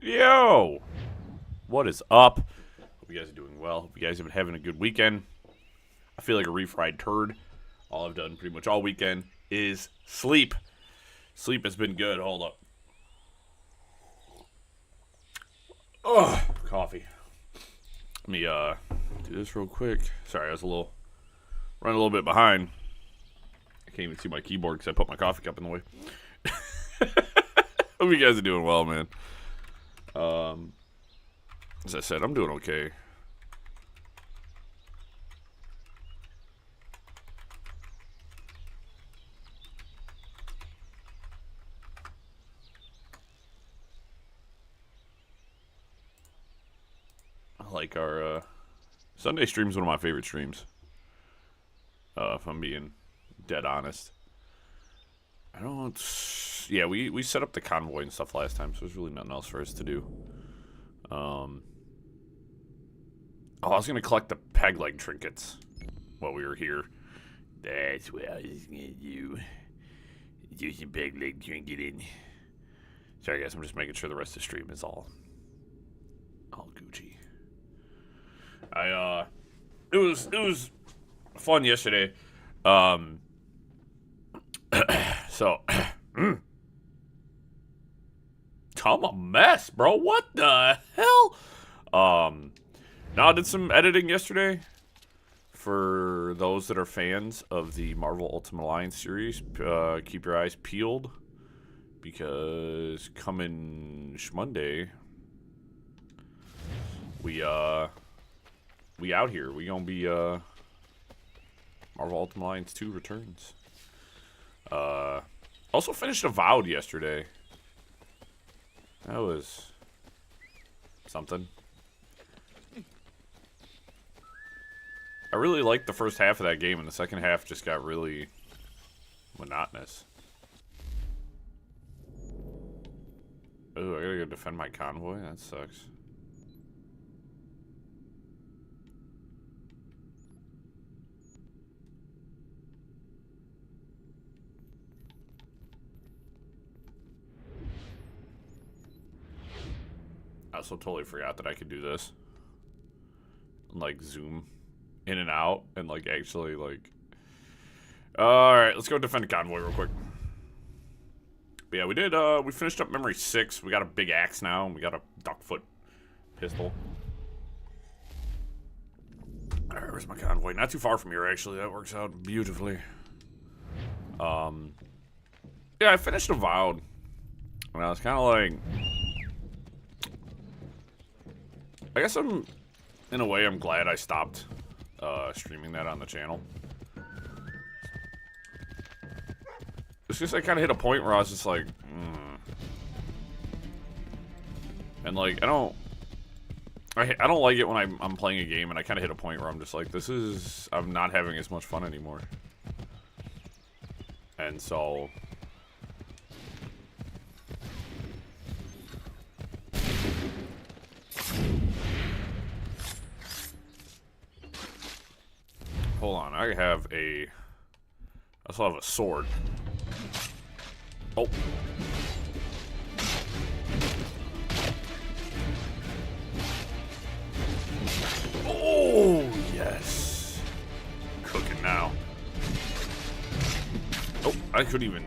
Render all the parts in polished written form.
Yo! What is up? Hope you guys are doing well. Hope you guys have been having a good weekend. I feel like a refried turd. All I've done pretty much all weekend is sleep. Sleep has been good. Hold up. Oh, coffee. Let me do this real quick. Sorry, I was running a little bit behind. I can't even see my keyboard because I put my coffee cup in the way. Hope you guys are doing well, man. As I said, I'm doing okay. I like our Sunday stream is one of my favorite streams. If I'm being dead honest. I don't. Yeah, we set up the convoy and stuff last time, so there's really nothing else for us to do. Oh, I was gonna collect the peg leg trinkets while we were here. That's what I was gonna do. Do some peg leg trinketing. Sorry, guys, I'm just making sure the rest of the stream is all Gucci. It was fun yesterday. So, I'm a mess, bro. What the hell? Now I did some editing yesterday. For those that are fans of the Marvel Ultimate Alliance series, keep your eyes peeled, because coming Monday, we out here. We gonna be Marvel Ultimate Alliance 2 returns. Also finished Avowed yesterday. That was something. I really liked the first half of that game, and the second half just got really monotonous. Oh, I gotta go defend my convoy? That sucks. I also totally forgot that I could do this. Like, zoom in and out, and, like, actually, like... Alright, let's go defend the convoy real quick. But yeah, we finished up Memory 6. We got a big axe now, and we got a duckfoot pistol. Alright, where's my convoy? Not too far from here, actually. That works out beautifully. Yeah, I finished Avowed. And I was kind of like... I guess in a way, I'm glad I stopped streaming that on the channel. It's just I kind of hit a point where I was just like, and like I don't like it when I'm playing a game and I kind of hit a point where I'm just like, I'm not having as much fun anymore. And so. Hold on, I also have a sword. Oh. Oh, yes. Cooking now. Oh, I couldn't even.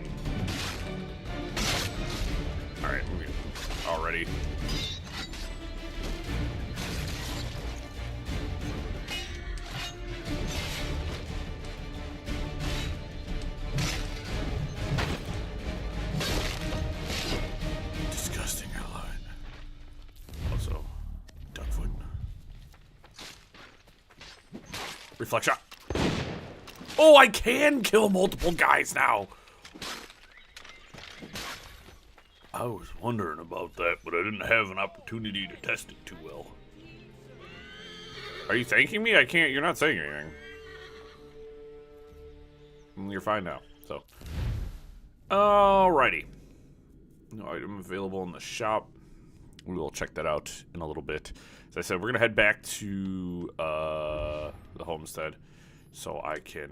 Alright, we're good. Already. Reflect shot. Oh, I can kill multiple guys now. I was wondering about that, but I didn't have an opportunity to test it too well. Are you thanking me? I can't. You're not saying anything. You're fine now. So, alrighty. No item available in the shop. We will check that out in a little bit. As I said, we're gonna head back to the homestead, so I can.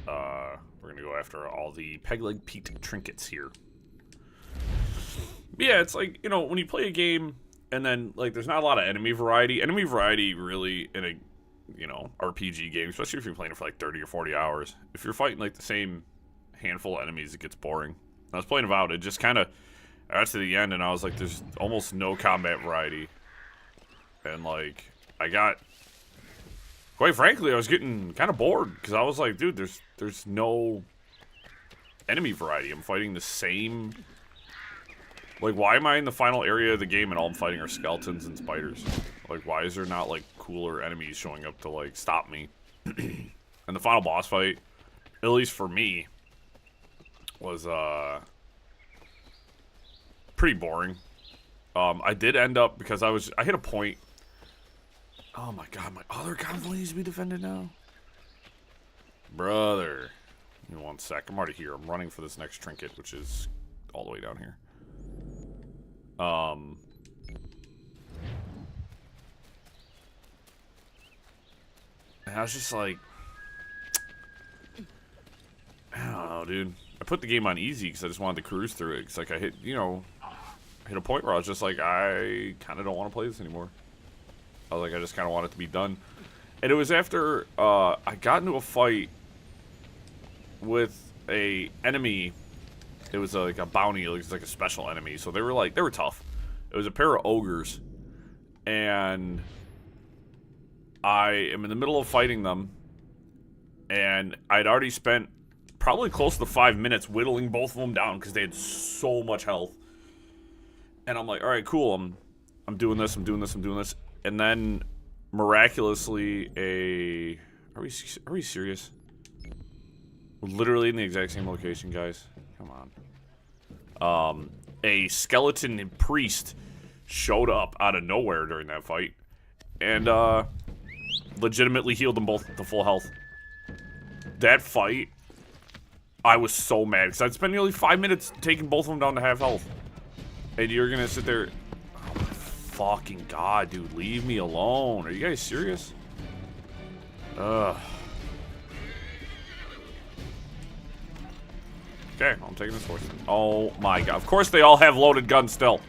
We're gonna go after all the peg leg Pete trinkets here. Yeah, it's like, you know, when you play a game and then, like, there's not a lot of enemy variety. Enemy variety really in a, you know, RPG game, especially if you're playing it for like 30 or 40 hours. If you're fighting like the same handful of enemies, it gets boring. I was playing Avowed, it just kind of got to the end and I was like, there's almost no combat variety. And like, quite frankly, I was getting kind of bored because I was like, dude, there's no enemy variety. I'm fighting the same. Like, why am I in the final area of the game and all I'm fighting are skeletons and spiders? Like, why is there not, like, cooler enemies showing up to, like, stop me? And the final boss fight, at least for me, was, pretty boring. I did end up, because I hit a point. Oh my god, my other conflict needs to be defended now? Brother. Give me 1 sec, I'm already here. I'm running for this next trinket, which is all the way down here. And I was just like, I don't know, dude. I put the game on easy because I just wanted to cruise through it. It's like I hit, you know, hit a point where I was just like, I kind of don't want to play this anymore. I was like, I just kind of want it to be done. And it was after I got into a fight with a enemy. It was like a bounty, it was like a special enemy. So they were tough. It was a pair of ogres. And I am in the middle of fighting them. And I'd already spent probably close to 5 minutes whittling both of them down because they had so much health. And I'm like, all right, cool. I'm doing this, I'm doing this, I'm doing this. And then miraculously are we serious? We're literally in the exact same location, guys. Come on. A skeleton priest showed up out of nowhere during that fight and legitimately healed them both to full health. That fight, I was so mad because I'd spent nearly 5 minutes taking both of them down to half health. And you're gonna sit there. Oh my fucking god, dude, leave me alone. Are you guys serious? Ugh. Okay, I'm taking this horse. Oh my god. Of course they all have loaded guns still.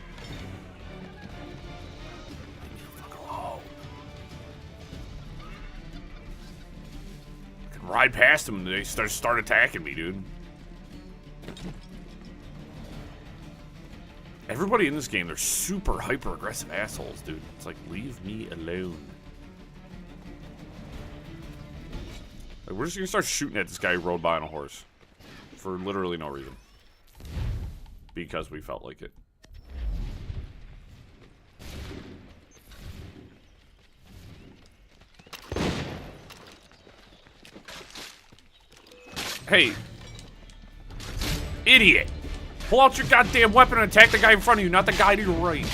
I can ride past them and they start attacking me, dude. Everybody in this game, they're super hyper aggressive assholes, dude. It's like, leave me alone. Like, we're just gonna start shooting at this guy who rode by on a horse. For literally no reason. Because we felt like it. Hey. Idiot! Pull out your goddamn weapon and attack the guy in front of you, not the guy to your right.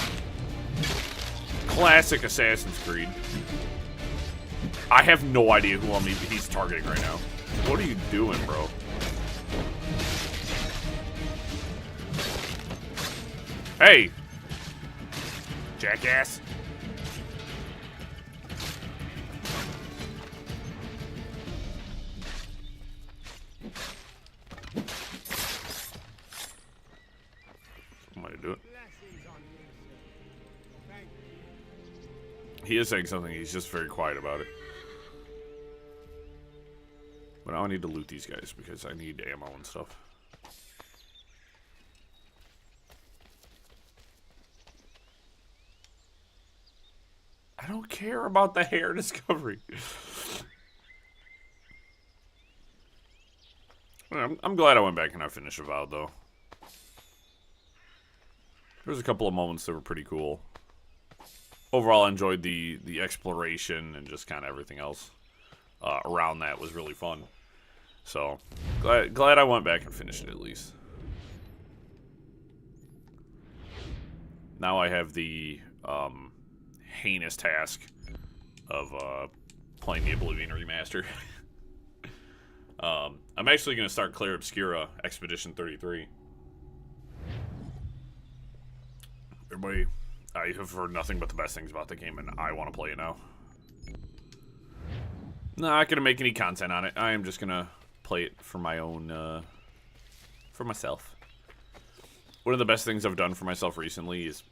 Classic Assassin's Creed. I have no idea who he's targeting right now. What are you doing, bro? Hey! Jackass. I'm gonna do it. He is saying something, he's just very quiet about it. But now I need to loot these guys because I need ammo and stuff. I don't care about the hair discovery. I'm glad I went back and I finished Avowed, though. There was a couple of moments that were pretty cool. Overall, I enjoyed the exploration and just kind of everything else around that was really fun. So, glad I went back and finished it at least. Now I have the heinous task of playing the Oblivion Remaster. I'm actually going to start Clair Obscura Expedition 33. Everybody, I have heard nothing but the best things about the game, and I want to play it now. Not going to make any content on it. I am just going to play it for my own, for myself. one of the best things I've done for myself recently is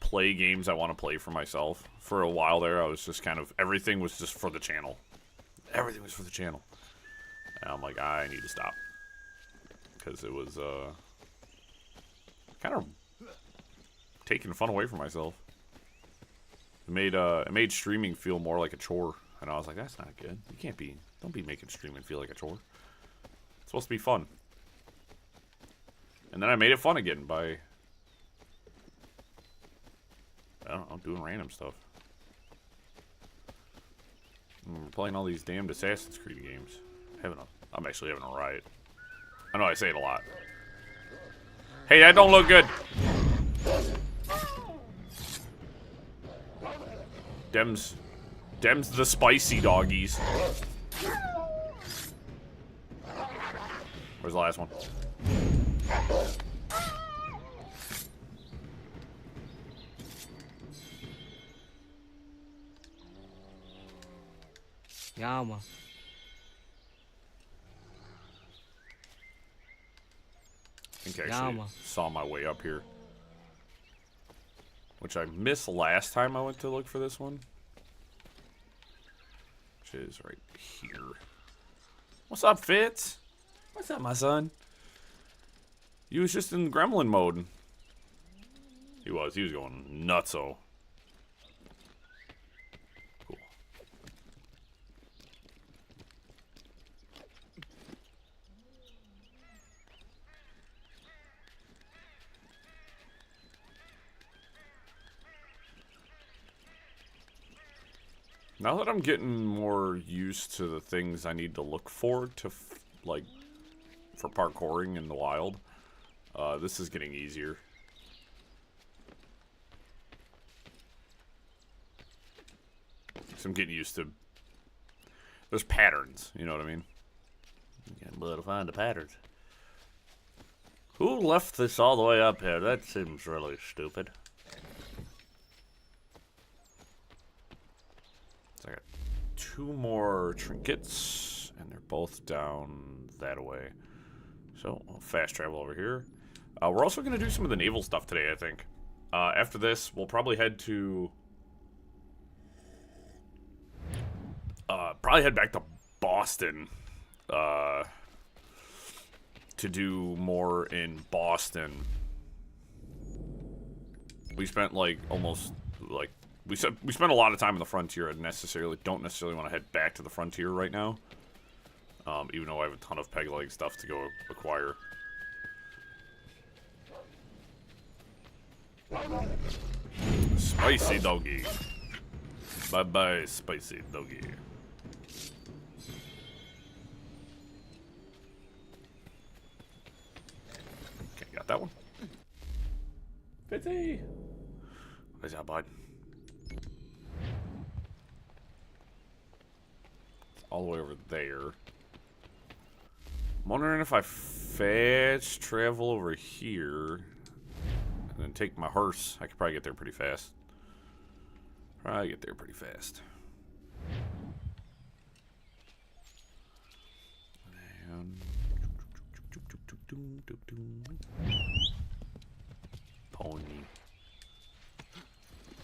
play games I want to play for myself. For a while there, I was just kind of, everything was just for the channel. Everything was for the channel. And I'm like, I need to stop. Because it was, kind of taking fun away from myself. It made streaming feel more like a chore. And I was like, that's not good. You can't be, don't be making streaming feel like a chore. It's supposed to be fun. And then I made it fun again by, I don't know, doing random stuff. We're playing all these damned Assassin's Creed games. I'm actually having a riot. I know I say it a lot. Hey, that don't look good. Dem's the spicy doggies. Where's the last one? Yama. I think I actually saw my way up here. Which I missed last time I went to look for this one. Which is right here. What's up, Fitz? What's up, my son? He was just in gremlin mode. He was going nutso. Cool. Now that I'm getting more used to the things I need to look for to, like, for parkouring in the wild, this is getting easier. So I'm getting used to, there's patterns, you know what I mean? You gotta find the patterns. Who left this all the way up here? That seems really stupid. So I got 2 more trinkets, and they're both down that way. So I'll fast travel over here. We're also going to do some of the naval stuff today, I think. After this, we'll probably head to... probably head back to Boston. To do more in Boston. We spent, like, almost, like... We spent a lot of time on the frontier. I don't necessarily want to head back to the frontier right now. Even though I have a ton of peg leg stuff to go acquire. Spicy doggy. Bye-bye, spicy doggy. Okay, got that one. 50! Where's that, bud? All the way over there. I'm wondering if I fast travel over here and then take my horse. I could probably get there pretty fast. And pony.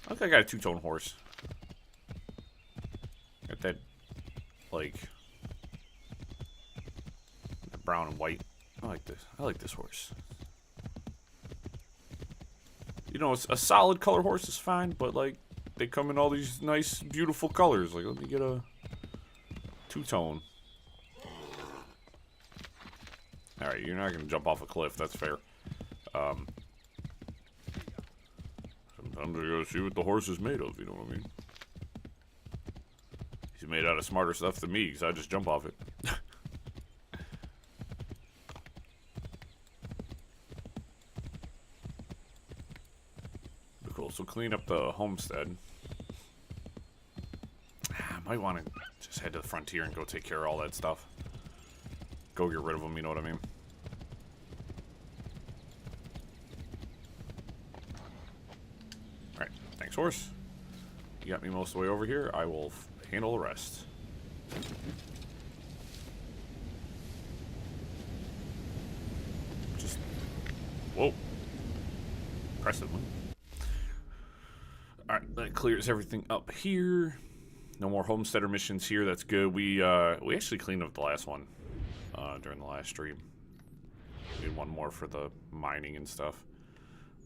I think I got a 2-tone horse. Got that, like, the brown and white. I like this. I like this horse. You know, a solid color horse is fine, but, like, they come in all these nice, beautiful colors. Like, let me get a 2-tone. Alright, you're not going to jump off a cliff. That's fair. Sometimes you gotta see what the horse is made of, you know what I mean? He's made out of smarter stuff than me, because I just jump off it. Cool, so clean up the homestead. I might want to just head to the frontier and go take care of all that stuff. Go get rid of them, you know what I mean? Alright, thanks, horse. You got me most of the way over here. I will handle the rest. Just... Whoa. impressively. Alright, that clears everything up here. No more homesteader missions here. That's good. We actually cleaned up the last one during the last stream. We need one more for the mining and stuff.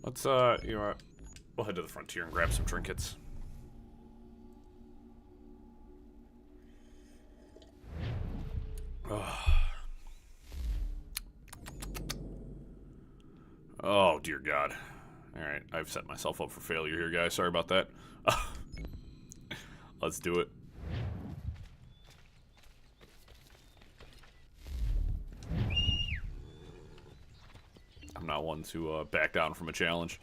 Let's, you know what? We'll head to the frontier and grab some trinkets. Oh, dear God. Alright, I've set myself up for failure here, guys. Sorry about that. Let's do it. I'm not one to back down from a challenge.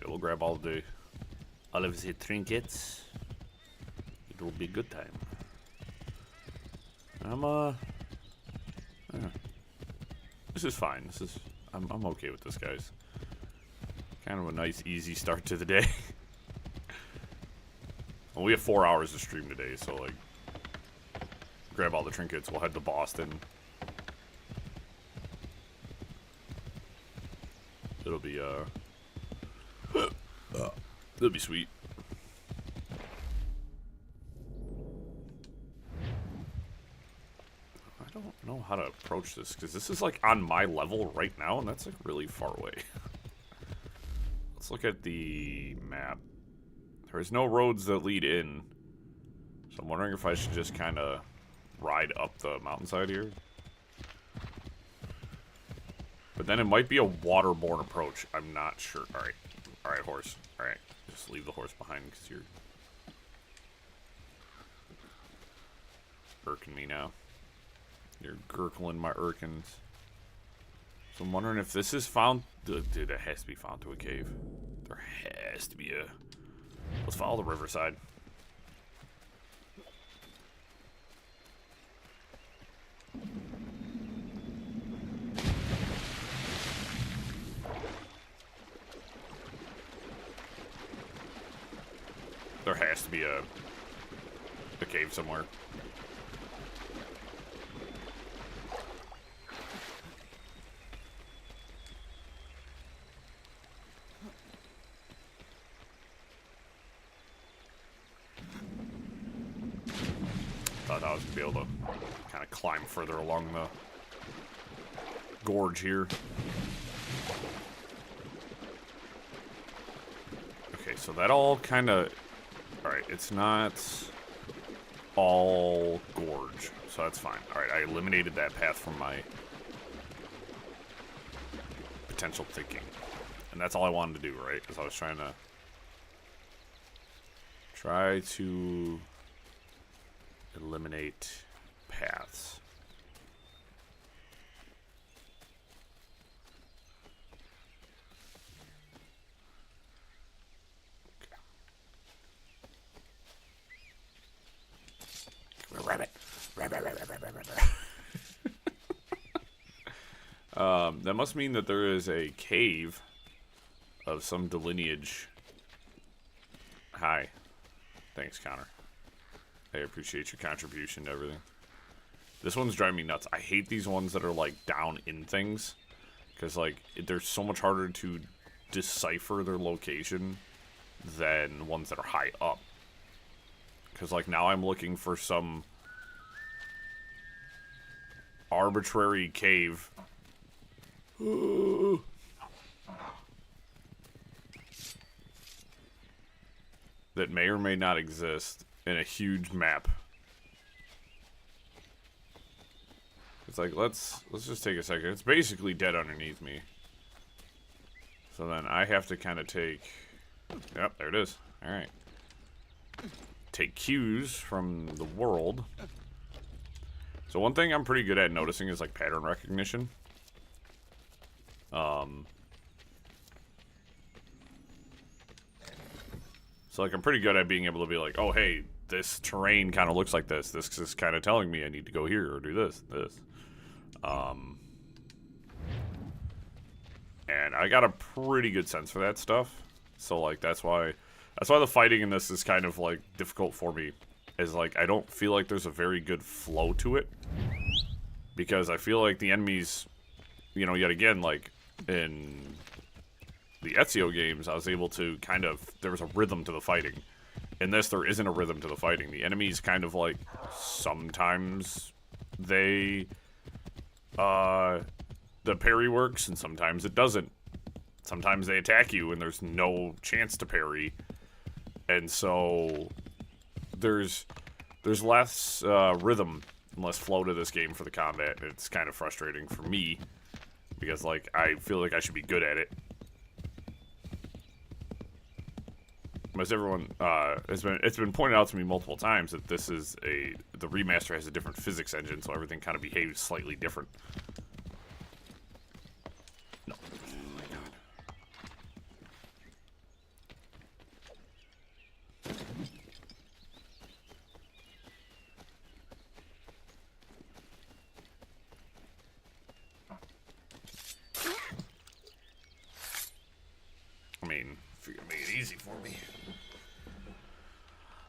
We'll grab all of the trinkets. It will be a good time. This is fine. I'm okay with this, guys. Kind of a nice, easy start to the day. Well, we have 4 hours to stream today, so like, grab all the trinkets. We'll head to Boston. It'll be it'll be sweet. I don't know how to approach this because this is like on my level right now, and that's like really far away. Let's look at the map. There's no roads that lead in, so I'm wondering if I should just kind of ride up the mountainside here. But then it might be a waterborne approach. I'm not sure. Alright, horse. Alright, just leave the horse behind because you're irking me now. You're gurgling my irkins. So I'm wondering if this is found. Dude, it has to be found to a cave. There has to be a. Let's follow the riverside. There has to be a cave somewhere. Thought I was gonna be able to kind of climb further along the gorge here. Okay, so that all kind of. Alright, it's not all gorge, so that's fine. Alright, I eliminated that path from my potential thinking. And that's all I wanted to do, right? Because I was trying to eliminate paths. Rabbit. That must mean that there is a cave of some delineage. Hi. Thanks, Connor. I appreciate your contribution to everything. This one's driving me nuts. I hate these ones that are, like, down in things. Because, like, they're so much harder to decipher their location than ones that are high up. Because, like, now I'm looking for some arbitrary cave. That may or may not exist in a huge map. It's like, let's just take a second. It's basically dead underneath me. So then I have to kind of take... Yep, there it is. Alright. Take cues from the world. So one thing I'm pretty good at noticing is like pattern recognition. So like I'm pretty good at being able to be like, oh hey, this terrain kind of looks like this. This is kind of telling me I need to go here or do this. And I got a pretty good sense for that stuff. So, like, that's why the fighting in this is kind of, like, difficult for me. Is, like, I don't feel like there's a very good flow to it. Because I feel like the enemies, you know, yet again, like, in the Ezio games, I was able to kind of, there was a rhythm to the fighting. In this, there isn't a rhythm to the fighting. The enemies kind of, like, sometimes they, the parry works, and sometimes it doesn't. Sometimes they attack you, and there's no chance to parry. And so, there's less rhythm and less flow to this game for the combat. It's kind of frustrating for me, because, like, I feel like I should be good at it. As everyone, it's been pointed out to me multiple times that this is the remaster has a different physics engine, so everything kind of behaves slightly different. No. Oh my god. I mean, if you're gonna make it easy for me.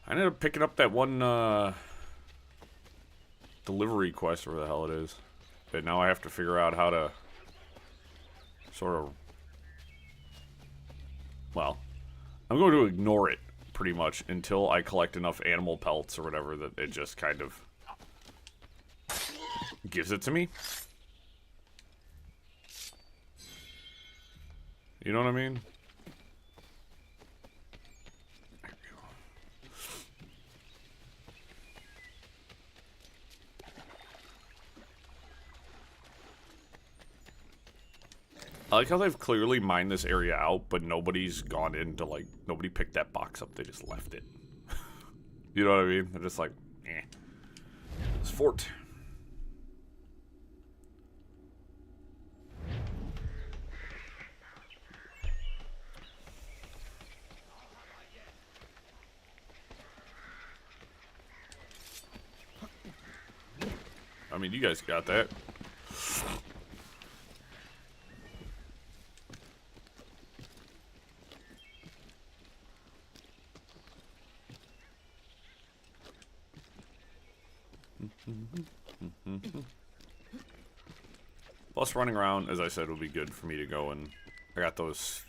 I ended up picking up that one, delivery quest, or whatever the hell it is. But now I have to figure out how to sort of... Well, I'm going to ignore it, pretty much, until I collect enough animal pelts or whatever that it just kind of gives it to me. You know what I mean? I like how they've clearly mined this area out, but nobody's gone in to, like, nobody picked that box up, they just left it. You know what I mean? They're just like, eh. It's fort. I mean, you guys got that. Plus, running around, as I said, will be good for me to go, and I got those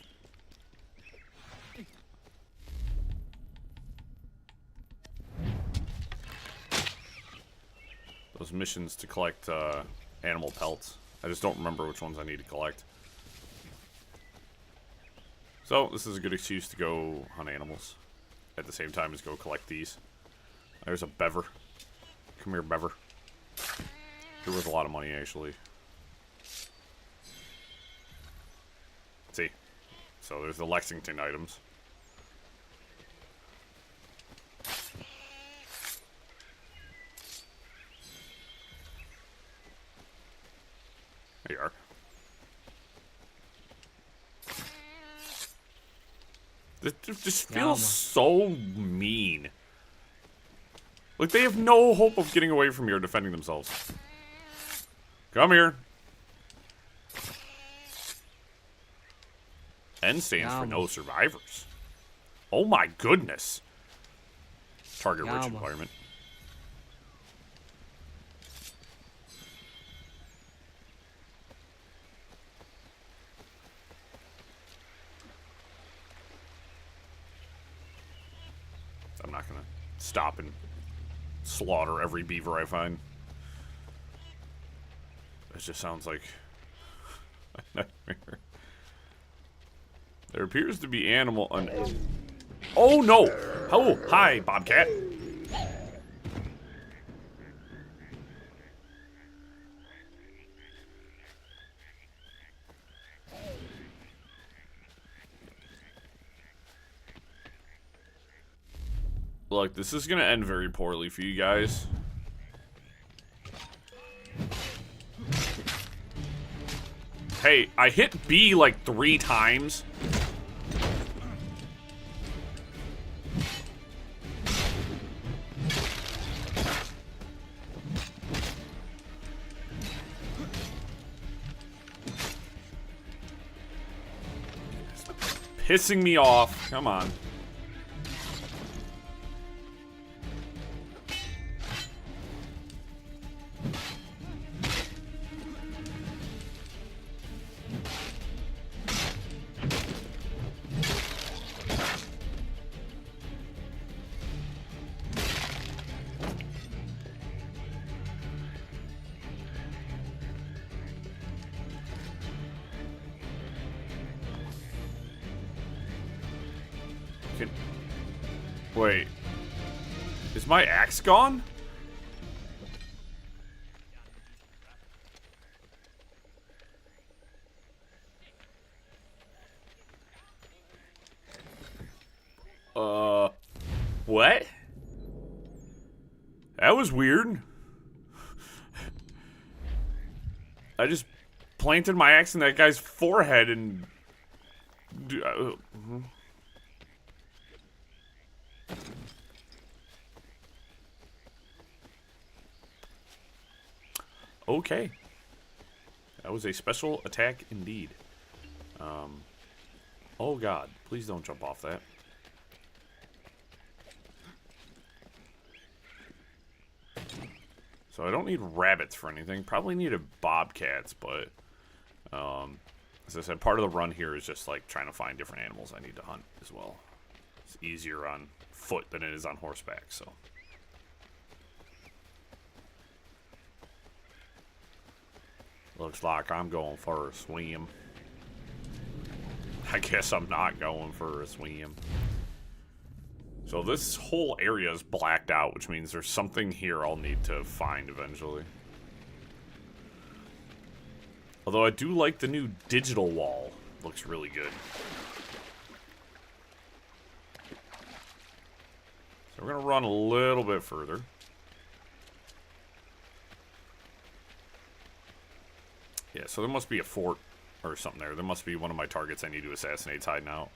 missions to collect animal pelts. I just don't remember which ones I need to collect. So, this is a good excuse to go hunt animals at the same time as go collect these. There's a beaver. Come here, beaver. You're worth a lot of money, actually. See? So there's the Lexington items. There you are. This just feels so mean. Like, they have no hope of getting away from here defending themselves. Come here. N stands for no survivors. Oh my goodness. Target-rich environment. I'm not gonna stop and slaughter every beaver I find. It just sounds like a nightmare. There appears to be animal Oh no! Oh, hi, Bobcat. Look, this is gonna end very poorly for you guys. Hey, I hit B like 3 times. pissing me off. Come on. Wait. Is my axe gone? What? That was weird. I just planted my axe in that guy's forehead and... Okay. That was a special attack indeed. Oh god, please don't jump off that. So I don't need rabbits for anything. Probably needed bobcats, but as I said, part of the run here is just like trying to find different animals I need to hunt as well. It's easier on foot than it is on horseback, so. Looks like I'm going for a swim. I guess I'm not going for a swim. So this whole area is blacked out, which means there's something here I'll need to find eventually. Although I do like the new digital wall. Looks really good. So we're going to run a little bit further. Yeah, so there must be a fort or something there. There must be one of my targets I need to assassinate hiding out.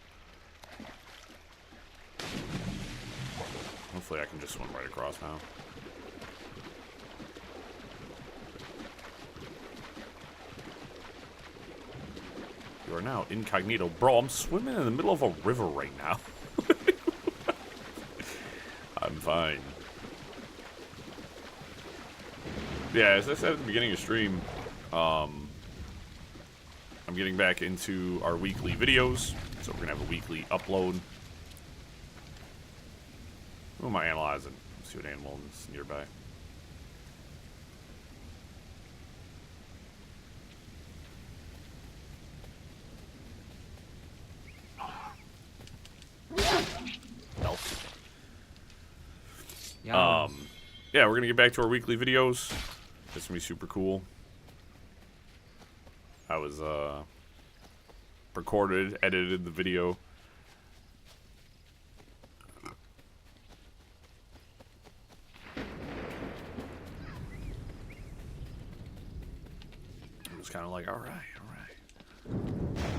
Hopefully I can just swim right across now. You are now incognito. Bro, I'm swimming in the middle of a river right now. I'm fine. Yeah, as I said at the beginning of stream, I'm getting back into our weekly videos, so we're gonna have a weekly upload. Who am I analyzing? Let's see what animal is nearby. Elf. Yeah, we're gonna get back to our weekly videos. It's gonna be super cool. I was recorded, edited the video. I was kind of like, all right.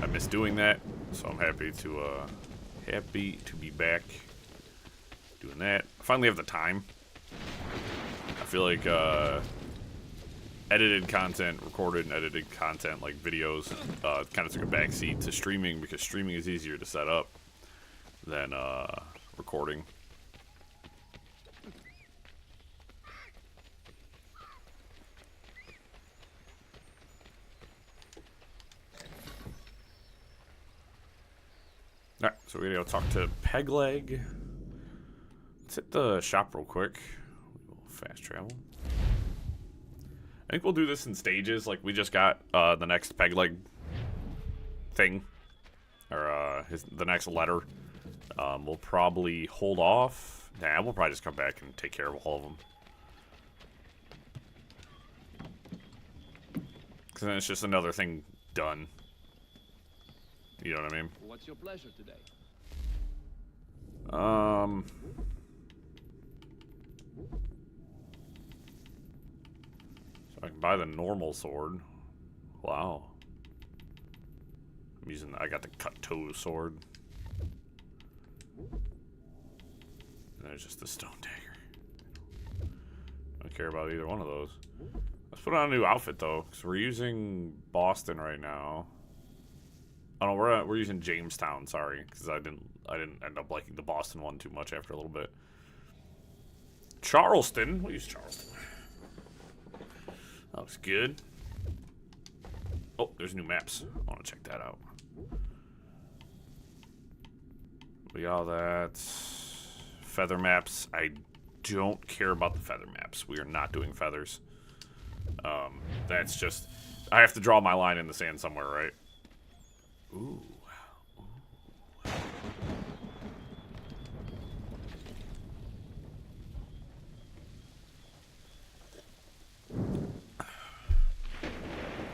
I miss doing that, so I'm happy to be back doing that. I finally have the time. I feel like edited content, recorded and edited content, like videos, kind of took a backseat to streaming because streaming is easier to set up than recording. Alright, so we're gonna go talk to Pegleg. Let's hit the shop real quick. We will fast travel. I think we'll do this in stages. Like, we just got the next Pegleg thing. Or the next letter. We'll probably hold off. Nah, we'll probably just come back and take care of all of them. Because then it's just another thing done. You know what I mean? What's your pleasure today? So I can buy the normal sword. Wow. I got the cut toe sword. And there's just the stone dagger. I don't care about either one of those. Let's put on a new outfit though, because we're using Boston right now. Oh no, we're using Jamestown. Sorry, because I didn't end up liking the Boston one too much after a little bit. Charleston. We'll use Charleston. That looks good. Oh, there's new maps. I want to check that out. We got that. Feather maps. I don't care about the feather maps. We are not doing feathers. That's just... I have to draw my line in the sand somewhere, right? Ooh. I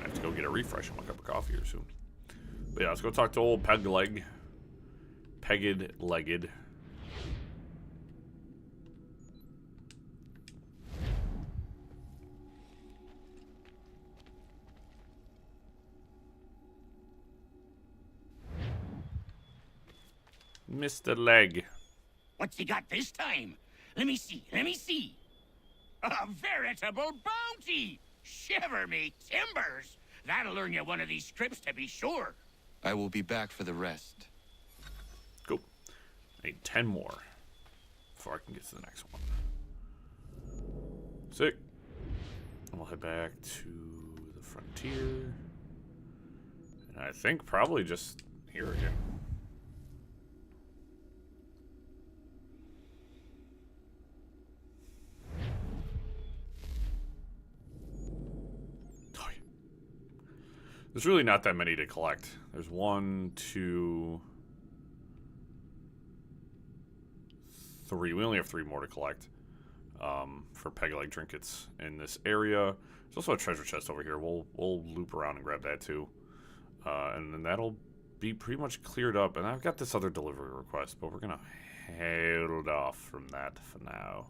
have to go get a refresh on my cup of coffee here soon. But yeah, let's go talk to old Pegged-Legged. Mr. Leg. What's he got this time? Let me see. A veritable bounty! Shiver me timbers! That'll earn you one of these scripts to be sure. I will be back for the rest. Cool. I need 10 more before I can get to the next one. Sick. And we'll head back to the frontier. And I think probably just here again. There's really not that many to collect. There's 1, 2, 3. We only have 3 more to collect for peg-leg trinkets in this area. There's also a treasure chest over here. We'll loop around and grab that too. And then that'll be pretty much cleared up. And I've got this other delivery request, but we're going to hold off from that for now.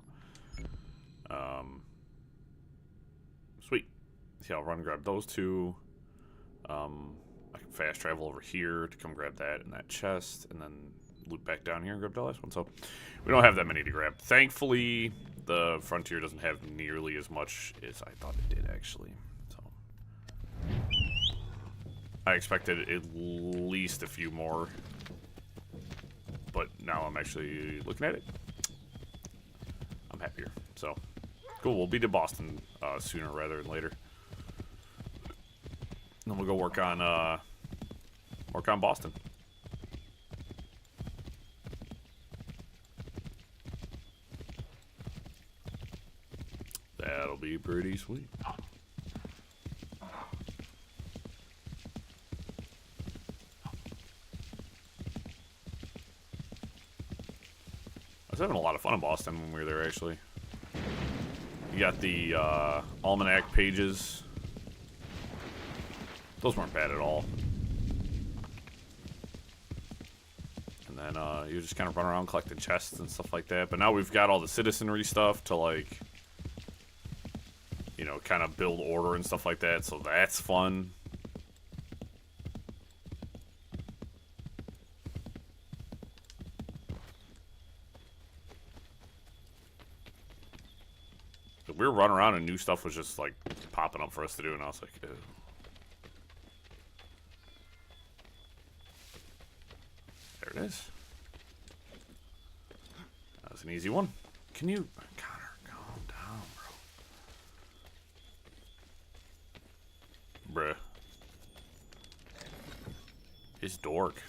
Sweet. Yeah, I'll run and grab those 2. I can fast travel over here to come grab that in that chest, and then loop back down here and grab the last one. So we don't have that many to grab. Thankfully, the frontier doesn't have nearly as much as I thought it did, actually. So I expected at least a few more, but now I'm actually looking at it. I'm happier. So cool. We'll be to Boston sooner rather than later. Then we'll go work on Boston. That'll be pretty sweet. I was having a lot of fun in Boston when we were there, actually. You got the almanac pages. Those weren't bad at all. And then you just kind of run around collecting chests and stuff like that. But now we've got all the citizenry stuff to, like, you know, kind of build order and stuff like that. So that's fun. But we were running around and new stuff was just, like, popping up for us to do. And I was like, ew. There it is. That was an easy one. Can you... Connor, calm down, bro. Bruh. His dork.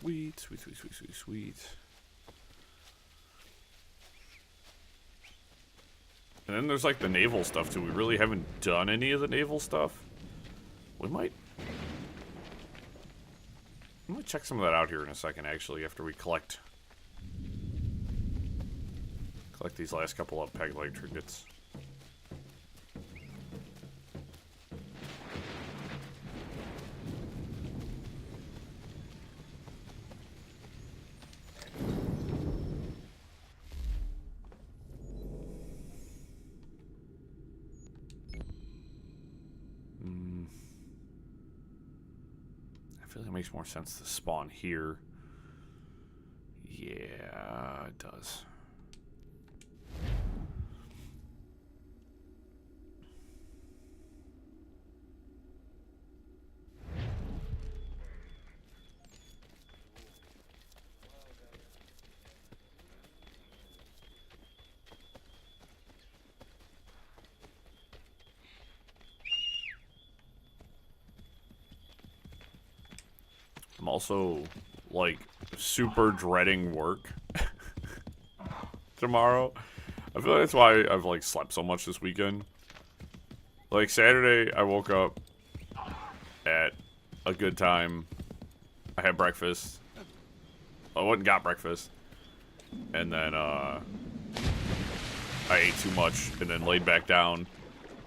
Sweet, sweet, sweet, sweet, sweet, sweet. And then there's like the naval stuff too. We really haven't done any of the naval stuff. We might check some of that out here in a second, actually, after we collect these last couple of peg-leg trinkets. feel like it makes more sense to spawn here. Yeah, it does. I'm also, like, super dreading work tomorrow. I feel like that's why I've, like, slept so much this weekend. Like, Saturday, I woke up at a good time. I had breakfast. I went and got breakfast. And then, I ate too much and then laid back down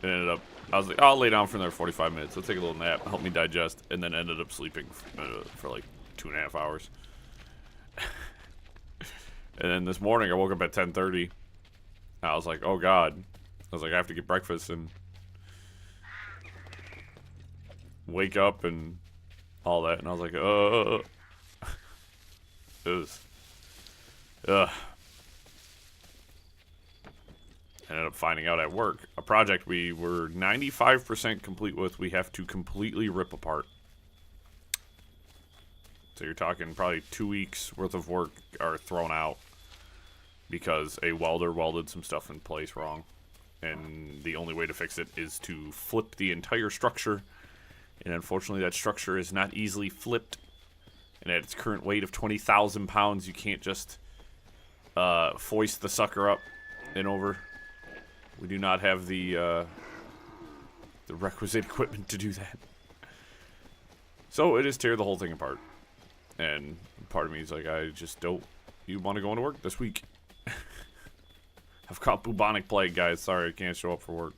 and ended up, I was like, I'll lay down for another 45 minutes. I'll take a little nap, help me digest, and then ended up sleeping for like 2.5 hours. And then this morning, I woke up at 10:30. I was like, oh God. I was like, I have to get breakfast and wake up and all that. And I was like, it was, ended up finding out at work, a project we were 95% complete with, we have to completely rip apart. So you're talking probably 2 weeks worth of work are thrown out because a welder welded some stuff in place wrong. And the only way to fix it is to flip the entire structure. And unfortunately that structure is not easily flipped. And at its current weight of 20,000 pounds, you can't just foist the sucker up and over. We do not have the requisite equipment to do that. So it is tear the whole thing apart. And part of me is like, I just don't. You want to go into work this week? I've caught bubonic plague, guys. Sorry, I can't show up for work.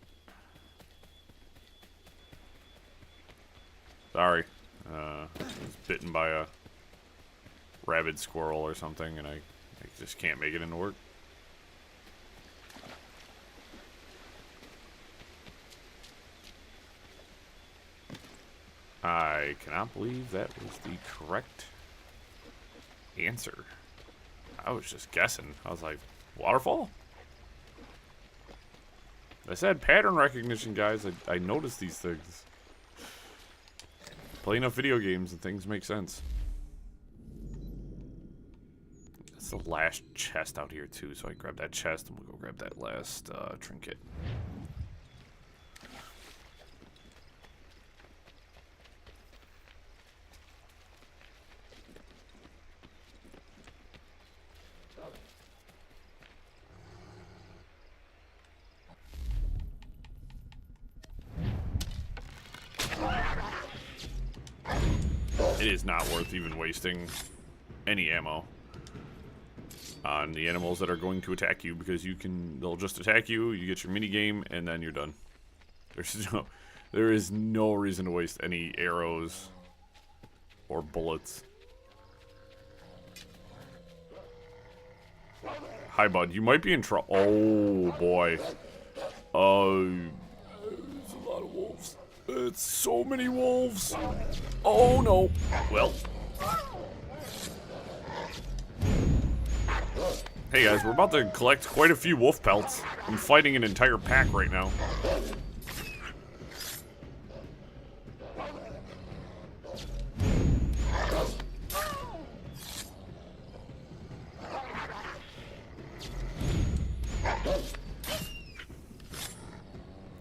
Sorry. I was bitten by a rabid squirrel or something, and I just can't make it into work. I cannot believe that was the correct answer. I was just guessing. I was like, waterfall? I said pattern recognition, guys. I noticed these things. Play enough video games and things make sense. That's the last chest out here, too. So I grab that chest and we'll go grab that last trinket. It is not worth even wasting any ammo on the animals that are going to attack you, because they'll just attack you, you get your mini game, and then you're done. There is no reason to waste any arrows or bullets. Hi, bud. You might be in trouble. Oh, boy. There's a lot of wolves. It's so many wolves. Oh, no. Well. Hey, guys. We're about to collect quite a few wolf pelts. I'm fighting an entire pack right now.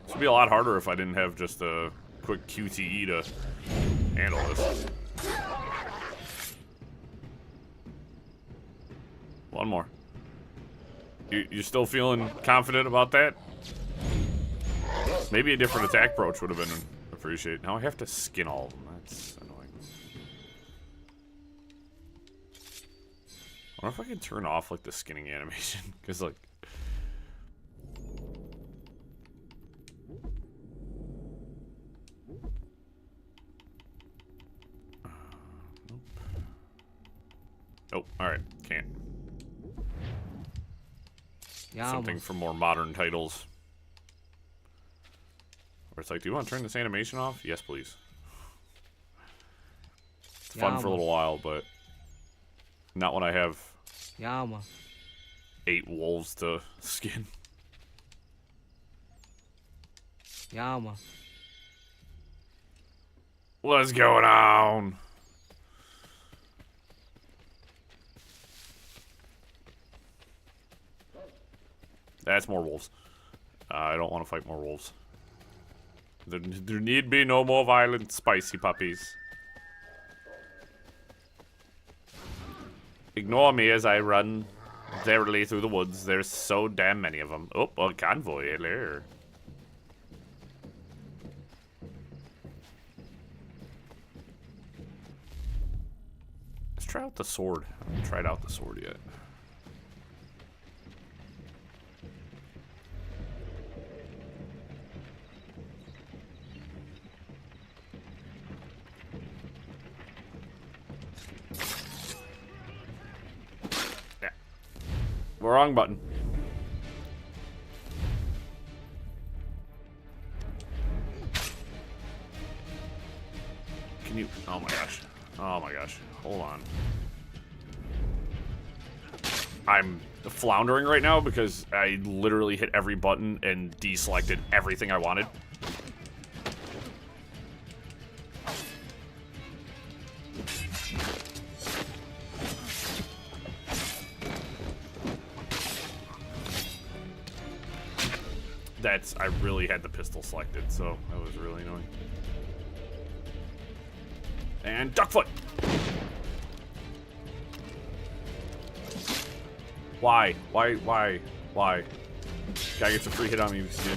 This would be a lot harder if I didn't have just a quick QTE to handle this. One more. You still feeling confident about that? Maybe a different attack approach would have been appreciated. Now I have to skin all of them. That's annoying. I wonder if I can turn off like the skinning animation, because like. Nope. Oh, all right, can't. Yeah, Something for more modern titles. Where it's like, do you want to turn this animation off? Yes, please. It's fun for a little while, but not when I have 8 wolves to skin. What's going on? That's more wolves. I don't want to fight more wolves. There need be no more violent, spicy puppies. Ignore me as I run verily through the woods. There's so damn many of them. Oh, a convoy there. Let's try out the sword. I haven't tried out the sword yet. Wrong button. Can you... Oh my gosh. Oh my gosh. Hold on. I'm floundering right now because I literally hit every button and deselected everything I wanted. I really had the pistol selected, so that was really annoying. And duckfoot! Why? Why? Guy gets a free hit on me because you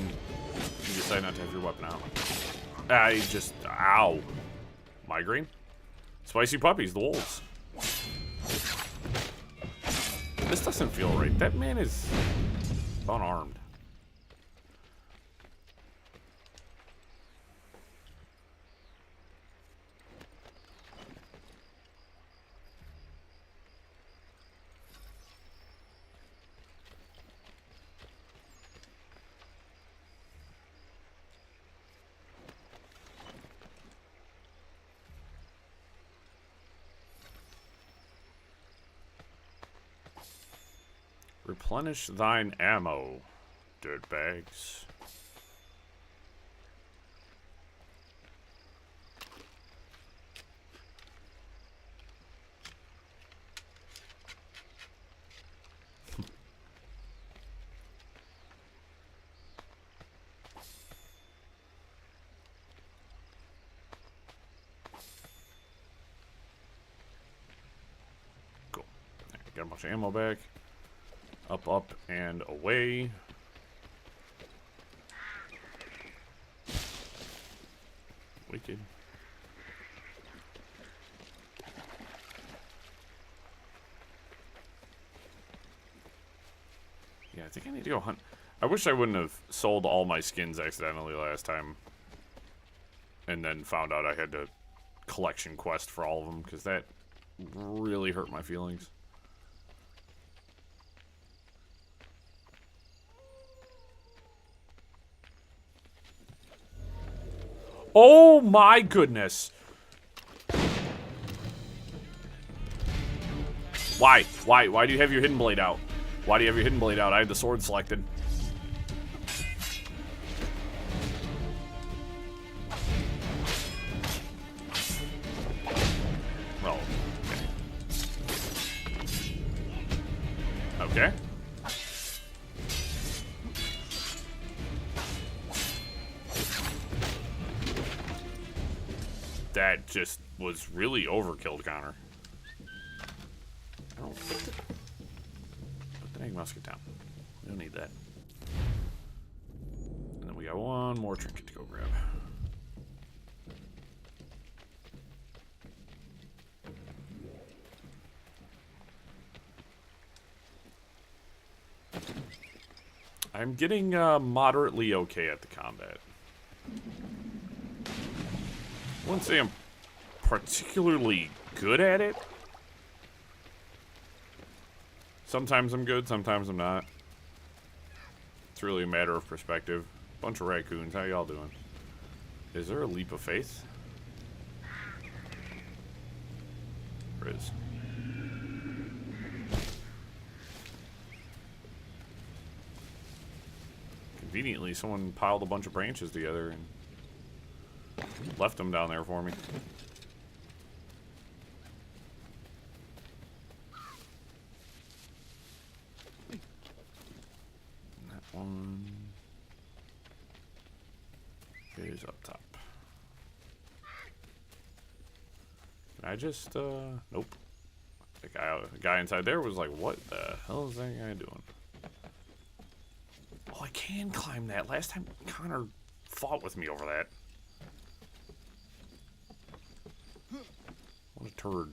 decide not to have your weapon out. Ow. Migraine? Spicy puppies, the wolves. This doesn't feel right. That man is unarmed. Replenish thine ammo, dirtbags. Cool. Got a bunch of ammo back. Up, and away. Wicked. Yeah, I think I need to go hunt. I wish I wouldn't have sold all my skins accidentally last time. And then found out I had to collection quest for all of them, because that really hurt my feelings. Oh my goodness. Why? Why do you have your hidden blade out? Why do you have your hidden blade out? I had the sword selected. Well, okay. That just was really overkill, Connor. Oh, put the egg musket down. We don't need that. And then we got one more trinket to go grab. I'm getting moderately okay at the combat. I wouldn't say I'm particularly good at it. Sometimes I'm good, sometimes I'm not. It's really a matter of perspective. Bunch of raccoons, how y'all doing? Is there a leap of faith? There is. Conveniently, someone piled a bunch of branches together and left them down there for me. And that one is up top. Can I just, nope. The guy inside there was like, what the hell is that guy doing? Oh, I can climb that. Last time Connor fought with me over that. What a turd.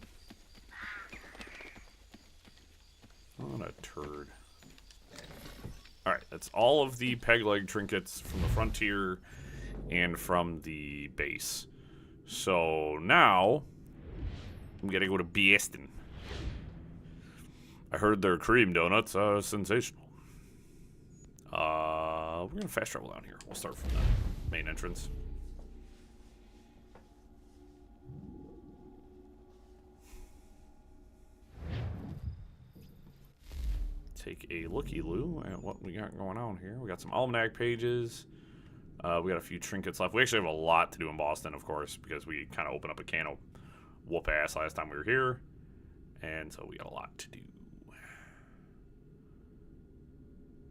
What a turd. Alright, that's all of the peg leg trinkets from the frontier and from the base. So now I'm gonna go to Biestin. I heard their cream donuts are sensational. We're gonna fast travel down here. We'll start from the main entrance. Take a looky-loo at what we got going on here. We got some almanac pages. We got a few trinkets left. We actually have a lot to do in Boston, of course, because we kind of opened up a can of whoop ass last time we were here. And so we got a lot to do.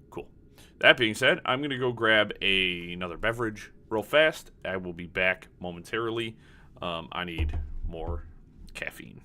Cool. That being said, I'm going to go grab another beverage real fast. I will be back momentarily. I need more caffeine.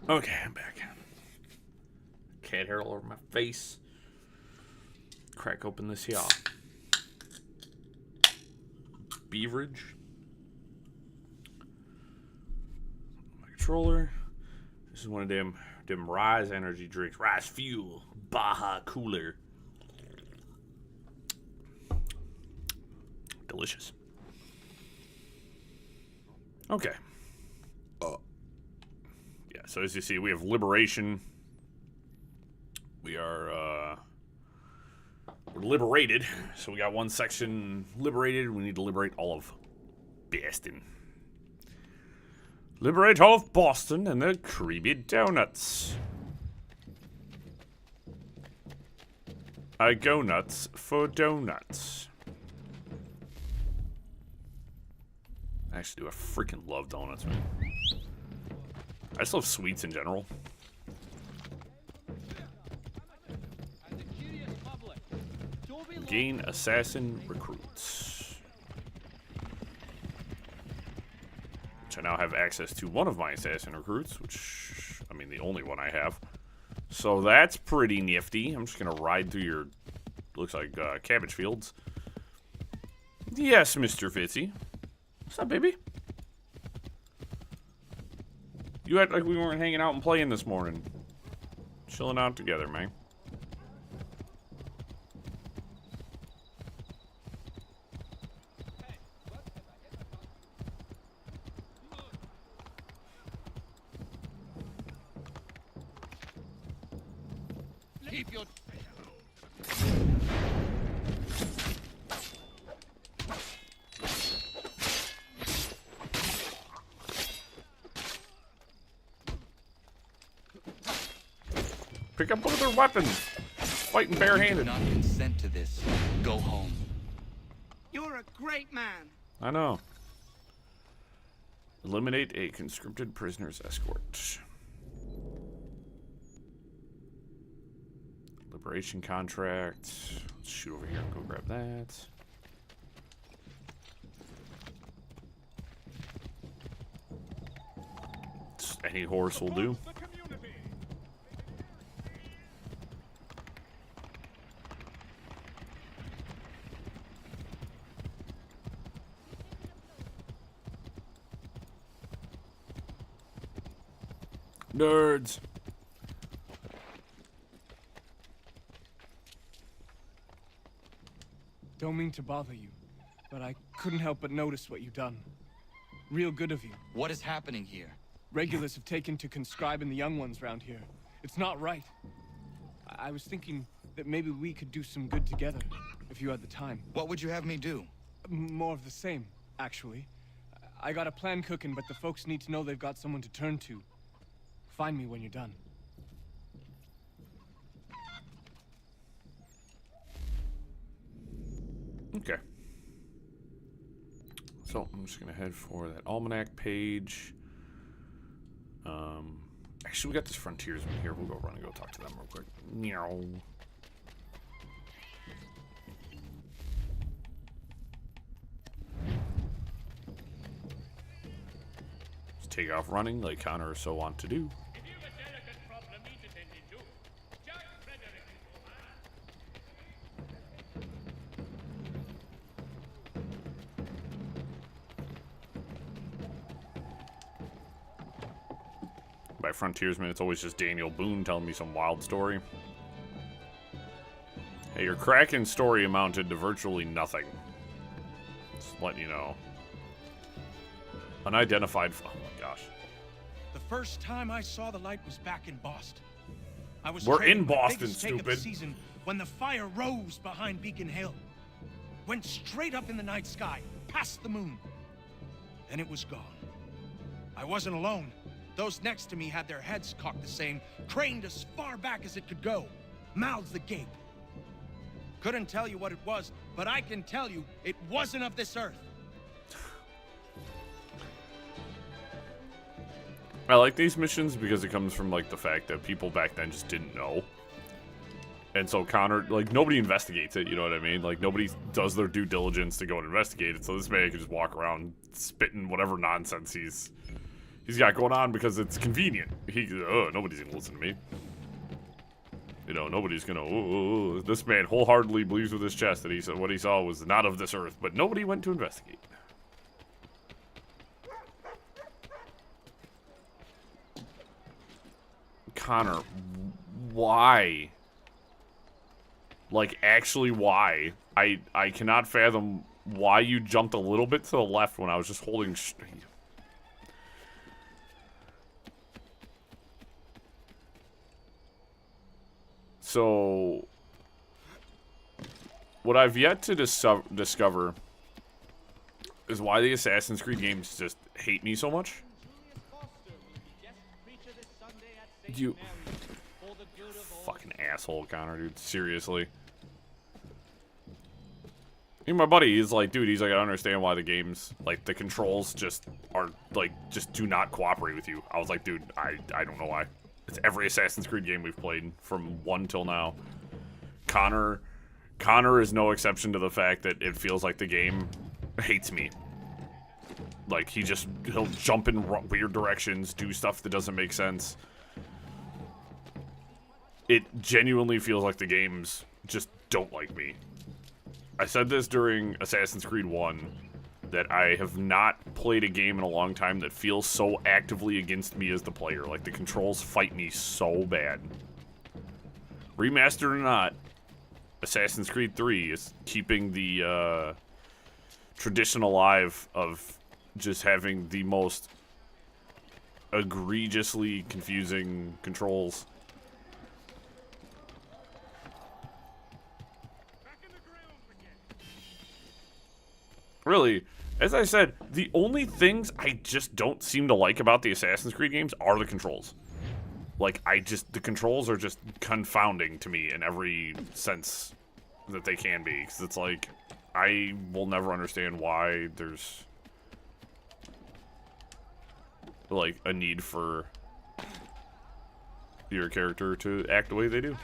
Okay, I'm back. Cat hair all over my face. Crack open this here beverage. My controller. This is one of them Rise energy drinks. Rise Fuel. Baja Cooler. Delicious. Okay. So as you see, we have liberation. We are we're liberated. So we got one section liberated. We need to liberate all of Boston. Liberate all of Boston and their creamy donuts. I go nuts for donuts. I actually do. I freaking love donuts, man. I just love sweets in general. Gain assassin recruits. Which I now have access to one of my assassin recruits, which, I mean, the only one I have. So that's pretty nifty. I'm just going to ride through your, looks like, cabbage fields. Yes, Mr. Fitzy. What's up, baby? You act like we weren't hanging out and playing this morning. Chilling out together, man. Keep your... Pick up one of their weapons. Fighting barehanded. Do not consent to this. Go home. You're a great man. I know. Eliminate a conscripted prisoner's escort. Liberation contract. Let's shoot over here and go grab that. Any horse will do. Nerds. Don't mean to bother you, but I couldn't help but notice what you've done. Real good of you. What is happening here? Regulars have taken to conscribing the young ones around here. It's not right. I was thinking that maybe we could do some good together, if you had the time. What would you have me do? More of the same, actually. I got a plan cooking, but the folks need to know they've got someone to turn to. Find me when you're done. Okay. So I'm just gonna head for that almanac page. Actually, we got this frontiersman here. We'll go run and go talk to them real quick. Meow. Just take off running like Connor is so wont to do. By frontiersman, it's always just Daniel Boone telling me some wild story. Hey, your Kraken story amounted to virtually nothing. Just letting you know. Unidentified. Oh my gosh. The first time I saw the light was back in Boston. I was We're training in my Boston, biggest take of the stupid. season when the fire rose behind Beacon Hill, went straight up in the night sky, past the moon. Then it was gone. I wasn't alone. Those next to me had their heads cocked the same, craned as far back as it could go, mouths agape. Couldn't tell you what it was, but I can tell you it wasn't of this earth. I like these missions because it comes from like the fact that people back then just didn't know. And so Connor, like, nobody investigates it, you know what I mean? Like, nobody does their due diligence to go and investigate it, so this man can just walk around spitting whatever nonsense he's got going on because it's convenient. Nobody's gonna listen to me. You know, nobody's gonna, This man wholeheartedly believes with his chest that he said what he saw was not of this earth, but nobody went to investigate. Connor, why? Like, actually, why? I cannot fathom why you jumped a little bit to the left when I was just holding straight. So, what I've yet to discover is why the Assassin's Creed games just hate me so much. You fucking asshole, Connor, dude. Seriously. Even my buddy, he's like, dude, he's like, I don't understand why the games, like, the controls just are, like, just do not cooperate with you. I was like, dude, I don't know why. It's every Assassin's Creed game we've played from 1 till now. Connor is no exception to the fact that it feels like the game hates me. Like, he'll jump in weird directions, do stuff that doesn't make sense. It genuinely feels like the games just don't like me. I said this during Assassin's Creed 1, that I have not played a game in a long time that feels so actively against me as the player. Like, the controls fight me so bad. Remastered or not, Assassin's Creed 3 is keeping the tradition alive of just having the most egregiously confusing controls. Really, as I said, the only things I just don't seem to like about the Assassin's Creed games are the controls. Like, the controls are just confounding to me in every sense that they can be. Because it's like, I will never understand why there's, like, a need for your character to act the way they do.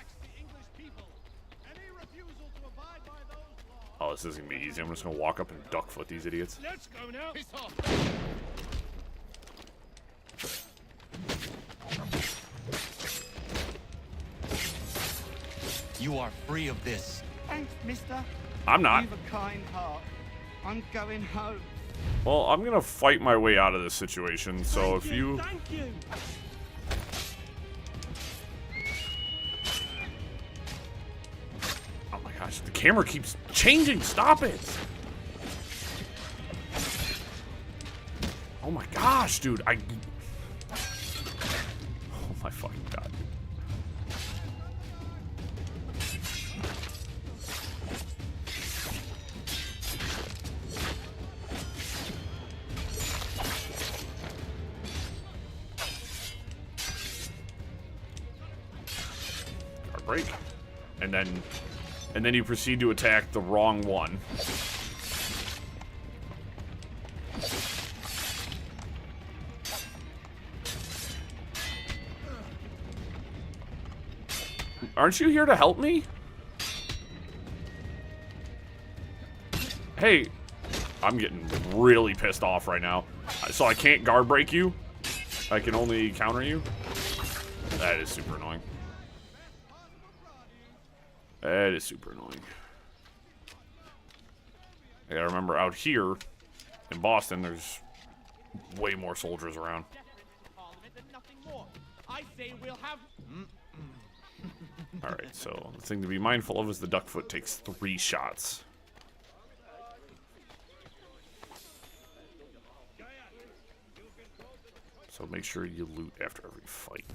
Oh, this isn't gonna be easy. I'm just gonna walk up and duckfoot these idiots. Let's go now. Piss off. You are free of this. Thanks, mister. I'm not. You've a kind heart. I'm going home. Well, I'm gonna fight my way out of this situation, so if you... Thank you. gosh, the camera keeps changing. Stop it. Oh my gosh, dude. Oh my fucking god. Guard break. And then you proceed to attack the wrong one. Aren't you here to help me? Hey, I'm getting really pissed off right now. So I can't guard break you? I can only counter you? That is super annoying. That is super annoying. I gotta remember, out here in Boston, there's way more soldiers around. Alright, so the thing to be mindful of is the duckfoot takes 3 shots. So make sure you loot after every fight.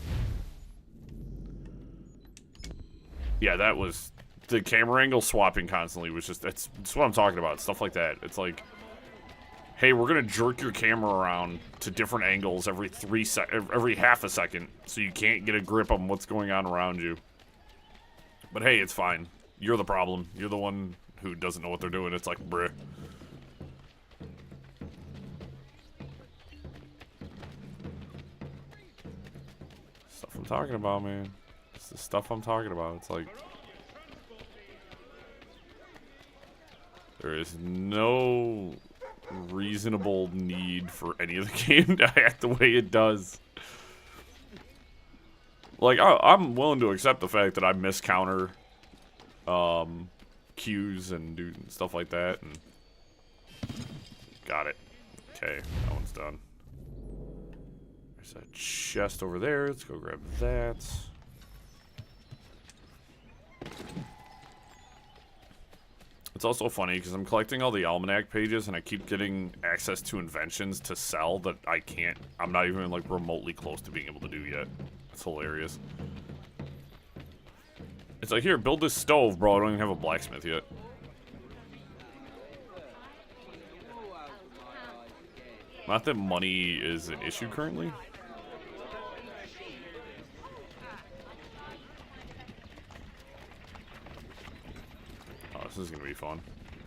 Yeah, that was... The camera angle swapping constantly was just... That's what I'm talking about. Stuff like that. It's like... Hey, we're gonna jerk your camera around to different angles every every half a second, so you can't get a grip on what's going on around you. But hey, it's fine. You're the problem. You're the one who doesn't know what they're doing. It's like, bruh. Stuff I'm talking about, man. It's the stuff I'm talking about. It's like... There is no reasonable need for any of the game to act the way it does. Like, I'm willing to accept the fact that I miscounter cues and do stuff like that. And got it. Okay, that one's done. There's a chest over there. Let's go grab that. It's also funny because I'm collecting all the almanac pages and I keep getting access to inventions to sell that I'm not even like remotely close to being able to do yet. It's hilarious. It's like, here, build this stove, bro. I don't even have a blacksmith yet. Not that money is an issue currently. This is gonna be fun.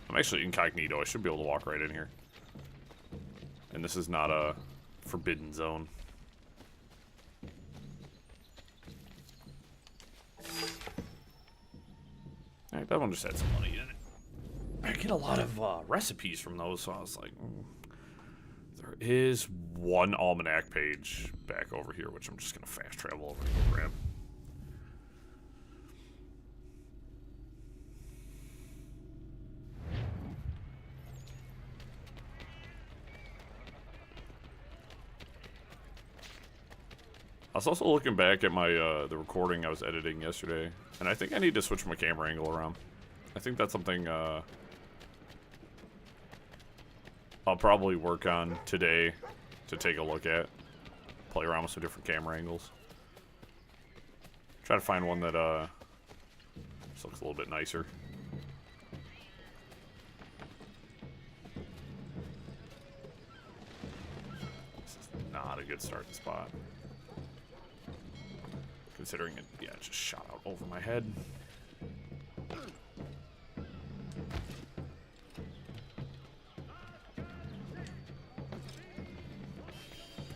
I'm actually incognito. I should be able to walk right in here. And this is not a forbidden zone. Alright, that one just had some money in it. I get a lot of recipes from those, so I was like, there is one almanac page back over here, which I'm just gonna fast travel over and grab. I was also looking back at my the recording I was editing yesterday, and I think I need to switch my camera angle around. I think that's something I'll probably work on today to take a look at. Play around with some different camera angles. Try to find one that just looks a little bit nicer. This is not a good starting spot. Considering it, yeah, it just shot out over my head.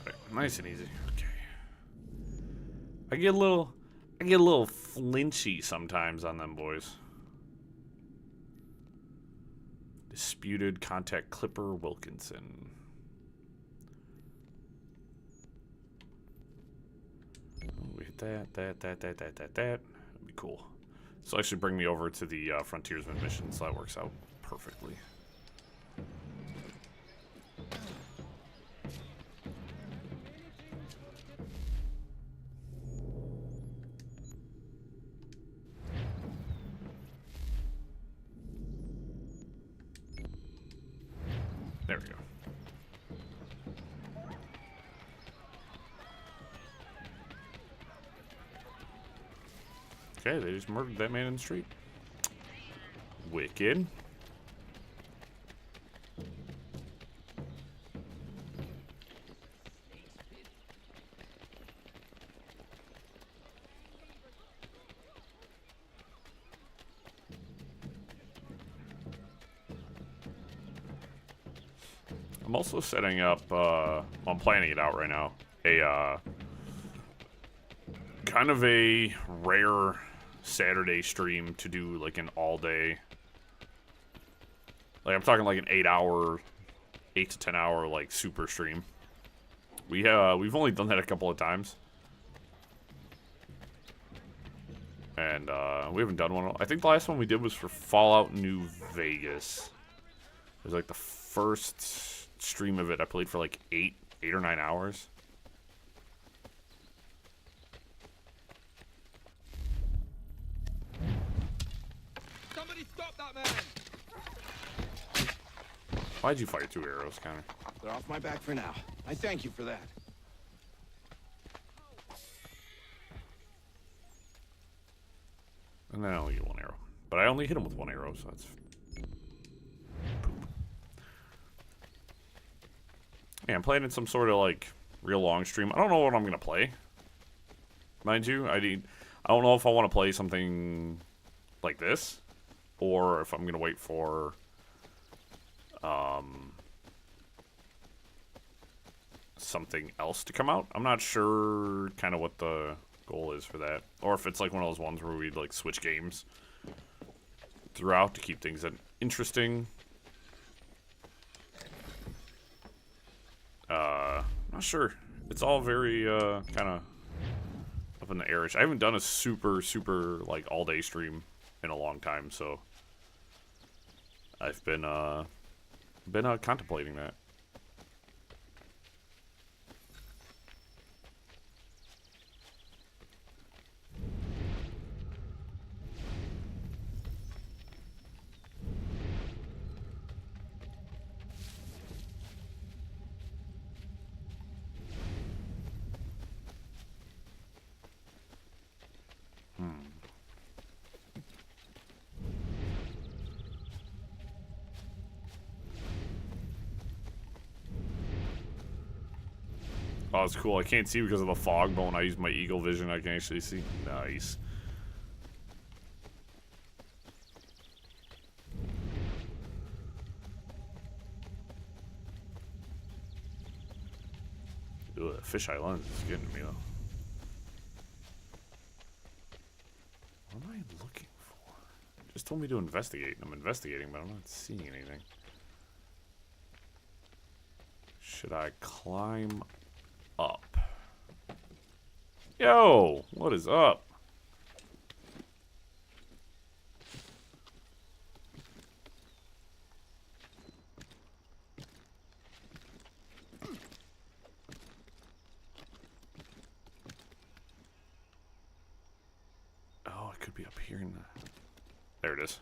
Right, nice and easy. Okay. I get a little flinchy sometimes on them boys. Disputed contact Clipper Wilkinson. We hit that. That'd be cool. So actually bring me over to the Frontiersman mission, so that works out perfectly. Okay, they just murdered that man in the street. Wicked. I'm also setting up, I'm planning it out right now, a, kind of a rare Saturday stream to do, like, an all-day, like, I'm talking like an 8 to 10 hour, like, super stream. We've only done that a couple of times. And, we haven't done one. I think the last one we did was for Fallout New Vegas. It was, like, the first stream of it. I played for, like, 8 or 9 hours. Somebody stop that man! Why'd you fire 2 arrows, Connor? They're off my back for now. I thank you for that. And then I only get 1 arrow. But I only hit him with 1 arrow, so that's poop. Yeah, I'm playing in some sort of, like, real long stream. I don't know what I'm gonna play. Mind you, I don't know if I want to play something like this, or if I'm gonna wait for something else to come out. I'm not sure kind of what the goal is for that, or if it's like one of those ones where we like switch games throughout to keep things interesting. Not sure. It's all very kind of up in the airish. I haven't done a super like all day stream in a long time, so I've been contemplating that. Oh, it's cool. I can't see because of the fog, but when I use my eagle vision, I can actually see. Nice. Ooh, that fisheye lens is getting me, though. What am I looking for? Just told me to investigate. I'm investigating, but I'm not seeing anything. Should I climb up? Yo, what is up? Oh, it could be up here in the... There it is.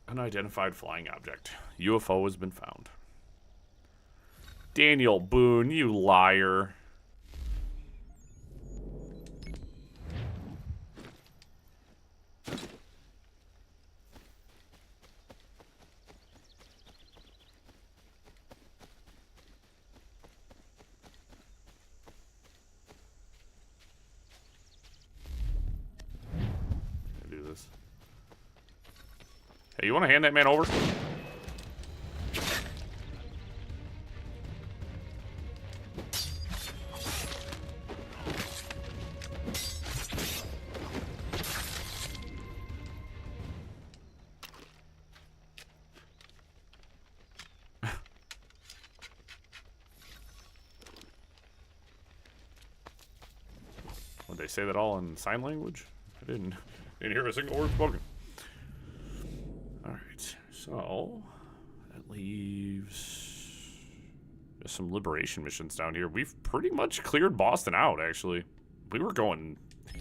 Unidentified flying object. UFO has been found. Daniel Boone, you liar. Do this. Hey, you want to hand that man over? Would they say that all in sign language? I didn't hear a single word spoken. Alright, so that leaves just some liberation missions down here. We've pretty much cleared Boston out, actually. We were going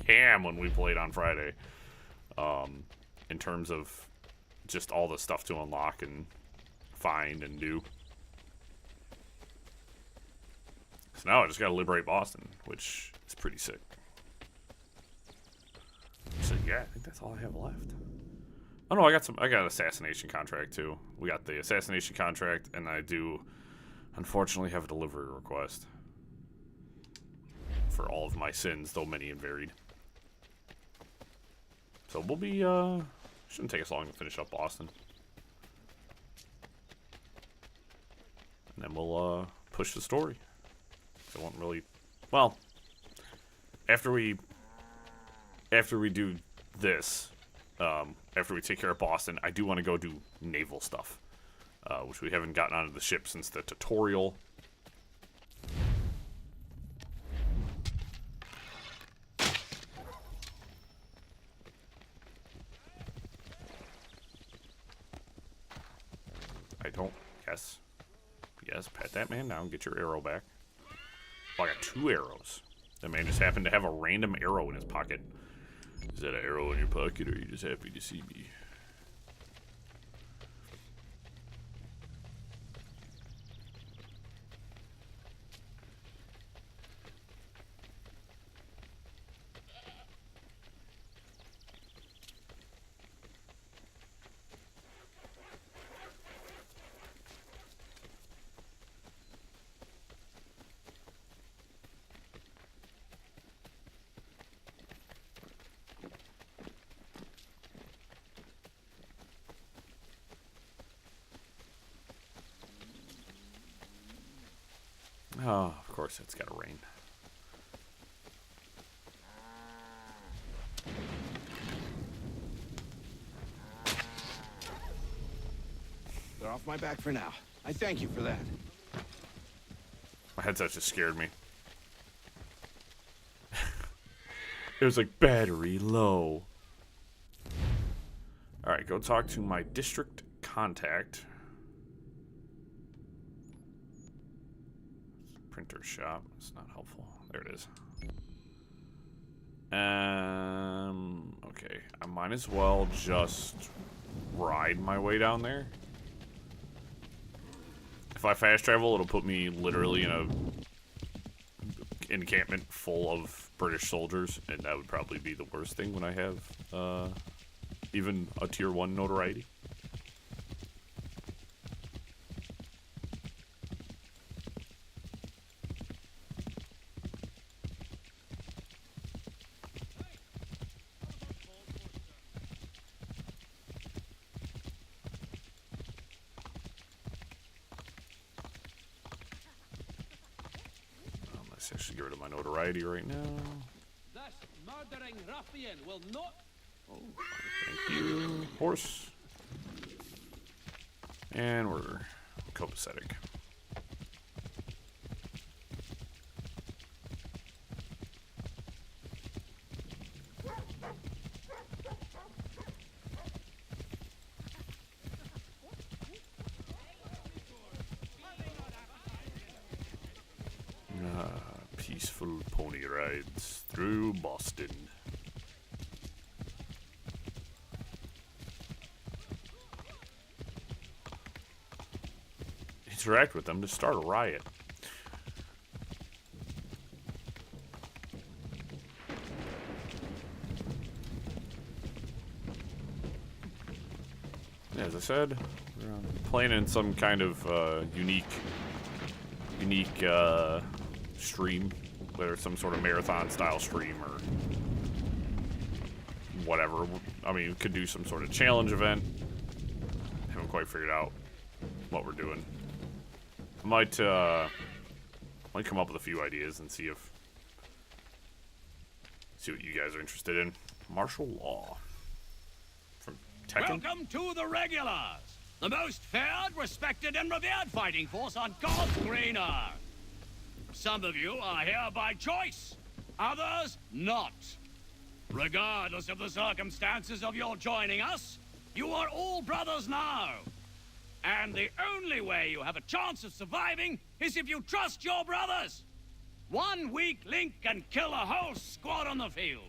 ham when we played on Friday. In terms of just all the stuff to unlock and find and do. So now I just gotta liberate Boston, which is pretty sick. So yeah, I think that's all I have left. Oh no, I got assassination contract too. We got the assassination contract, and I do unfortunately have a delivery request for all of my sins, though many and varied. So we'll be shouldn't take us long to finish up Boston. And then we'll push the story. It won't really, well, after we do this, after we take care of Boston, I do want to go do naval stuff, which we haven't gotten onto the ship since the tutorial. I don't, yes, pat that man down, get your arrow back. Oh, I got 2 arrows. That man just happened to have a random arrow in his pocket. Is that an arrow in your pocket, or are you just happy to see me? Oh, of course it's gotta rain. They're off my back for now. I thank you for that. My headset just scared me. It was like, battery low. Alright, go talk to my district contact. Printer shop. It's not helpful. There it is. Okay. I might as well just ride my way down there. If I fast travel, it'll put me literally in a encampment full of British soldiers, and that would probably be the worst thing when I have even a tier 1 notoriety. Let's actually get rid of my notoriety right now. This murdering ruffian will not. Oh, thank you, horse. And we're copacetic. Peaceful pony rides through Boston. Interact with them to start a riot. As I said, we're playing in some kind of unique stream, whether it's some sort of marathon style stream or whatever. I mean, we could do some sort of challenge event. Haven't quite figured out what we're doing. I might come up with a few ideas and see what you guys are interested in. Martial law from Tekken. Welcome to the Regulars, the most feared, respected, and revered fighting force on God's green earth. Some of you are here by choice, others not. Regardless of the circumstances of your joining us, you are all brothers now. And the only way you have a chance of surviving is if you trust your brothers. One weak link can kill a whole squad on the field.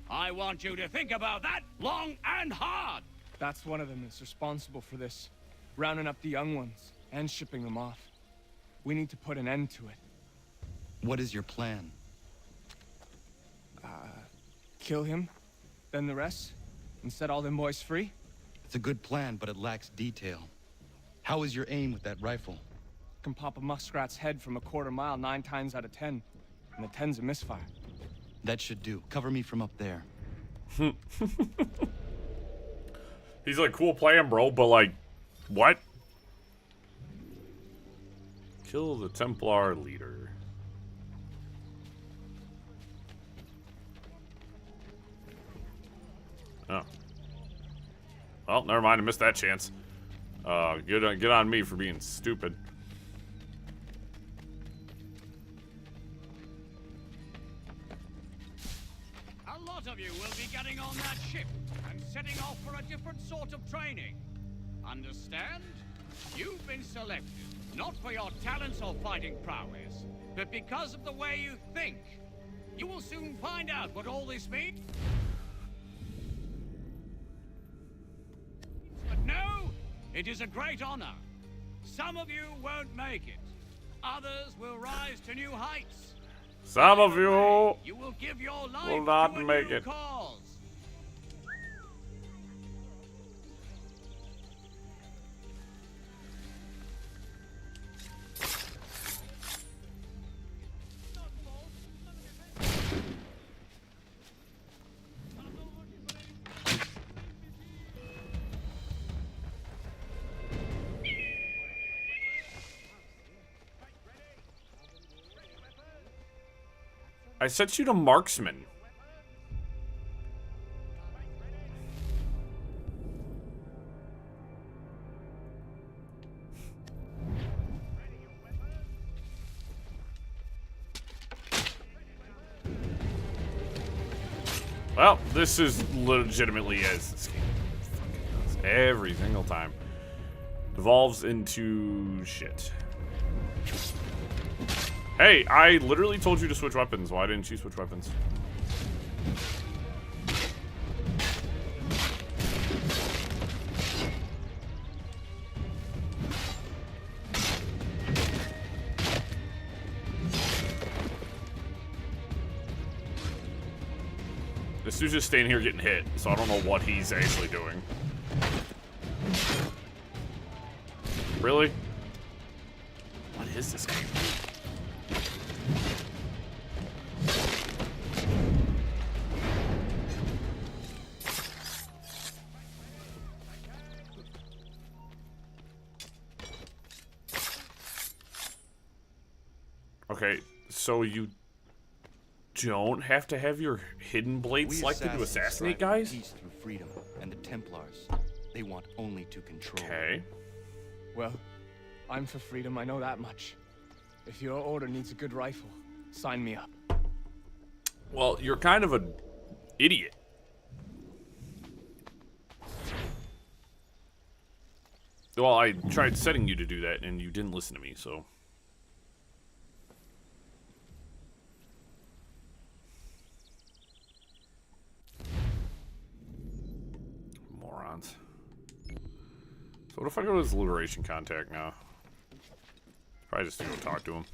I want you to think about that long and hard. That's one of them that's responsible for this. Rounding up the young ones and shipping them off. We need to put an end to it. What is your plan? Kill him, then the rest, and set all them boys free? It's a good plan, but it lacks detail. How is your aim with that rifle? Can pop a muskrat's head from a quarter mile 9 times out of 10, and the 10's a misfire. That should do. Cover me from up there. He's like, cool plan, bro, but like, what? Kill the Templar leader. Oh. Well, never mind. I missed that chance. Get on me for being stupid. A lot of you will be getting on that ship and setting off for a different sort of training. Understand? You've been selected, not for your talents or fighting prowess, but because of the way you think. You will soon find out what all this means. But no, it is a great honor. Some of you won't make it. Others will rise to new heights. Some of you You will give your life will not to a make new it. cause. I sent you to marksman. Well, this is legitimately as this game fucking does every single time. Devolves into shit. Hey, I literally told you to switch weapons. Why didn't you switch weapons? This dude's just staying here getting hit, so I don't know what he's actually doing. Really? What is this game? Okay, so you don't have to have your hidden blade We selected to assassins assassinate strive for guys? peace through freedom, and the Templars, they want only to control. Okay. Well, I'm for freedom, I know that much. If your order needs a good rifle, sign me up. Well, you're kind of an idiot. Well, I tried setting you to do that, and you didn't listen to me, so... Morons. So what if I go to his liberation contact now? Probably just to go talk to him.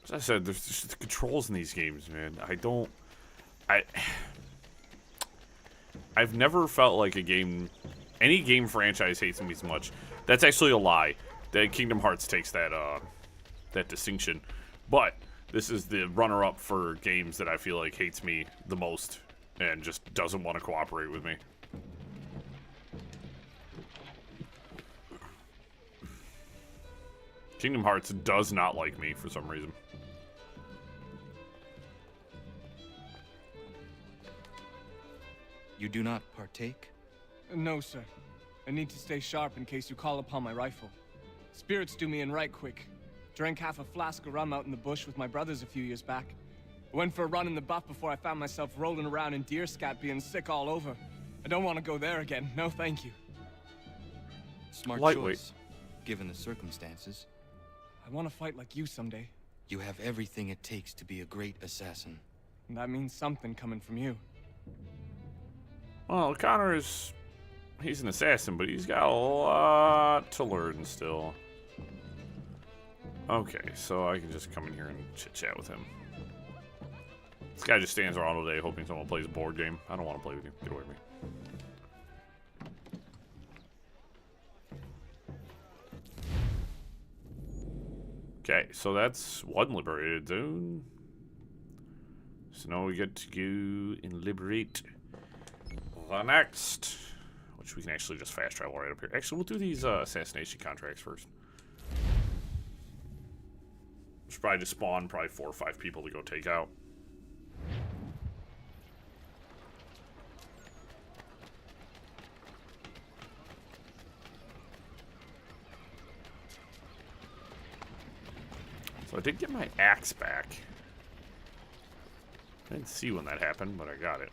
As I said, there's just the controls in these games, man. I've never felt like any game franchise hates me as much. That's actually a lie. That Kingdom Hearts takes that distinction. But this is the runner-up for games that I feel like hates me the most and just doesn't want to cooperate with me. Kingdom Hearts does not like me for some reason. You do not partake? No, sir. I need to stay sharp in case you call upon my rifle. Spirits do me in right quick. Drank half a flask of rum out in the bush with my brothers a few years back. Went for a run in the buff before I found myself rolling around in deer scat being sick all over. I don't want to go there again. No, thank you. Smart Lightweight. choice, given the circumstances. I want to fight like you someday. You have everything it takes to be a great assassin. And that means something coming from you. Well, Connor he's an assassin, but he's got a lot to learn still. Okay, so I can just come in here and chit-chat with him. This guy just stands around all day hoping someone plays a board game. I don't want to play with you. Get away from me. Okay, so that's one liberated zone. So now we get to go and liberate the next, which we can actually just fast travel right up here. Actually, we'll do these assassination contracts first. Should probably just spawn 4 or 5 people to go take out. So I did get my axe back. I didn't see when that happened, but I got it.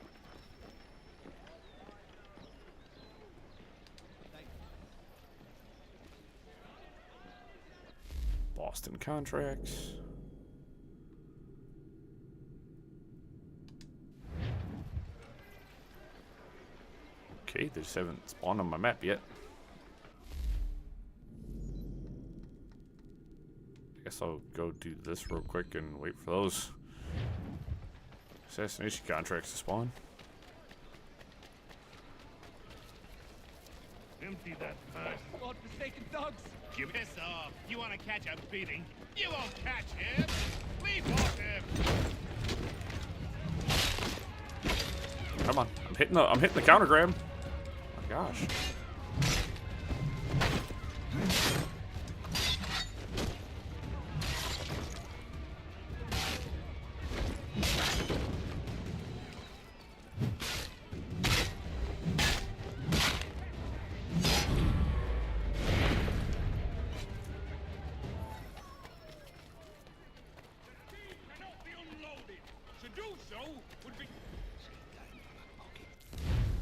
Boston contracts. Okay, they just haven't spawned on my map yet. Guess I'll go do this real quick and wait for those assassination contracts to spawn. Empty that bag. God-forsaken dogs! Give this up. You want to catch a beating? You won't catch him. Leave off him. Come on, I'm hitting the counter grab. Oh my gosh.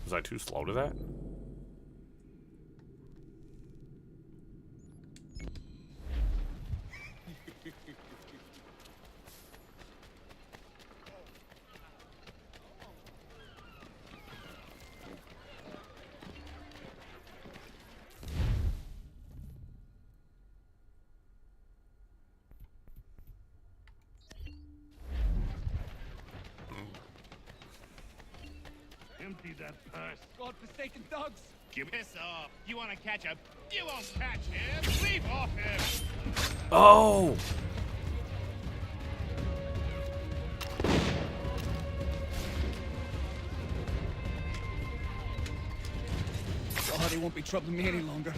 Was I too slow to that? Empty that purse. God-forsaken dogs! Give this up. You want to catch a... You won't catch him. Leave off him. Oh! God, he won't be troubling me any longer.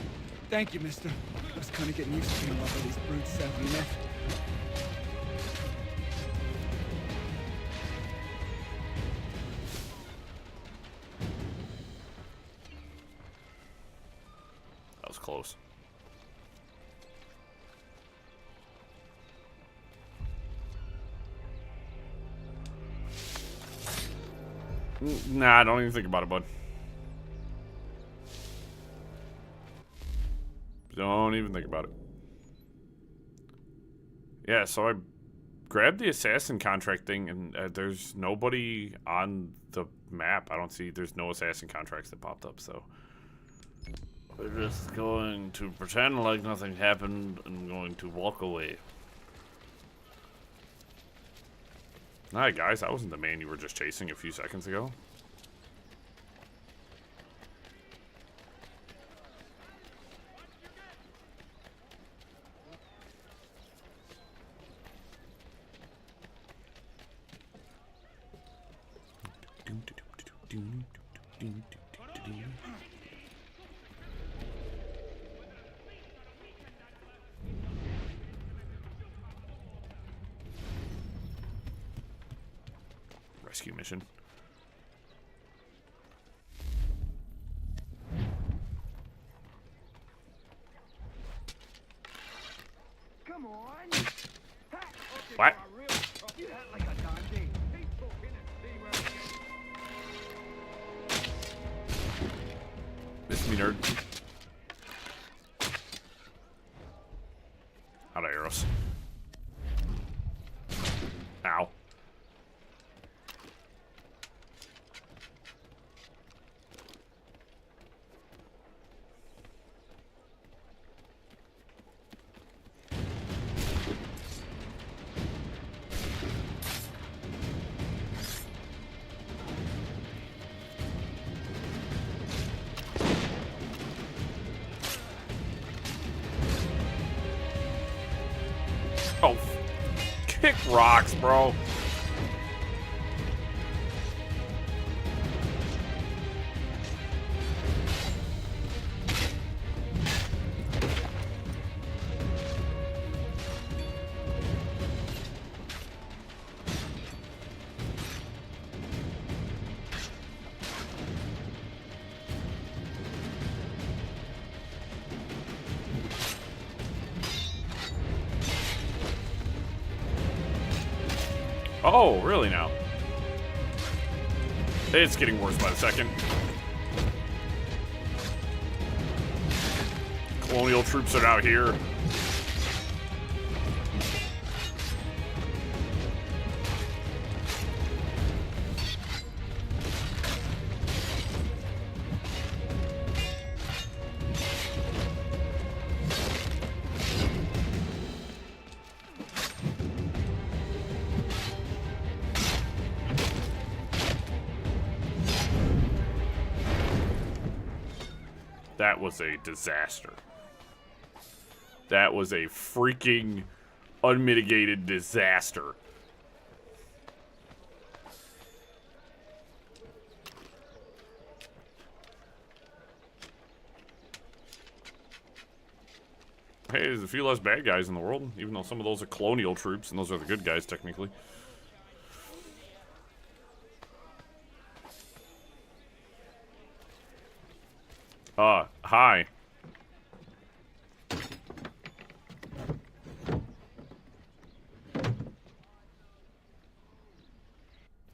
Thank you, mister. I was kind of getting used to being off of these brutes serving meth. That was close. Nah, don't even think about it, bud. Don't even think about it. Yeah, so I grabbed the assassin contract thing, and there's nobody on the map. I don't see, there's no assassin contracts that popped up, so. We're just going to pretend like nothing happened and going to walk away. Hi, guys, I wasn't the man you were just chasing a few seconds ago. Rescue mission. Come on. What? You act like a donkey. Keep talking and see where we get. Miss me, nerd. Out of arrows. Ow. Oh, kick rocks, bro. Oh, really now? It's getting worse by the second. Colonial troops are out here. That was a disaster. That was a freaking unmitigated disaster. Hey, there's a few less bad guys in the world, even though some of those are colonial troops, and those are the good guys, technically. Hi.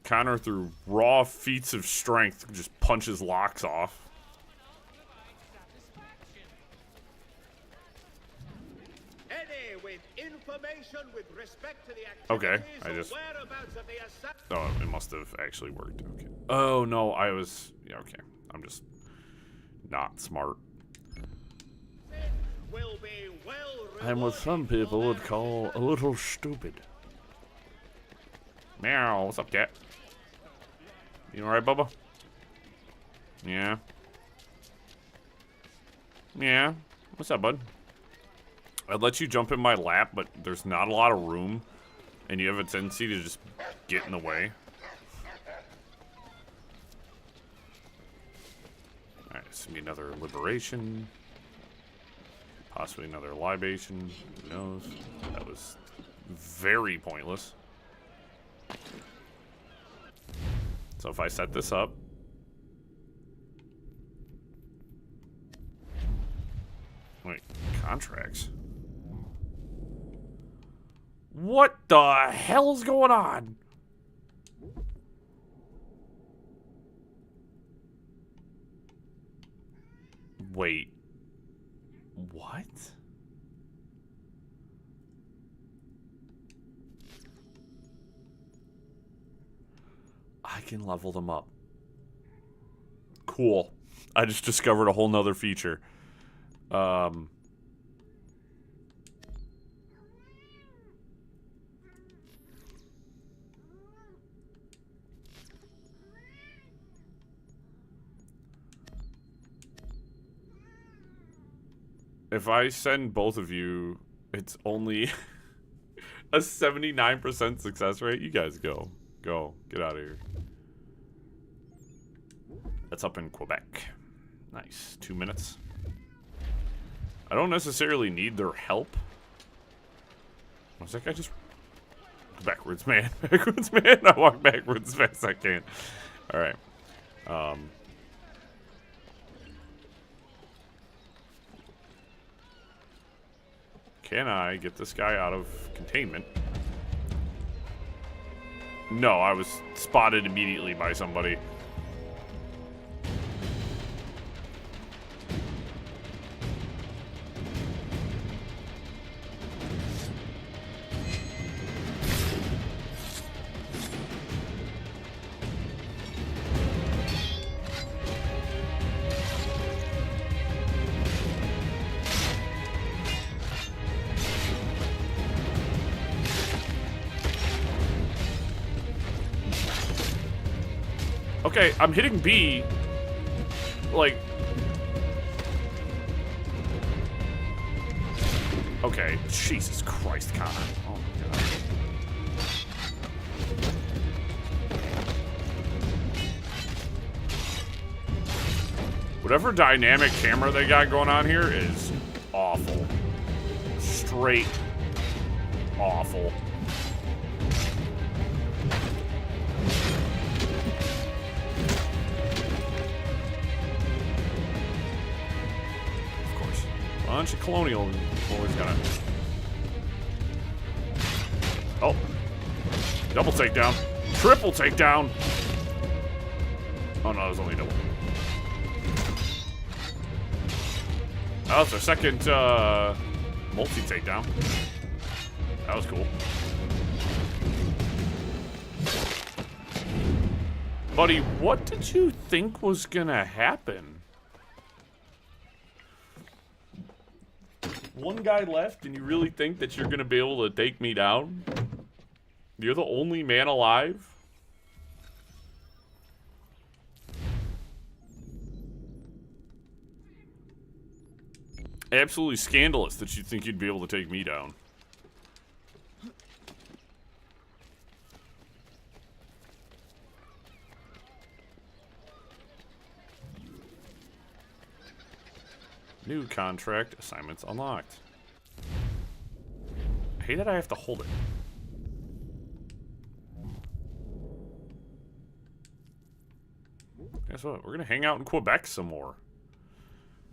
Connor, through raw feats of strength, just punches locks off. With information with respect to the Okay, activities I or just... whereabouts of the assassin. Oh, it must have actually worked. Okay. Oh, no, I was... Yeah, okay. I'm just not smart. Will be well I'm what some people would call a little stupid. Meow. What's up, cat? You alright, Bubba? Yeah. Yeah. What's up, bud? I'd let you jump in my lap, but there's not a lot of room, and you have a tendency to just get in the way. Alright, this will be another liberation. Possibly another libation. Who knows? That was very pointless. So if I set this up. Wait, contracts? What the hell's going on? Wait. What? I can level them up. Cool. I just discovered a whole nother feature. If I send both of you, it's only a 79% success rate. You guys go. Go. Get out of here. That's up in Quebec. Nice. 2 minutes. I don't necessarily need their help. Was that guy just... Backwards, man. Backwards, man. I walk backwards as fast as I can. Alright. Can I get this guy out of containment? No, I was spotted immediately by somebody. Okay, I'm hitting B. Like... Oh, Okay. Jesus Christ, Connor. Oh my god. Whatever dynamic camera they got going on here is awful. Straight awful. Of course. Bunch of colonial always gonna. Oh. Double takedown. Triple takedown. Oh no, it was only double. Oh, it's our second multi-takedown. That was cool. Buddy, what did you think was gonna happen? One guy left and you really think that you're gonna be able to take me down? You're the only man alive? Absolutely scandalous that you think you'd be able to take me down. New contract assignments unlocked. I hate that I have to hold it. Guess what? We're gonna hang out in Quebec some more.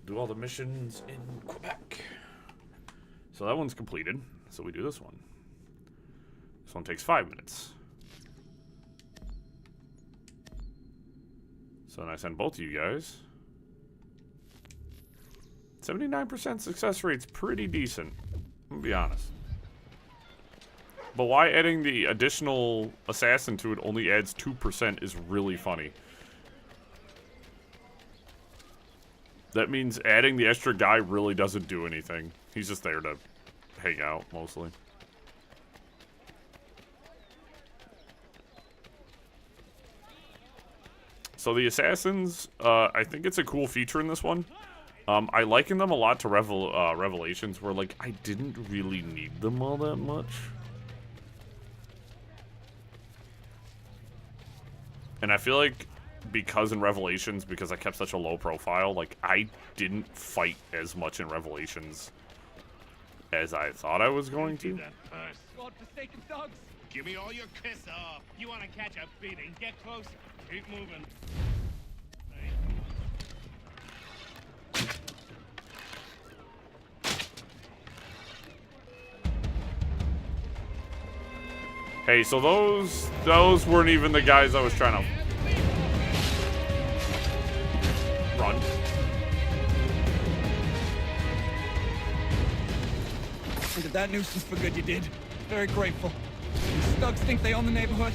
Do all the missions in Quebec. So that one's completed. So we do this one. This one takes 5 minutes. So then I send both of you guys. 79% success rate's pretty decent. I'm gonna be honest. But why adding the additional assassin to it only adds 2% is really funny. That means adding the extra guy really doesn't do anything. He's just there to hang out, mostly. So the assassins, I think it's a cool feature in this one. I liken them a lot to Revelations, where, like, I didn't really need them all that much. And I feel like because in Revelations, because I kept such a low profile, like, I didn't fight as much in Revelations as I thought I was going to. God-forsaken dogs! Give me all your kiss off. You want to catch a beating? Get close. Keep moving. Hey, so those weren't even the guys I was trying to run. Ended that nuisance for good, you did. Very grateful. These thugs think they own the neighborhood.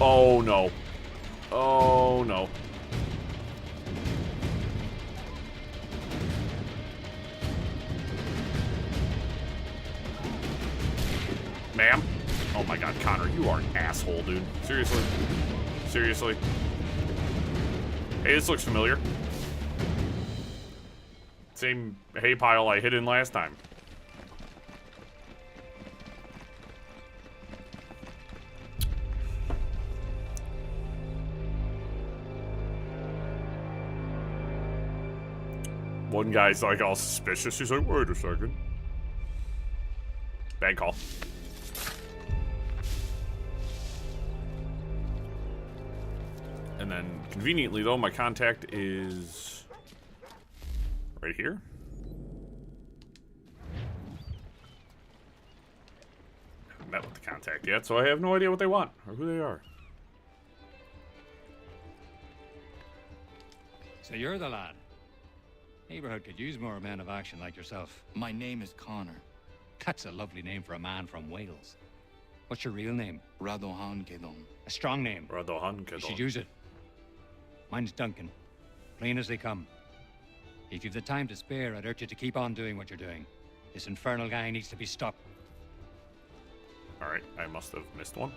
Oh no. Oh no. Ma'am? Oh my god, Connor, you are an asshole, dude. Seriously? Seriously? Hey, this looks familiar. Same hay pile I hid in last time. One guy's like all suspicious. He's like, wait a second. Bad call. And then, conveniently though, my contact is right here. Haven't met with the contact yet, so I have no idea what they want or who they are. So you're the lad. Neighborhood could use more men of action like yourself. My name is Connor. That's a lovely name for a man from Wales. What's your real name? Radohan Kedon. A strong name. Radohan You should use it. Mine's Duncan. Plain as they come. If you've the time to spare, I'd urge you to keep on doing what you're doing. This infernal gang needs to be stopped. Alright, I must have missed one.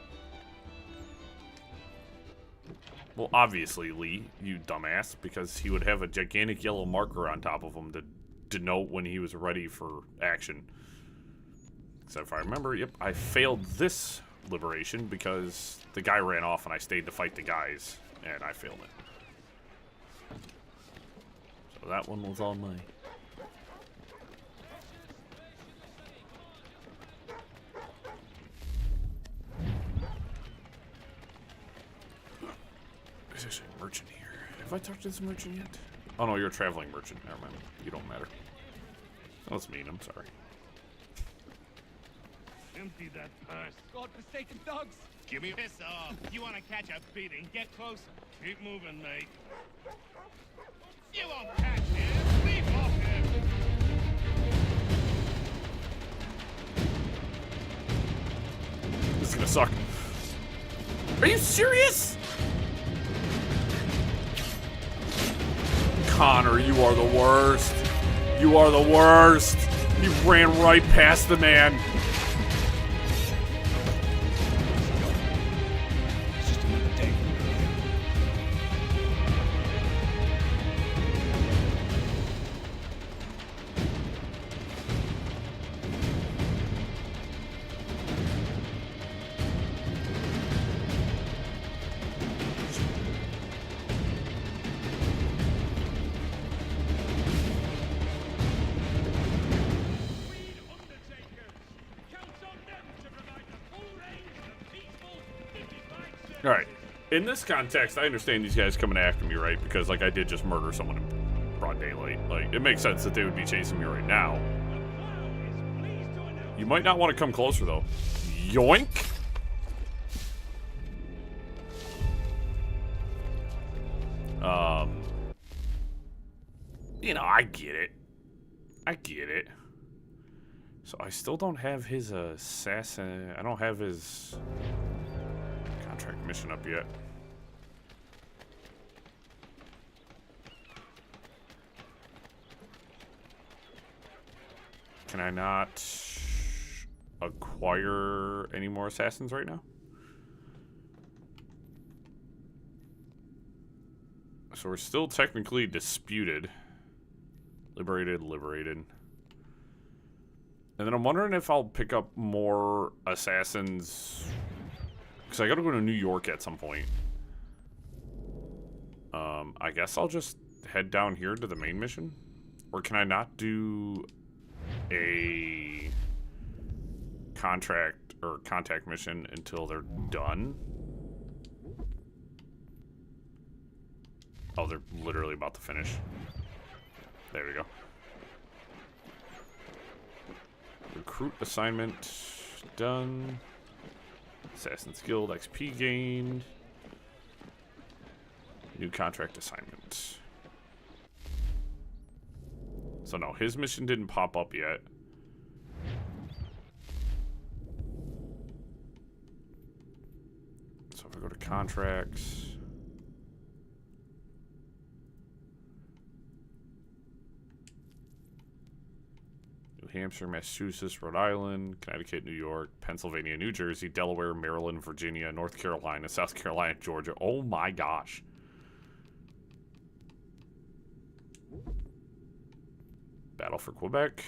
Well, obviously, Lee, you dumbass, because he would have a gigantic yellow marker on top of him to denote when he was ready for action. So if I remember, yep, I failed this liberation because the guy ran off and I stayed to fight the guys, and I failed it. So that one was on my... There's a merchant here. Have I talked to this merchant yet? Oh no, you're a traveling merchant. Never mind. You don't matter. That's mean, I'm sorry. Empty that purse. God-forsaken dogs! Give me this off. You want to catch a beating? Get closer. Keep moving, mate. You won't catch him. Leave off him. This is gonna suck. Are you serious? Connor, you are the worst. You are the worst. You ran right past the man. It's just another day. Alright. In this context, I understand these guys coming after me, right? Because, like, I did just murder someone in broad daylight. Like, it makes sense that they would be chasing me right now. You might not want to come closer, though. Yoink! You know, I get it. I get it. So I still don't have his assassin... I don't have his... contract mission up yet. Can I not acquire any more assassins right now? So we're still technically disputed. Liberated. And then I'm wondering if I'll pick up more assassins... because I gotta go to New York at some point. I guess I'll just head down here to the main mission? Or can I not do a contract or contact mission until they're done? Oh, they're literally about to finish. There we go. Recruit assignment done. Assassin's Guild XP gained. New contract assignment. So no, his mission didn't pop up yet. So if I go to contracts. New Hampshire, Massachusetts, Rhode Island, Connecticut, New York, Pennsylvania, New Jersey, Delaware, Maryland, Virginia, North Carolina, South Carolina, Georgia. Oh my gosh. Battle for Quebec.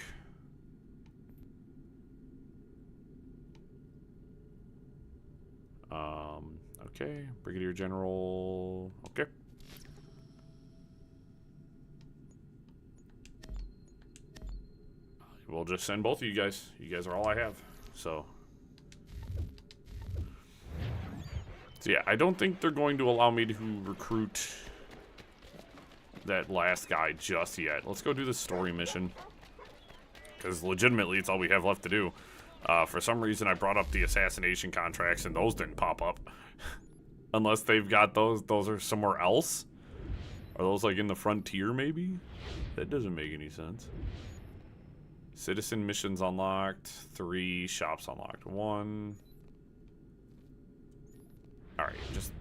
Okay. Brigadier General. Okay. We'll just send both of you guys. You guys are all I have. So yeah, I don't think they're going to allow me to recruit that last guy just yet. Let's go do the story mission. Because legitimately, it's all we have left to do. For some reason, I brought up the assassination contracts, and those didn't pop up. Unless they've got those. Those are somewhere else. Are those, like, in the frontier, maybe? That doesn't make any sense. Citizen missions unlocked. 3 shops unlocked. 1. Alright, just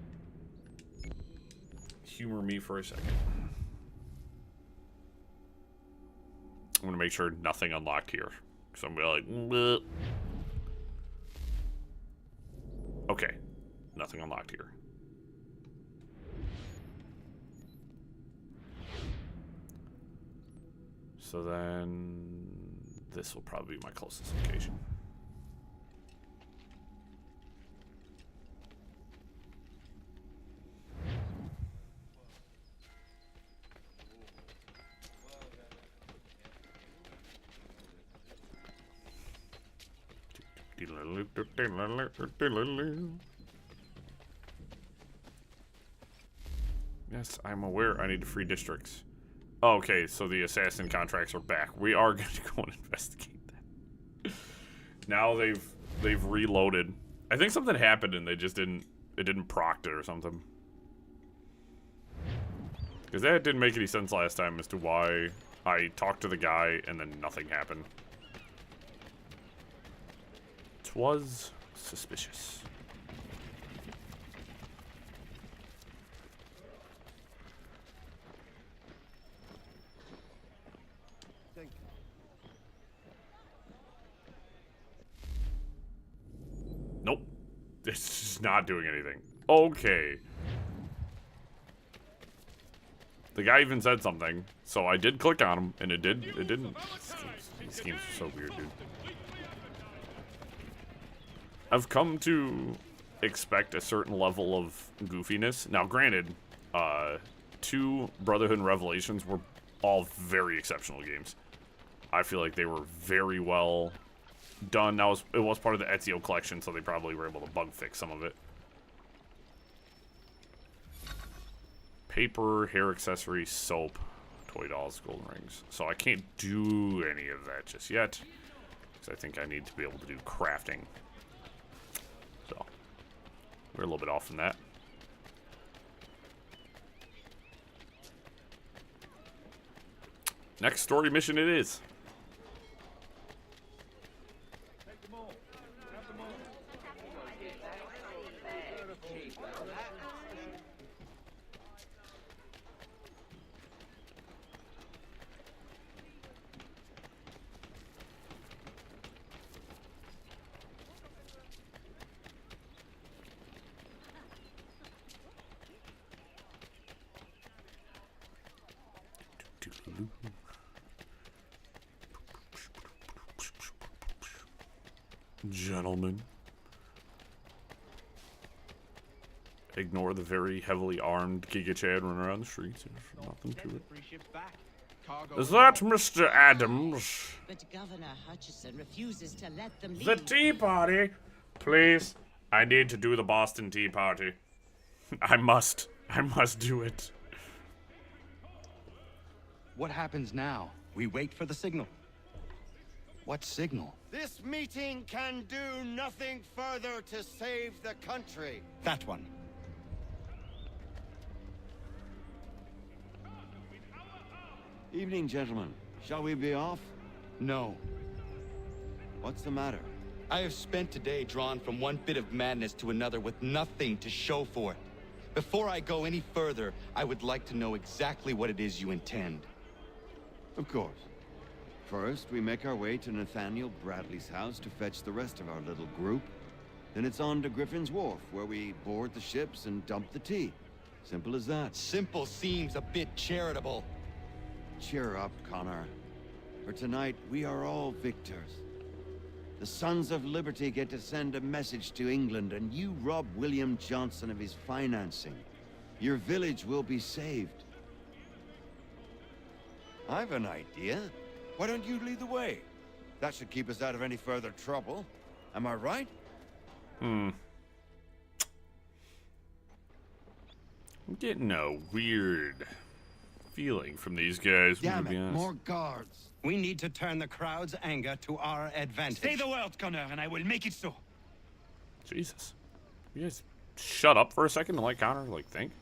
humor me for a second. I'm gonna make sure nothing unlocked here. So I'm gonna be like, bleh. Okay, nothing unlocked here. So then this will probably be my closest location. Yes, I'm aware I need to free districts. Okay, so the assassin contracts are back. We are going to go and investigate that. Now they've reloaded. I think something happened and they just didn't proc it or something. Because that didn't make any sense last time as to why I talked to the guy and then nothing happened. Was suspicious. Nope. It's just not doing anything. Okay. The guy even said something, so I did click on him, and it didn't. These games are so weird, dude. I've come to expect a certain level of goofiness. Now, granted, 2 Brotherhood and Revelations were all very exceptional games. I feel like they were very well done. Now, it was part of the Ezios collection, so they probably were able to bug fix some of it. Paper, hair accessories, soap, toy dolls, golden rings. So I can't do any of that just yet, because I think I need to be able to do crafting. So, we're a little bit off from that. Next story mission it is. Gentlemen, ignore the very heavily armed Giga Chad running around the streets. There's nothing to it. Is that Mr. Adams? But Governor Hutchison refuses to let them leave. The Tea Party? Please, I need to do the Boston Tea Party. I must do it. What happens now? We wait for the signal. What signal? This meeting can do nothing further to save the country. That one. Evening, gentlemen. Shall we be off? No. What's the matter? I have spent today drawn from one bit of madness to another with nothing to show for it. Before I go any further, I would like to know exactly what it is you intend. Of course. First, we make our way to Nathaniel Bradley's house to fetch the rest of our little group. Then it's on to Griffin's Wharf, where we board the ships and dump the tea. Simple as that. Simple seems a bit charitable. Cheer up, Connor. For tonight, we are all victors. The Sons of Liberty get to send a message to England, and you rob William Johnson of his financing. Your village will be saved. I've an idea. Why don't you lead the way? That should keep us out of any further trouble. Am I right? I'm getting a weird feeling from these guys. Damn it, more guards. We need to turn the crowd's anger to our advantage. Say the word, Connor, and I will make it so. Jesus. You guys shut up for a second and let Connor, think.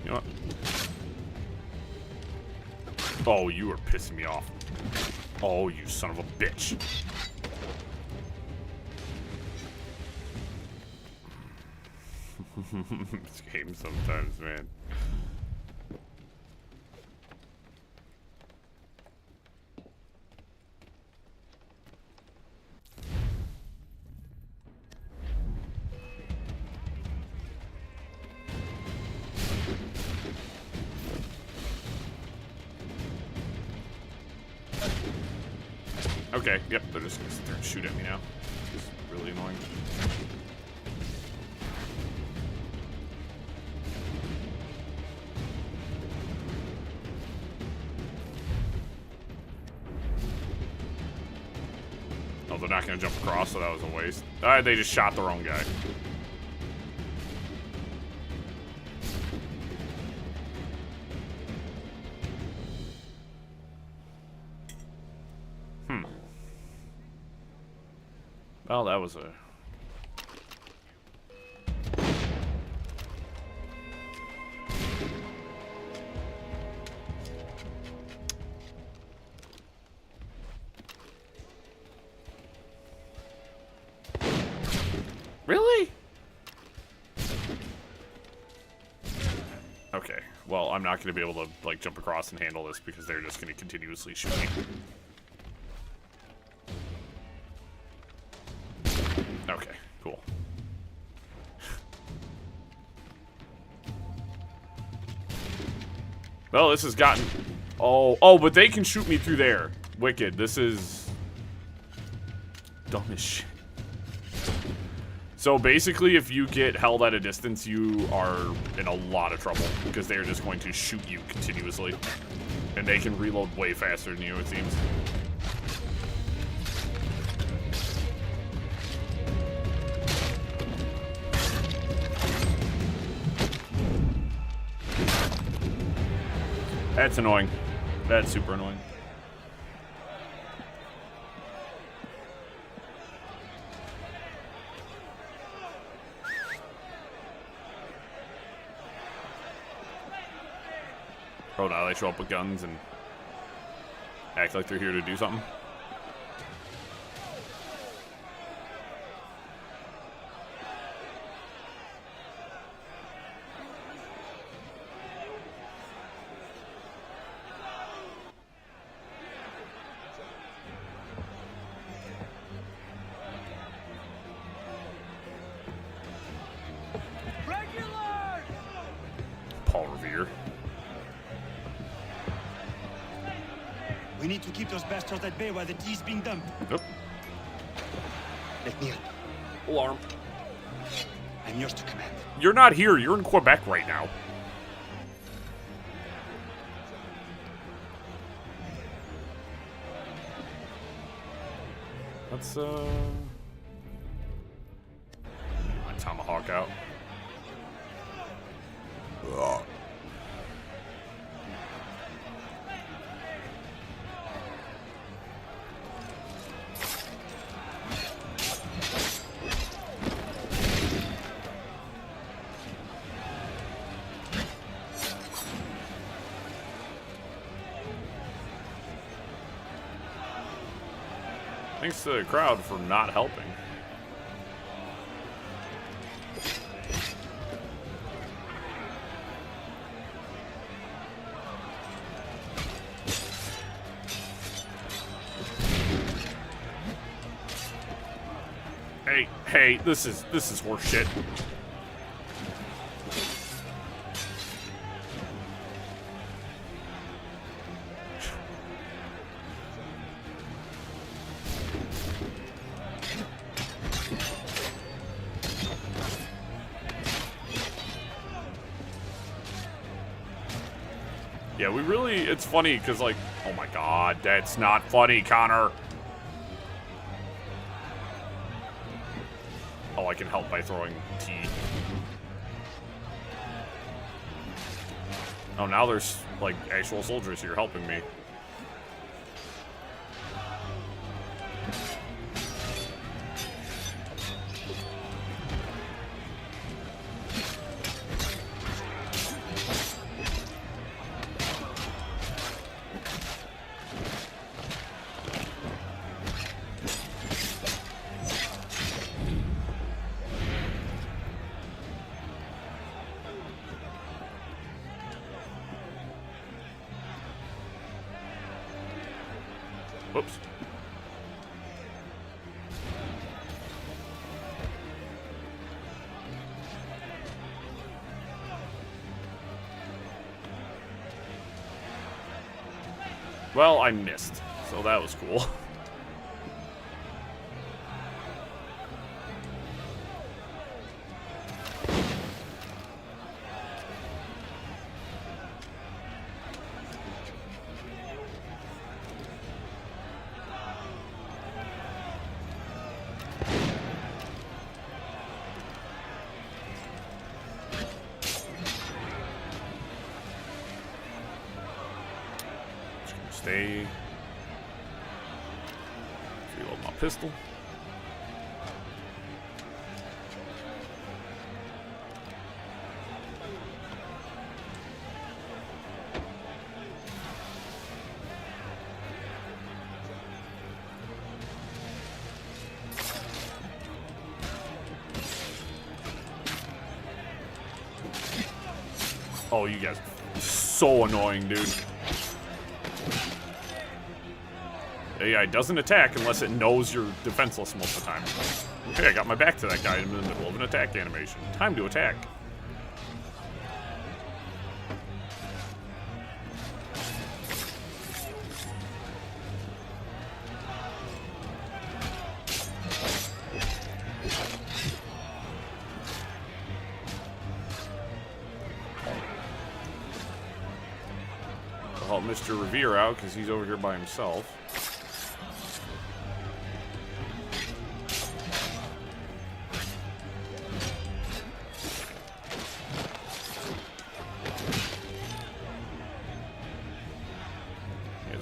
You know what? Oh, you are pissing me off. Oh, you son of a bitch. This game sometimes, man. Okay, yep, they're just gonna sit there and shoot at me now. It's really annoying. Oh, they're not gonna jump across, so that was a waste. Alright, they just shot the wrong guy. Well, that was a... Really? Okay, well, I'm not going to be able to, like, jump across and handle this because they're just going to continuously shoot me. Okay, cool. Well, this has gotten... Oh, but they can shoot me through there. Wicked, this is... dumb as shit. So basically, if you get held at a distance, you are in a lot of trouble because they're just going to shoot you continuously. And they can reload way faster than you, it seems. That's annoying. That's super annoying. Oh, now they show up with guns and act like they're here to do something. Paul Revere. We need to keep those bastards at bay while the tea's being dumped. Yep. Let me up. Alarm. I'm yours to command. You're not here. You're in Quebec right now. Let's, my tomahawk out. Ugh. Thanks to the crowd for not helping. Hey, this is horse shit. Yeah, we really, it's funny because, like, oh my god, that's not funny, Connor. Oh, I can help by throwing tea. Oh, now there's, like, actual soldiers here helping me. Whoops. Well, I missed, so that was cool. Stay. Reload my pistol. Oh, you guys are so annoying, dude. AI doesn't attack unless it knows you're defenseless most of the time. Okay, I got my back to that guy in the middle of an attack animation. Time to attack. I'll help Mr. Revere out because he's over here by himself.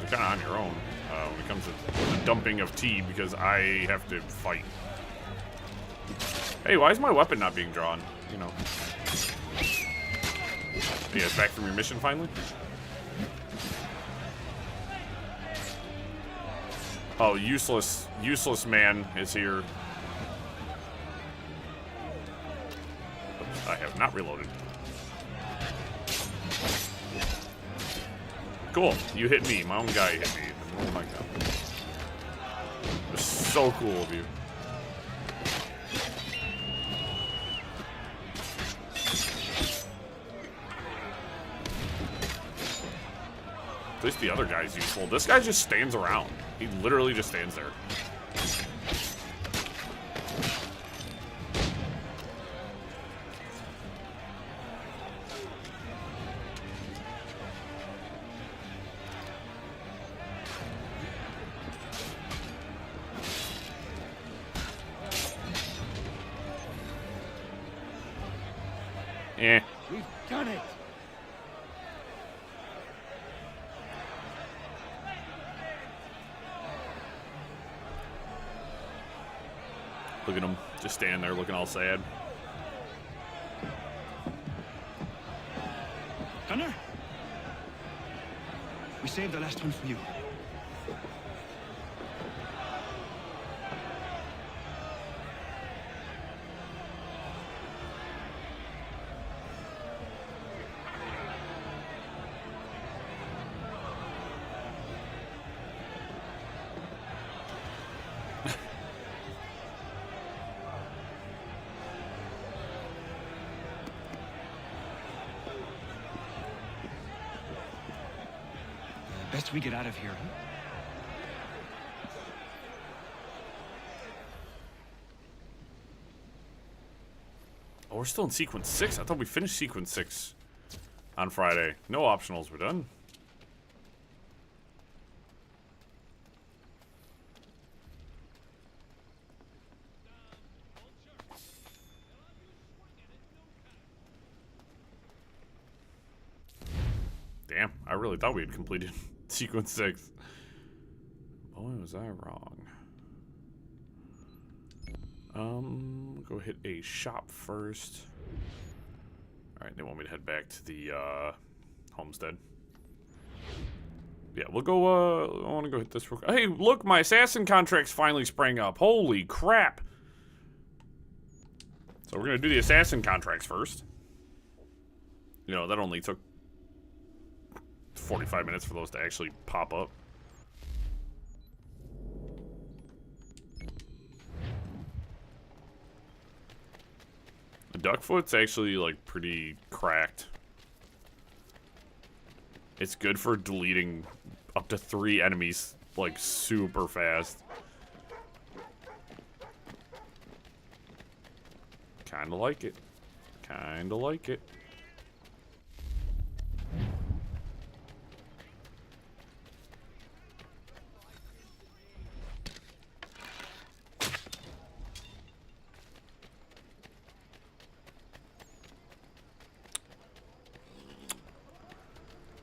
Kind of on your own when it comes to the dumping of tea because I have to fight. Hey, why is my weapon not being drawn? You know. You guys back from your mission finally? Oh, useless man is here. Oops, I have not reloaded. Cool, you hit me. My own guy hit me. Oh my god. It was so cool of you. At least the other guy's useful. This guy just stands around. He literally just stands there. Eh. We've done it. Look at him, just standing there looking all sad. Gunner? We saved the last one for you. Best we get out of here, huh? Oh, we're still in sequence 6. I thought we finished sequence 6 on Friday. No optionals were done. Damn, I really thought we had completed sequence 6. Boy, was I wrong. Go hit a shop first. Alright, they want me to head back to the homestead. Yeah, we'll go, I want to go hit this real quick. Hey, look, my assassin contracts finally sprang up. Holy crap. So we're going to do the assassin contracts first. You know, that only took 45 minutes for those to actually pop up. Duckfoot's actually, like, pretty cracked. It's good for deleting up to 3 enemies, like, super fast. Kinda like it. Kinda like it.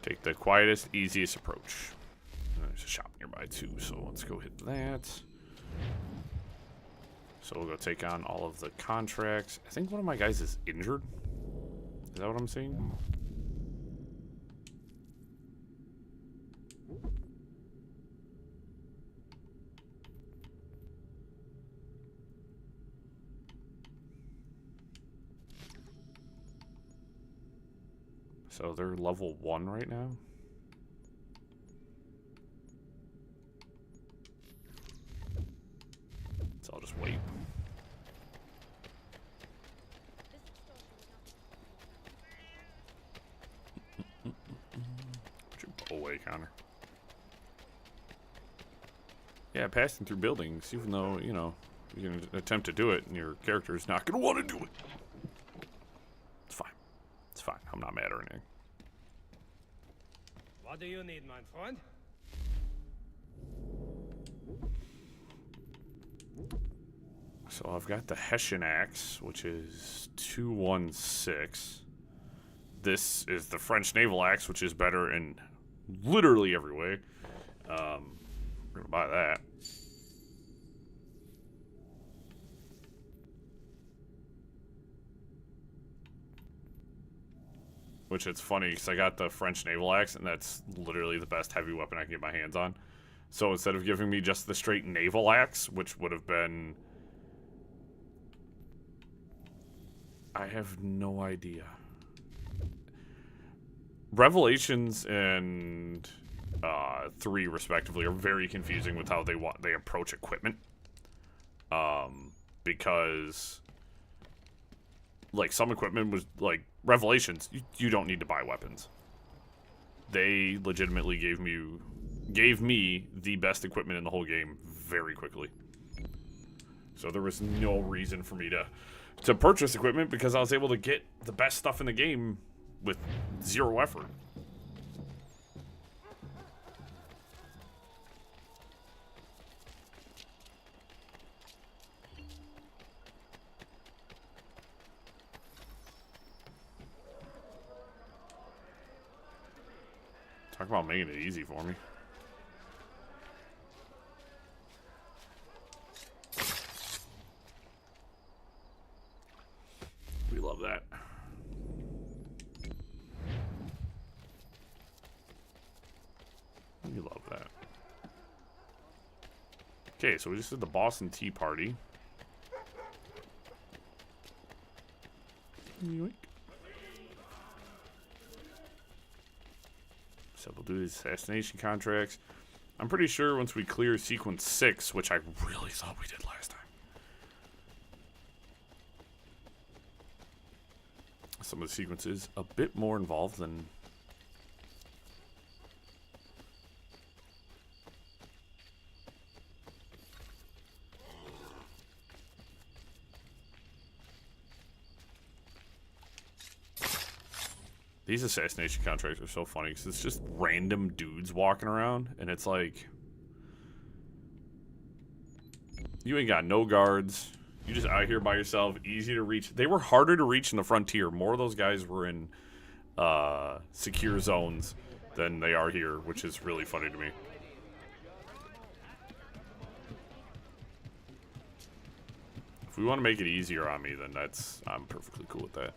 Take the quietest, easiest approach. There's a shop nearby too, so let's go hit that. So we'll go take on all of the contracts. I think one of my guys is injured. Is that what I'm seeing? So they're level 1 right now. So I'll just wait. Put your bow away, Connor. Yeah, passing through buildings, even though, you know, you can attempt to do it and your character is not going to want to do it. It's fine. It's fine. I'm not mad or anything. What do you need, my friend? So I've got the Hessian Axe, which is 216. This is the French Naval Axe, which is better in literally every way. We're gonna buy that. Which it's funny because I got the French Naval Axe, and that's literally the best heavy weapon I can get my hands on. So instead of giving me just the straight Naval Axe, which would have been... I have no idea. Revelations and 3 respectively are very confusing with how they approach equipment. Because like some equipment was like Revelations, you don't need to buy weapons. They legitimately gave me the best equipment in the whole game very quickly. So there was no reason for me to purchase equipment because I was able to get the best stuff in the game with 0 effort. Talk about making it easy for me. We love that. We love that. Okay, so we just did the Boston Tea Party. Yoink. So we'll do these assassination contracts. I'm pretty sure once we clear sequence 6, which I really thought we did last time. Some of the sequences a bit more involved than... These assassination contracts are so funny because it's just random dudes walking around, and it's like, you ain't got no guards. You just out here by yourself, easy to reach. They were harder to reach in the Frontier. More of those guys were in secure zones than they are here, which is really funny to me. If we want to make it easier on me, then I'm perfectly cool with that.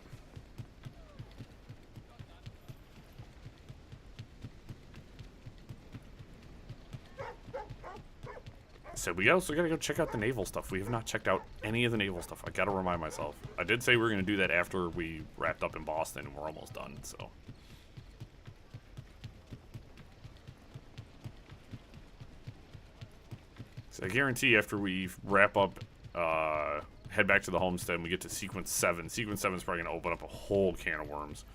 So we also gotta go check out the naval stuff. We have not checked out any of the naval stuff. I gotta remind myself. I did say we were gonna do that after we wrapped up in Boston, and we're almost done, so. So I guarantee after we wrap up head back to the homestead and we get to sequence 7. Sequence 7 is probably going to open up a whole can of worms.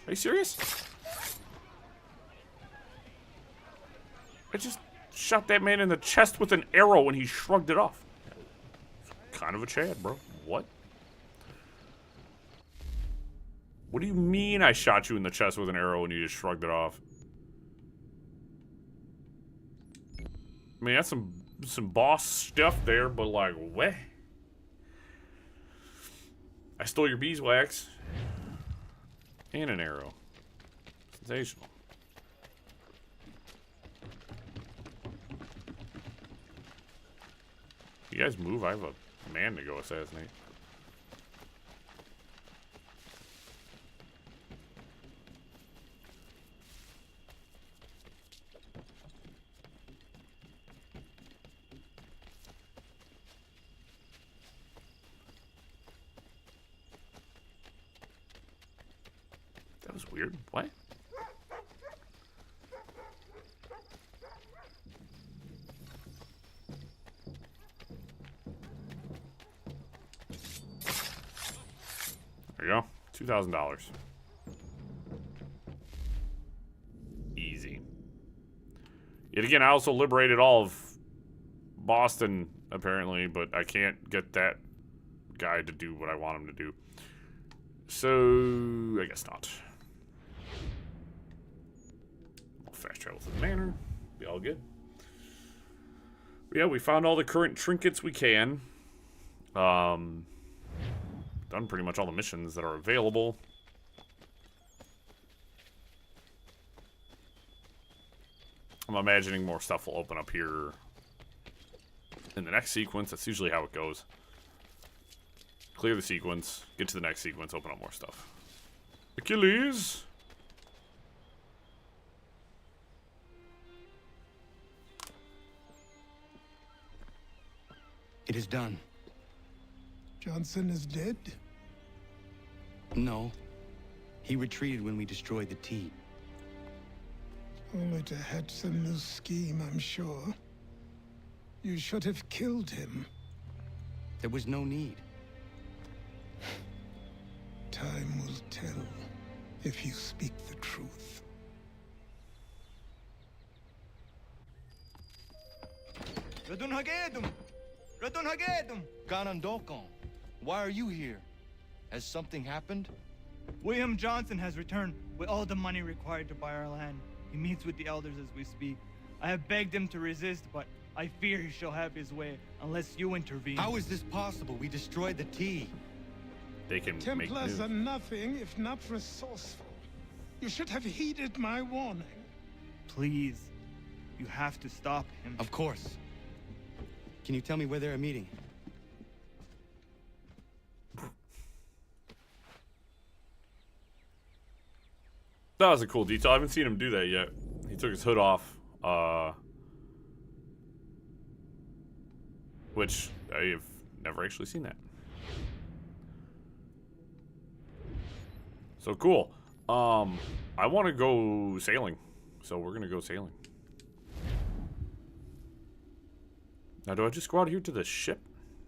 Are you serious? I just shot that man in the chest with an arrow when he shrugged it off. Kind of a Chad, bro. What? What do you mean I shot you in the chest with an arrow and you just shrugged it off? I mean, that's some boss stuff there, but like, what? I stole your beeswax. And an arrow. Sensational. You guys move, I have a man to go assassinate. That was weird. What? There you go. $2,000. Easy. Yet again, I also liberated all of Boston, apparently, but I can't get that guy to do what I want him to do. So, I guess not. We'll fast travel to the manor. Be all good. But yeah, we found all the current trinkets we can. Done pretty much all the missions that are available. I'm imagining more stuff will open up here in the next sequence. That's usually how it goes. Clear the sequence, get to the next sequence, open up more stuff. Achilles! It is done. Johnson is dead? No. He retreated when we destroyed the tea. Only to hatch some new scheme, I'm sure. You should have killed him. There was no need. Time will tell if you speak the truth. Ganondokon, why are you here? Has something happened? William Johnson has returned with all the money required to buy our land. He meets with the elders as we speak. I have begged him to resist, but I fear he shall have his way unless you intervene. How is this possible? We destroyed the tea. They can Templars are nothing if not resourceful. You should have heeded my warning. Please, you have to stop him. Of course. Can you tell me where they're meeting? That was a cool detail. I haven't seen him do that yet. He took his hood off. Which I have never actually seen that. So cool. I want to go sailing. So we're going to go sailing. Now, do I just go out here to the ship?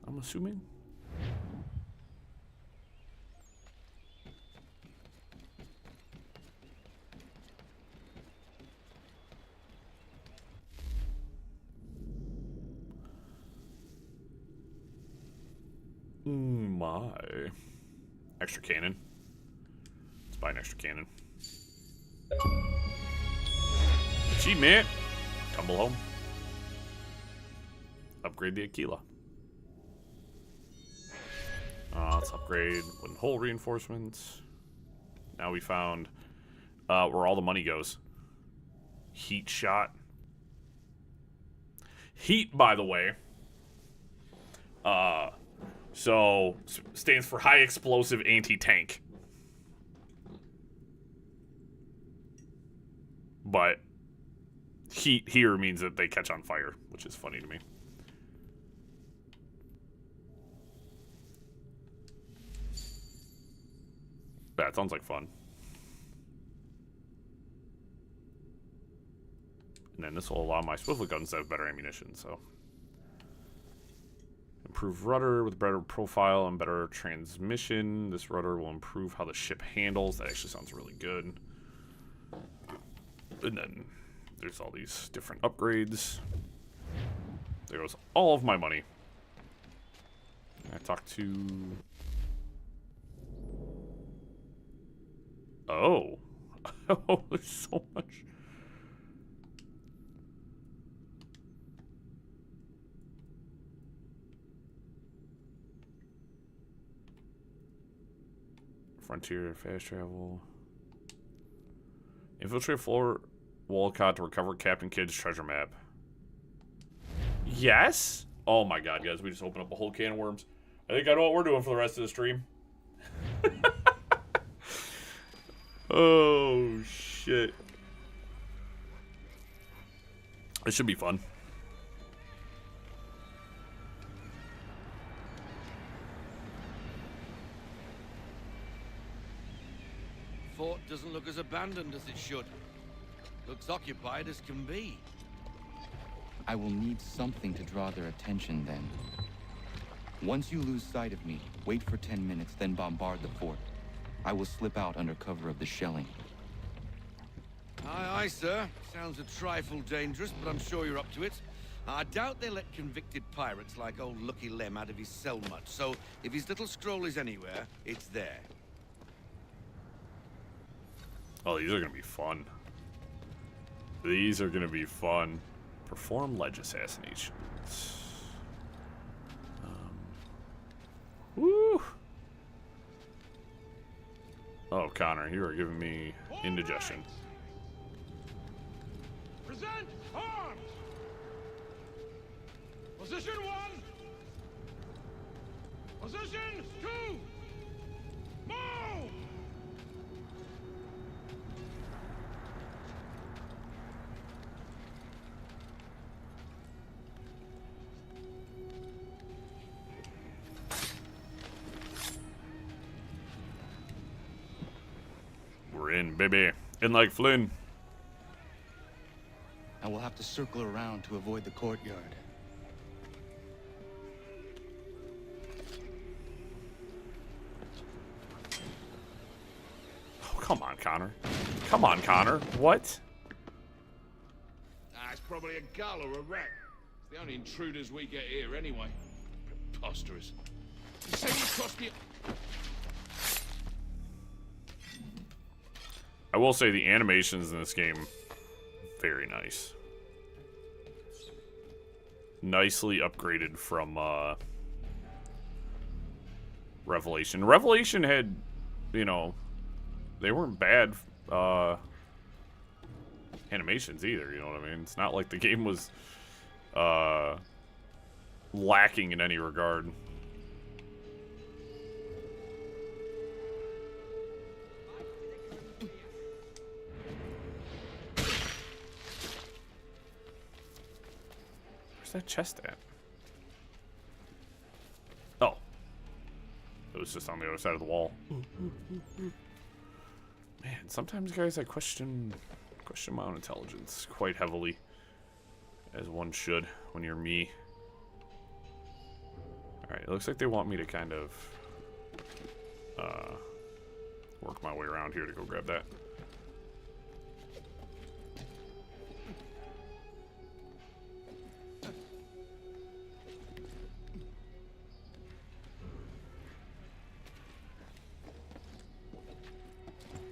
I'm assuming. My. Extra cannon. Let's buy an extra cannon. Achievement. Tumble home. Upgrade the Aquila. Let's upgrade wooden hull reinforcements. Now we found where all the money goes. Heat shot. Heat, by the way. So stands for high explosive anti-tank. But heat here means that they catch on fire, which is funny to me. That sounds like fun. And then this will allow my swivel guns to have better ammunition, so. Improve rudder with better profile and better transmission. This rudder will improve how the ship handles. That actually sounds really good. And then there's all these different upgrades. There goes all of my money. I talked to... Oh. Oh, there's so much. Frontier, fast travel. Infiltrate Floor Walcott to recover Captain Kidd's treasure map. Yes? Oh my god, guys, we just opened up a whole can of worms. I think I know what we're doing for the rest of the stream. Oh, shit. It should be fun. Fort doesn't look as abandoned as it should. Looks occupied as can be. I will need something to draw their attention then. Once you lose sight of me, wait for 10 minutes, then bombard the fort. I will slip out under cover of the shelling. Aye, aye, sir. Sounds a trifle dangerous, but I'm sure you're up to it. I doubt they let convicted pirates like old Lucky Lem out of his cell much, so if his little scroll is anywhere, it's there. Oh, these are going to be fun. These are going to be fun. Perform ledge assassinations. Woo! Oh, Connor, you are giving me indigestion. Present arms! Position 1! Position 2! Move! We're in, baby. In like Flynn. I will have to circle around to avoid the courtyard. Oh, come on, Connor. Come on, Connor. What? It's probably a gull or a rat. It's the only intruders we get here anyway. Preposterous. You say you crossed me... I will say the animations in this game, very nice. Nicely upgraded from Revelation. Revelation had, you know, they weren't bad animations either, you know what I mean? It's not like the game was lacking in any regard. That chest at? Oh. It was just on the other side of the wall. Man, sometimes, guys, I question my own intelligence quite heavily. As one should when you're me. Alright, it looks like they want me to kind of work my way around here to go grab that.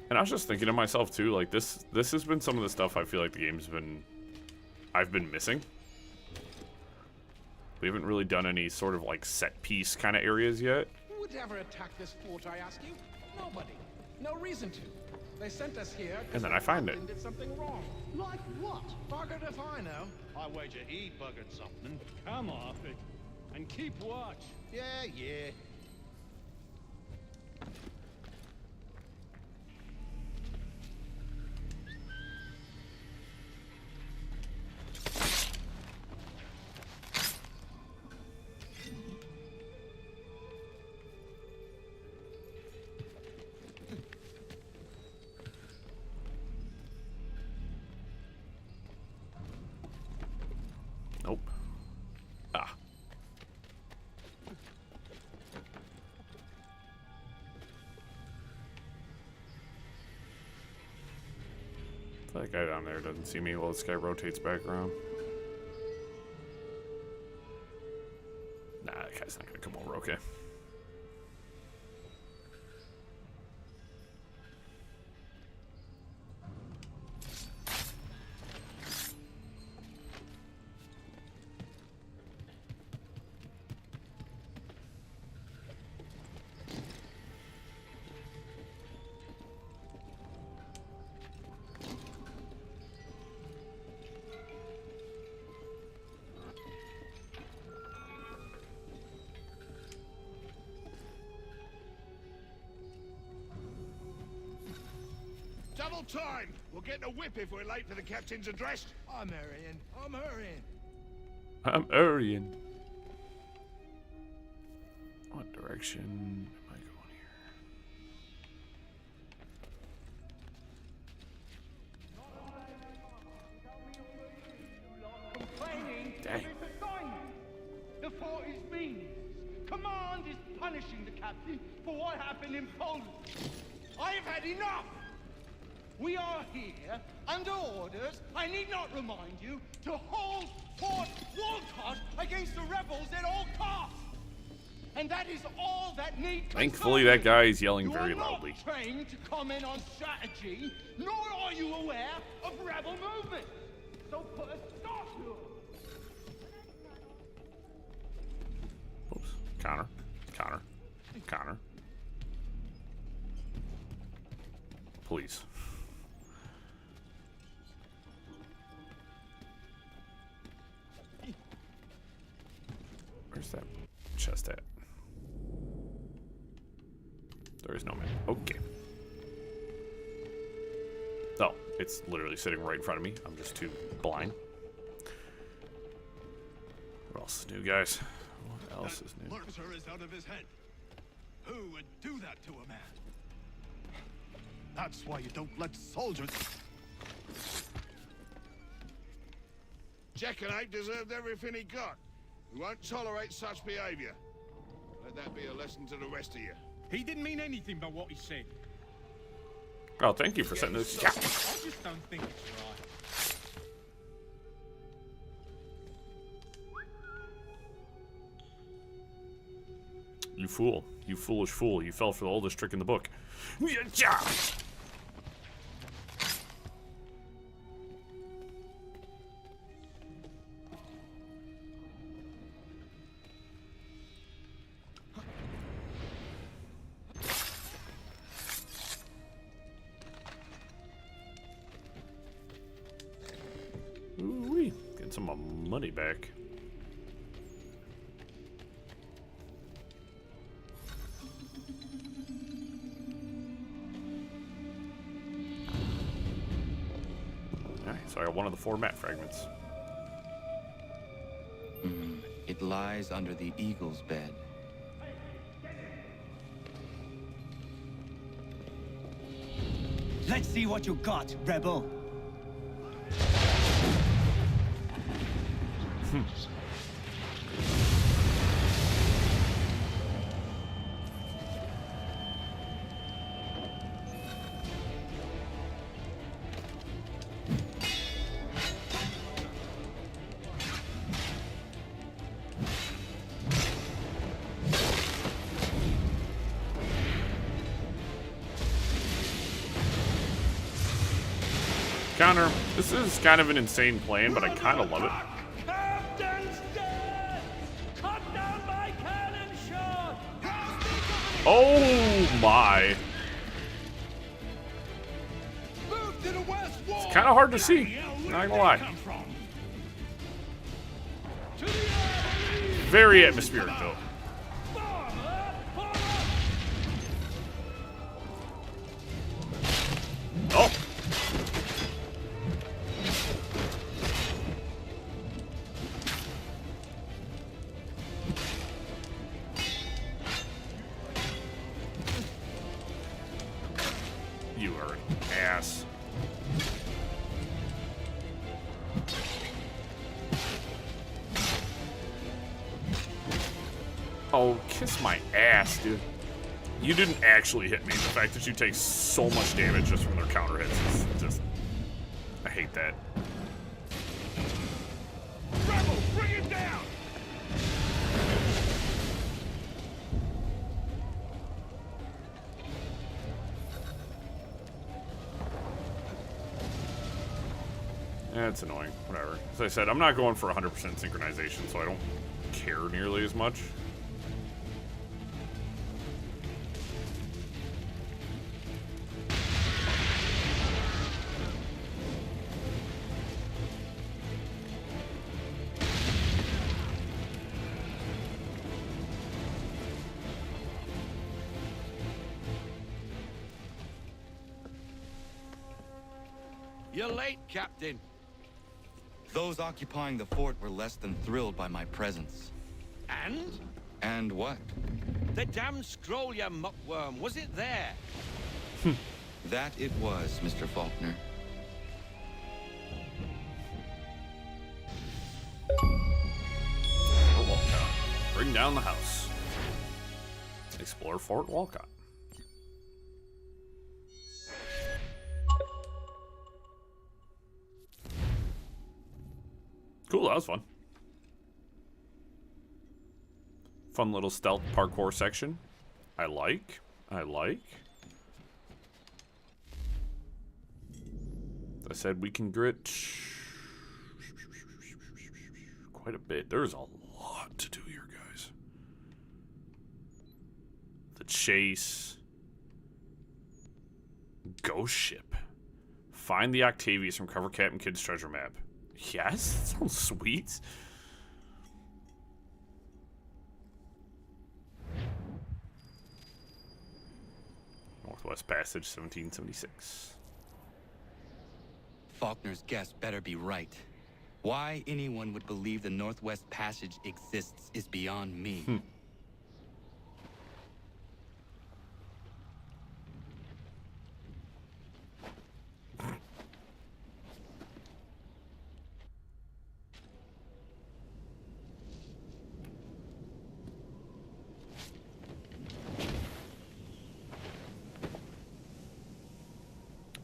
And I was just thinking to myself too, like this has been some of the stuff I feel like the game's been I've been missing. We haven't really done any sort of like set piece kind of areas yet. Who would ever attack this fort, I ask you? Nobody. No reason to. They sent us here. And then I find it. Did something wrong. Like what? Buggered if I know. I wager he buggered something. Come off it. And keep watch. Yeah, yeah. That guy down there doesn't see me while this guy rotates back around. Nah, that guy's not gonna come over, okay. Double time! We'll get in a whip if we're late for the captain's address. I'm hurrying. I'm hurrying. I'm hurrying. What direction am I going here? Dang. The fort is meaningless. Command is punishing the captain for what happened in Poland. I have had enough! We are here, under orders, I need not remind you, to hold Fort Walcott against the rebels at all costs! And that is all that needs. Thankfully, that guy is yelling very loudly. You are not trained to comment on strategy, nor are you aware of rebel movement. So put a stop to it. Oops. Connor. Connor. Connor. Please. Where's that chest at? There is no man. Okay. Oh, it's literally sitting right in front of me. I'm just too blind. What else is new, guys? What else is new? Lurcher is out of his head. Who would do that to a man? That's why you don't let soldiers. Jackanapes deserved everything he got. We won't tolerate such behavior. Let that be a lesson to the rest of you. He didn't mean anything by what he said. Oh, thank you for setting this. Yeah. I just don't think it's right. You fool. You foolish fool. You fell for the oldest trick in the book. Ooh-wee. Getting some of my money back. Alright, so I got one of the 4 map fragments. It lies under the eagle's bed. Let's see what you got, rebel. Connor, this is kind of an insane plan, but I kind of love it. Captain's dead! Cut down by cannon shot! Oh my. It's kind of hard to see, not gonna lie. Very atmospheric though. Oh. You are an ass. Oh, kiss my ass, dude. You didn't actually hit me. The fact that you take so much damage just from their counter hits is just hate that. Rebel, bring him down! It's annoying. Whatever. As I said, I'm not going for 100% synchronization, so I don't care nearly as much. You're late, Captain. Those occupying the fort were less than thrilled by my presence. And? And what? The damn scroll, you muckworm. Was it there? That it was, Mr. Faulkner. Fort Walcott. Bring down the house. Explore Fort Walcott. Cool, that was fun. Fun little stealth parkour section. I like. As I said, we can grit quite a bit. There's a lot to do here, guys. The chase. Ghost ship. Find the Octavius from Cover Captain Kidd's treasure map. Yes, that sounds sweet. Northwest Passage, 1776. Faulkner's guess better be right. Why anyone would believe the Northwest Passage exists is beyond me.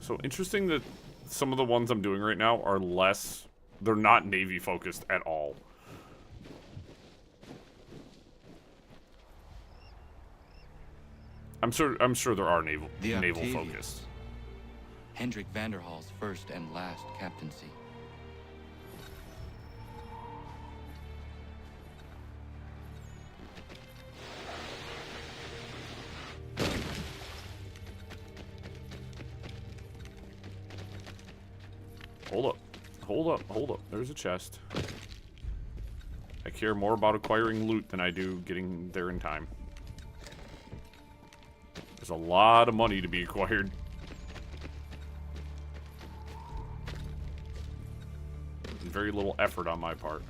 So interesting that some of the ones I'm doing right now are less, they're not Navy focused at all. I'm sure there are naval Octavius. focused. Hendrik Vanderhall's first and last captaincy. Hold up. There's a chest. I care more about acquiring loot than I do getting there in time. There's a lot of money to be acquired. And very little effort on my part.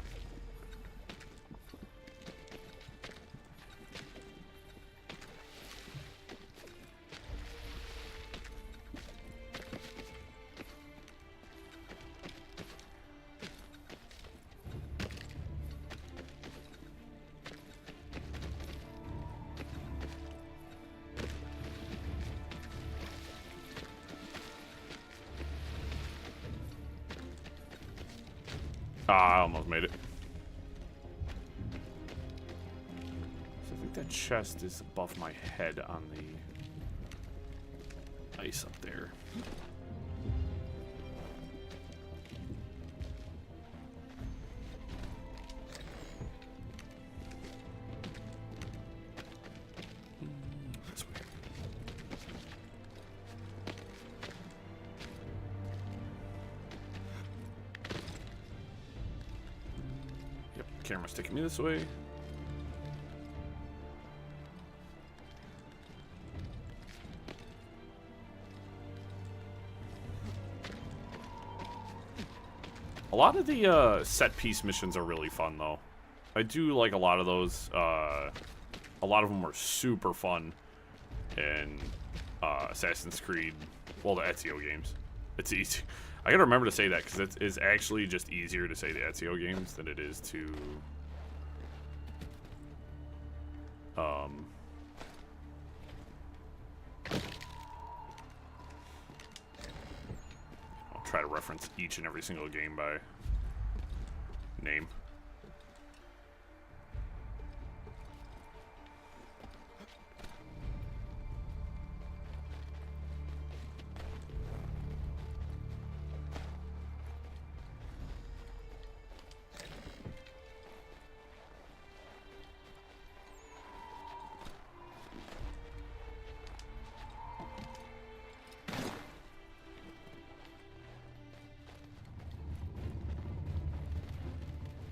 I almost made it. So I think that chest is above my head on the ice up there. This way. Camera's taking me this way. A lot of the set piece missions are really fun, though. I do like a lot of those. A lot of them were super fun in Assassin's Creed. Well, the Ezio games. It's easy. I gotta remember to say that because it is actually just easier to say the Ezio games than it is to try to reference each and every single game by name.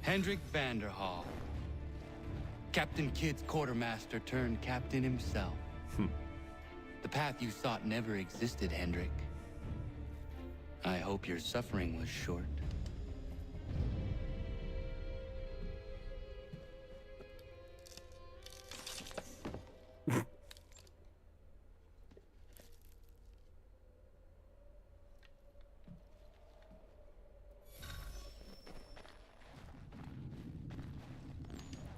Hendrik Vanderhall. Captain Kidd's quartermaster turned captain himself. The path you sought never existed, Hendrik. I hope your suffering was short.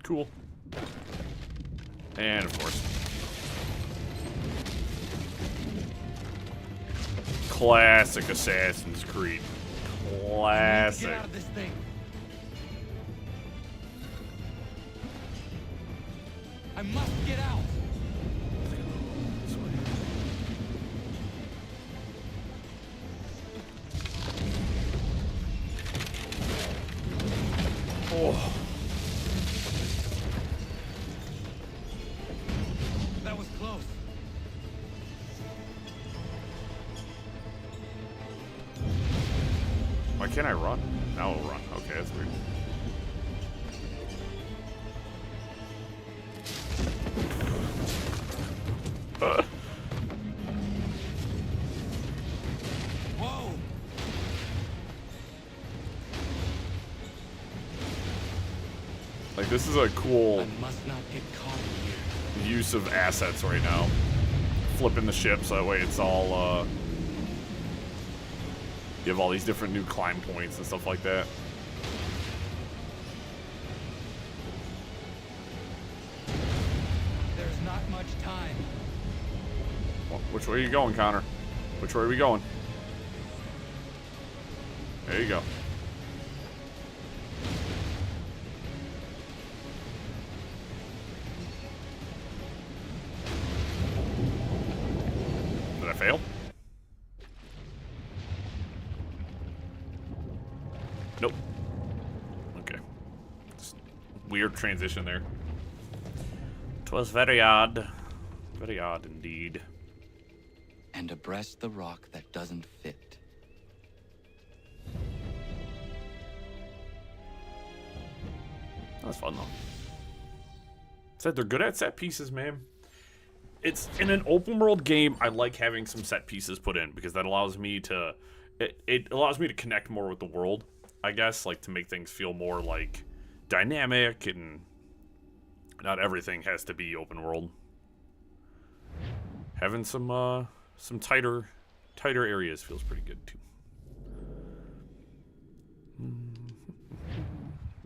Cool. And of course, classic Assassin's Creed. Classic. Get out of this thing. I must get out. Oh. That was close. Why can't I run? Now I'll run. Okay, that's weird. Whoa! Like, this is a cool I must not get caught in here. use of assets right now. Flipping the ship so that way it's all, you have all these different new climb points and stuff like that. There's not much time. Well, which way are you going, Connor? Which way are we going? There you go. Did I fail? Nope. Okay. Just weird transition there. 'Twas very odd. Very odd indeed. And abreast the rock that doesn't fit. That's fun though. Said they're good at set pieces, man. It's in an open world game. I like having some set pieces put in because that allows me to. It allows me to connect more with the world. I guess, like, to make things feel more like dynamic, and not everything has to be open world. Having some tighter areas feels pretty good too.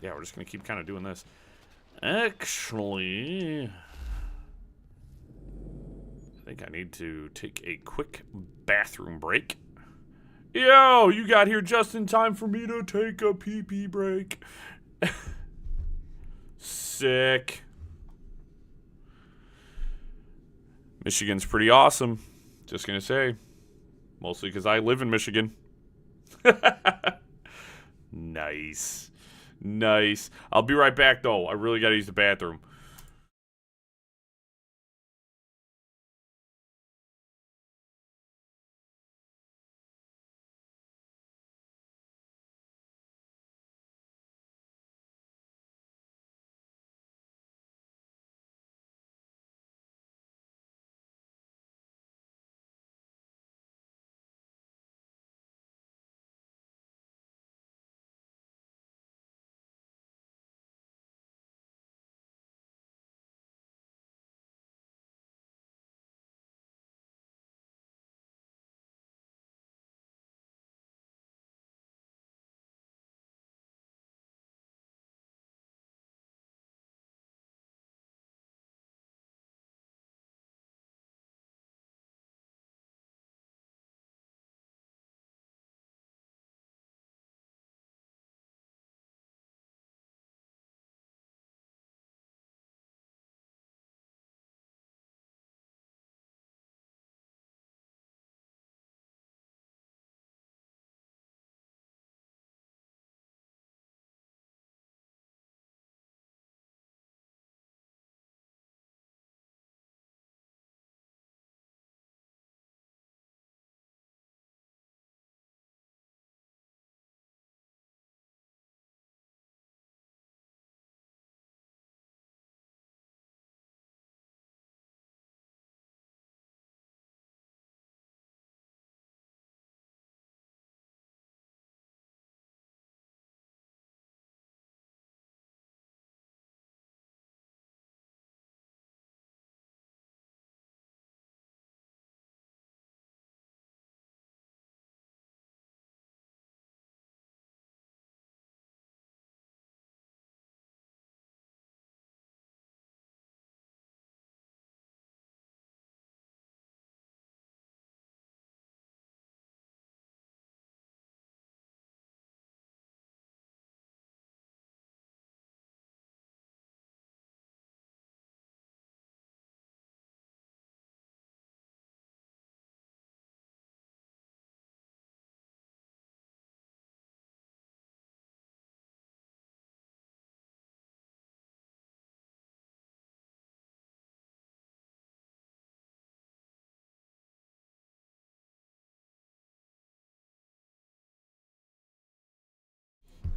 Yeah, we're just gonna keep kind of doing this. Actually, I think I need to take a quick bathroom break. Yo, you got here just in time for me to take a pee-pee break. Sick. Michigan's pretty awesome. Just gonna say. Mostly because I live in Michigan. Nice. Nice. I'll be right back, though. I really gotta use the bathroom.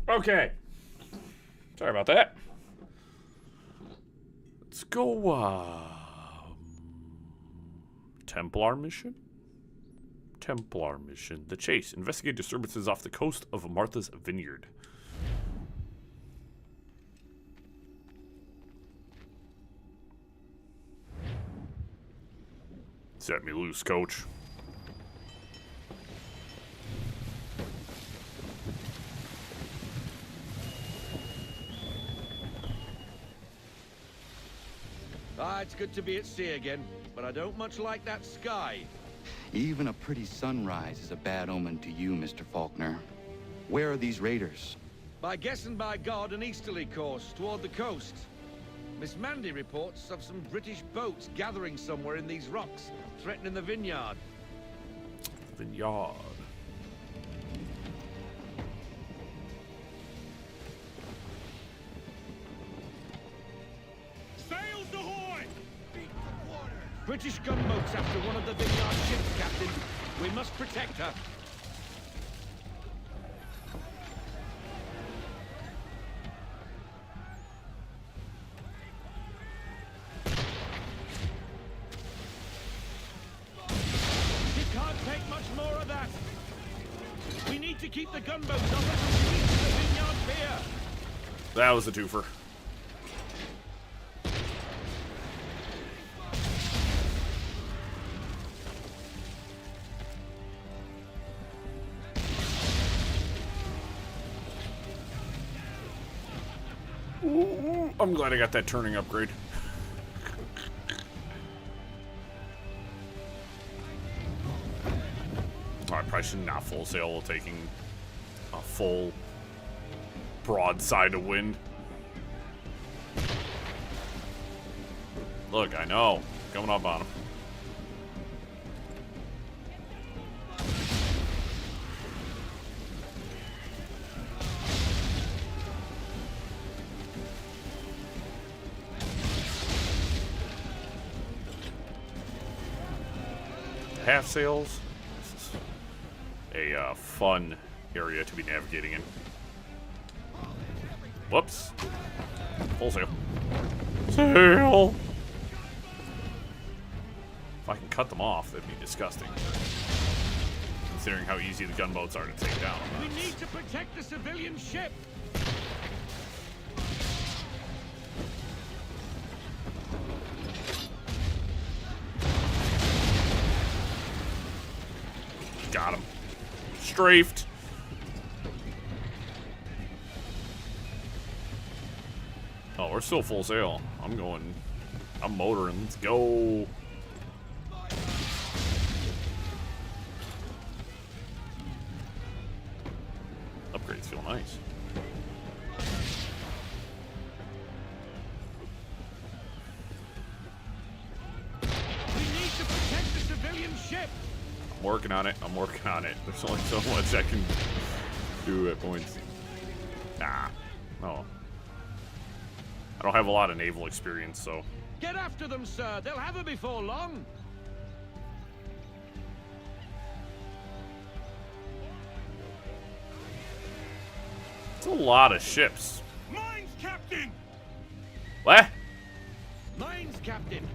Okay. Sorry about that. Let's go, Templar mission? Templar mission. The Chase. Investigate disturbances off the coast of Martha's Vineyard. Set me loose, coach. It's good to be at sea again, but I don't much like that sky. Even a pretty sunrise is a bad omen to you, Mr. Faulkner. Where are these raiders? By guess and by God, an easterly course toward the coast. Miss Mandy reports of some British boats gathering somewhere in these rocks, threatening the vineyard. Vineyard. Sails ahoy! British gunboats after one of the vineyard ships, Captain. We must protect her. You can't take much more of that. We need to keep the gunboats off as we reach the vineyard pier. That was a twofer. Ooh, I'm glad I got that turning upgrade. I probably should not full sail while taking a full broadside of wind. Look, I know. Coming up on him. Half sails. This is a fun area to be navigating in. Whoops. Full sail. Sail! If I can cut them off, that'd be disgusting. Considering how easy the gunboats are to take down. We need to protect the civilian ship. Got him. Strafed. Oh, we're still full sail. I'm motoring. Let's go. Upgrades feel nice. We need to protect the civilian ship. I'm working on it. There's only so much I can do at points. Nah. No. I don't have a lot of naval experience, so. Get after them, sir. They'll have her before long. It's a lot of ships. Mines, Captain! What? Mines, Captain.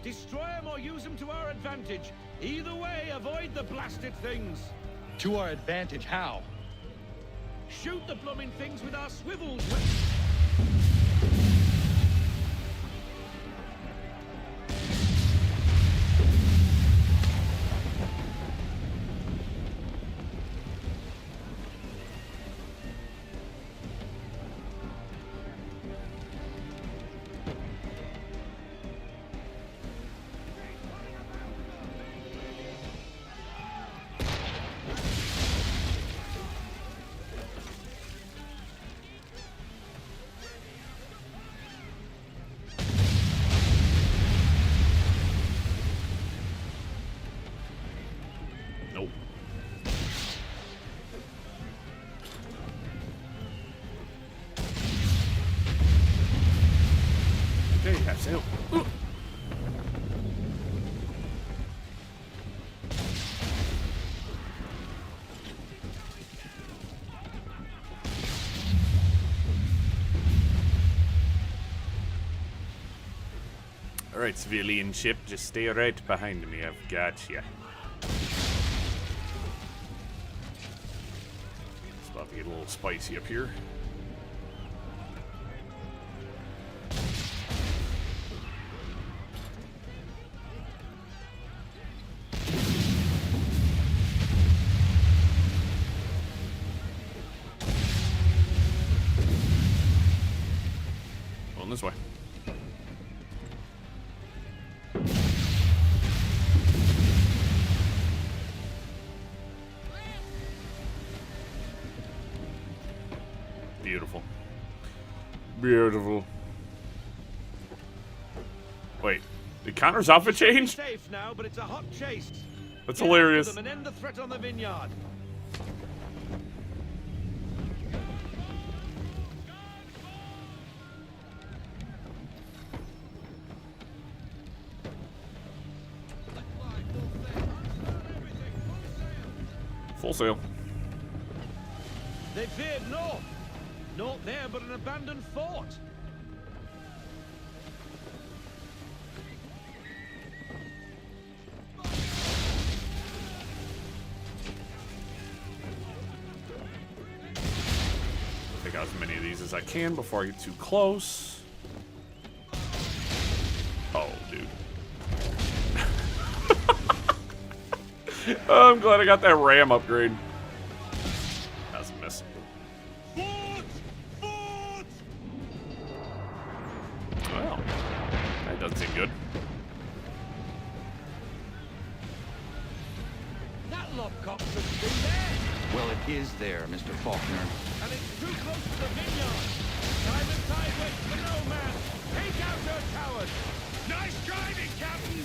Destroy them or use them to our advantage. Either way, avoid the blasted things. To our advantage, how? Shoot the blooming things with our swivels. Nope. Okay, half sail. Alright, civilian ship, just stay right behind me. I've got you. It's about to get a little spicy up here. Going this way. Beautiful. Beautiful. Wait, did Connor's outfit change? Safe now, but it's a hot chase. That's Get hilarious. after them and end the threat on the vineyard. Full sail. They veered north. Naught there but an abandoned fort. Take out as many of these as I can before I get too close. Oh, dude. Oh, I'm glad I got that ram upgrade. That's a miss. Well, that doesn't seem good. That lobcock shouldn't be there. Well, it is there, Mr. Faulkner. And it's too close to the vineyard. Time and tide waits for no man. Take out her towers. Nice driving, Captain!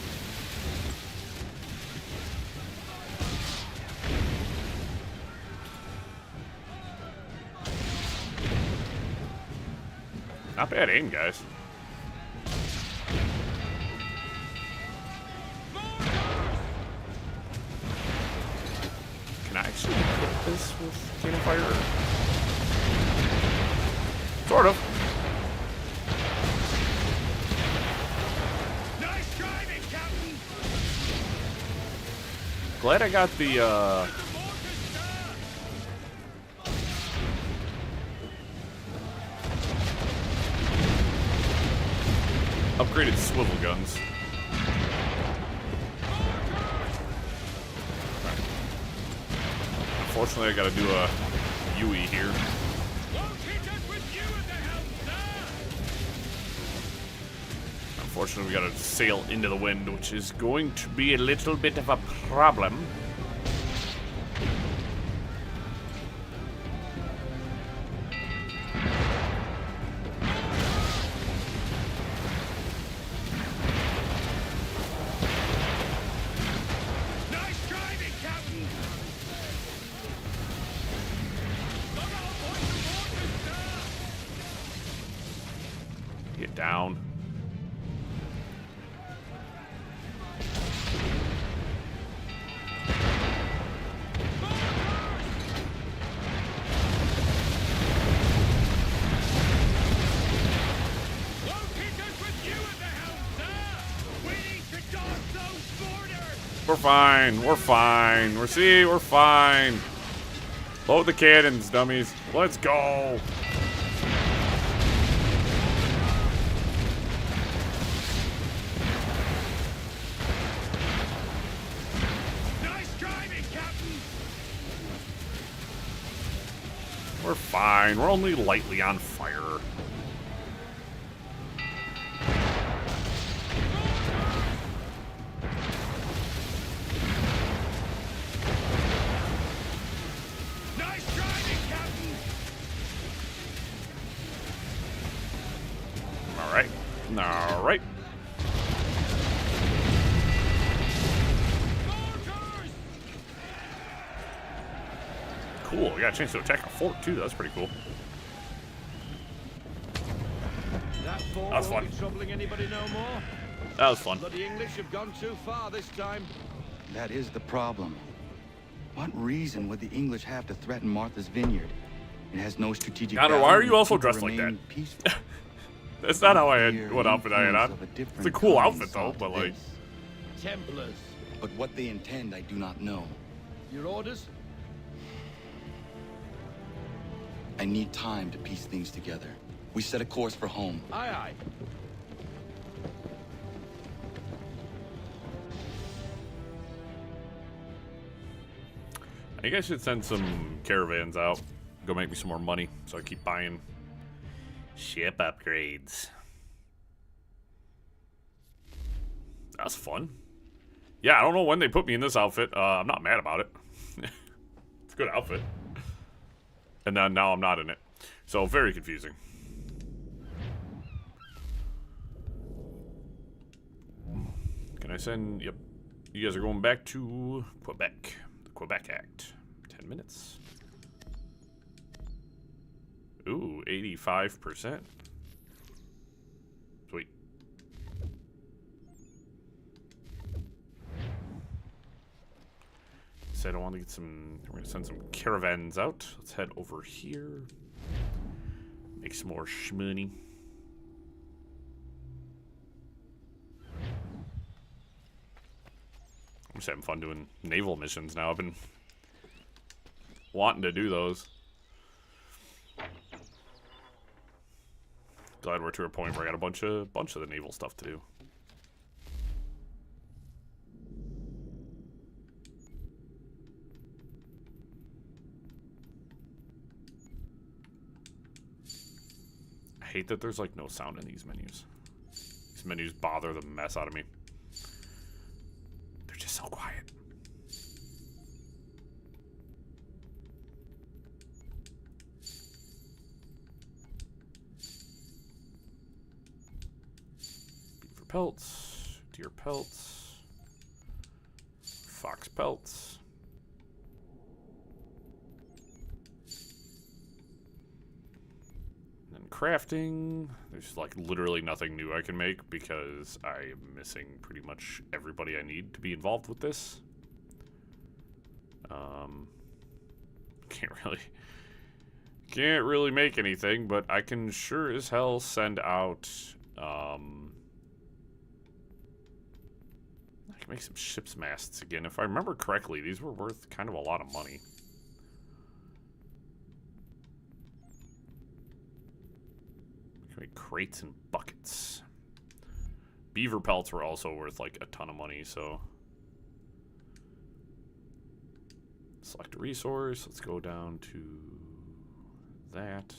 Not bad aim, guys. Can I actually hit this with cannon fire? Sort of. Nice driving, Captain! Glad I got the upgraded swivel guns. Unfortunately, I gotta do a UE here. Unfortunately, we gotta sail into the wind, which is going to be a little bit of a problem. Get down. We're fine. We're fine. We're fine. Load the cannons, dummies. Let's go. We're fine. We're only lightly on fire. Nice driving, Captain! All right. All right. Cool. We got a chance to attack a fort too. That's pretty cool. That fort That was won't fun. be troubling anybody no more. That was fun. Bloody English have gone too far this time. That is the problem. What reason would the English have to threaten Martha's Vineyard? It has no strategic Connor, value why are and you also people dressed like remain that? peaceful. That's not how I Here, had what outfit I had influence on. of a It's a different cool kind outfit though, sought but like, this. Templars. But what they intend, I do not know. Your orders? I need time to piece things together. We set a course for home. Aye, aye. I think I should send some caravans out. Go make me some more money, so I keep buying ship upgrades. That's fun. Yeah, I don't know when they put me in this outfit. I'm not mad about it. It's a good outfit. And then now I'm not in it. So, very confusing. Can I send... Yep. You guys are going back to Quebec. The Quebec Act. 10 minutes. Ooh, 85%. Sweet. Said I want to get some... We're going to send some caravans out. Let's head over here. Make some more shmoney. I'm just having fun doing naval missions now. I've been wanting to do those. Glad we're to a point where I got a bunch of the naval stuff to do. I hate that there's like no sound in these menus. These menus bother the mess out of me. They're just so quiet. Beaver pelts, deer pelts, fox pelts. Crafting, there's like literally nothing new I can make because I am missing pretty much everybody I need to be involved with this. Can't really make anything, but I can sure as hell send out I can make some ship's masts again. If I remember correctly, these were worth kind of a lot of money. Make crates and buckets. Beaver pelts were also worth like a ton of money, so select a resource. Let's go down to that.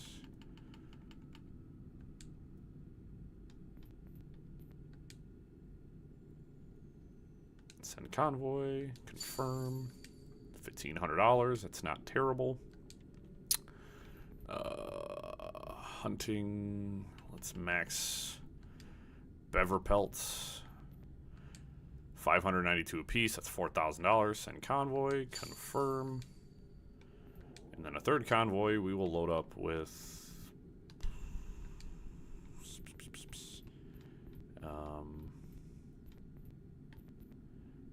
Send convoy, confirm. $1,500, that's not terrible. Hunting, let's max beaver pelts. 592 apiece, that's $4,000. Send convoy, confirm. And then a third convoy we will load up with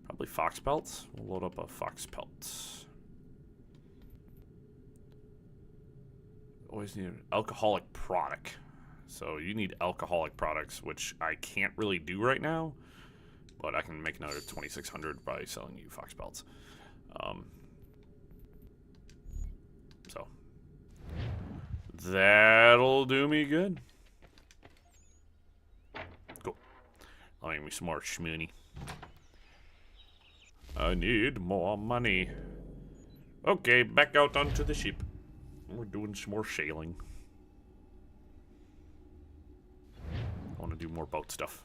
probably fox pelts. We'll load up a fox pelt. Always need an alcoholic product. So you need alcoholic products, which I can't really do right now, but I can make another 2,600 by selling you fox pelts. So that'll do me good. Cool. I'll make me some more shmoney. I need more money. Okay, back out onto the ship. We're doing some more sailing. I want to do more boat stuff.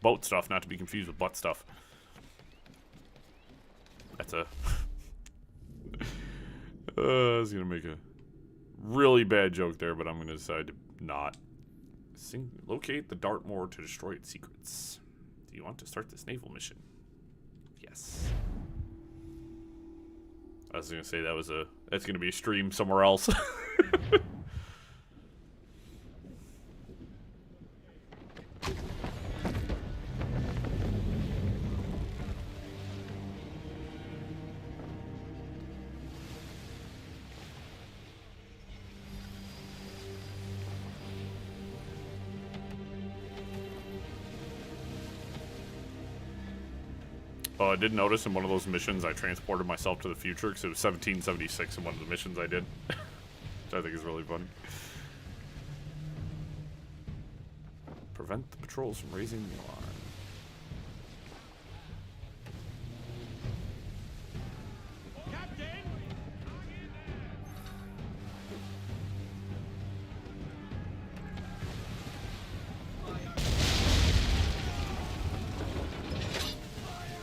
Boat stuff, not to be confused with butt stuff. That's a... I was going to make a really bad joke there, but I'm going to decide to not. Locate the Dartmoor to destroy its secrets. Do you want to start this naval mission? Yes. I was gonna say that's gonna be a stream somewhere else. Oh, I did notice in one of those missions I transported myself to the future because it was 1776 in one of the missions I did. Which I think is really funny. Prevent the patrols from raising the alarm.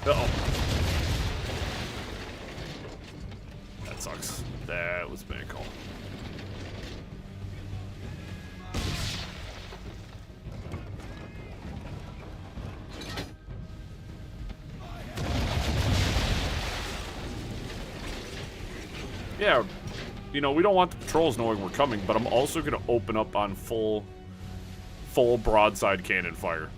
Uh-oh. That sucks. That was a bad call. Yeah, you know, we don't want the patrols knowing we're coming, but I'm also going to open up on full broadside cannon fire.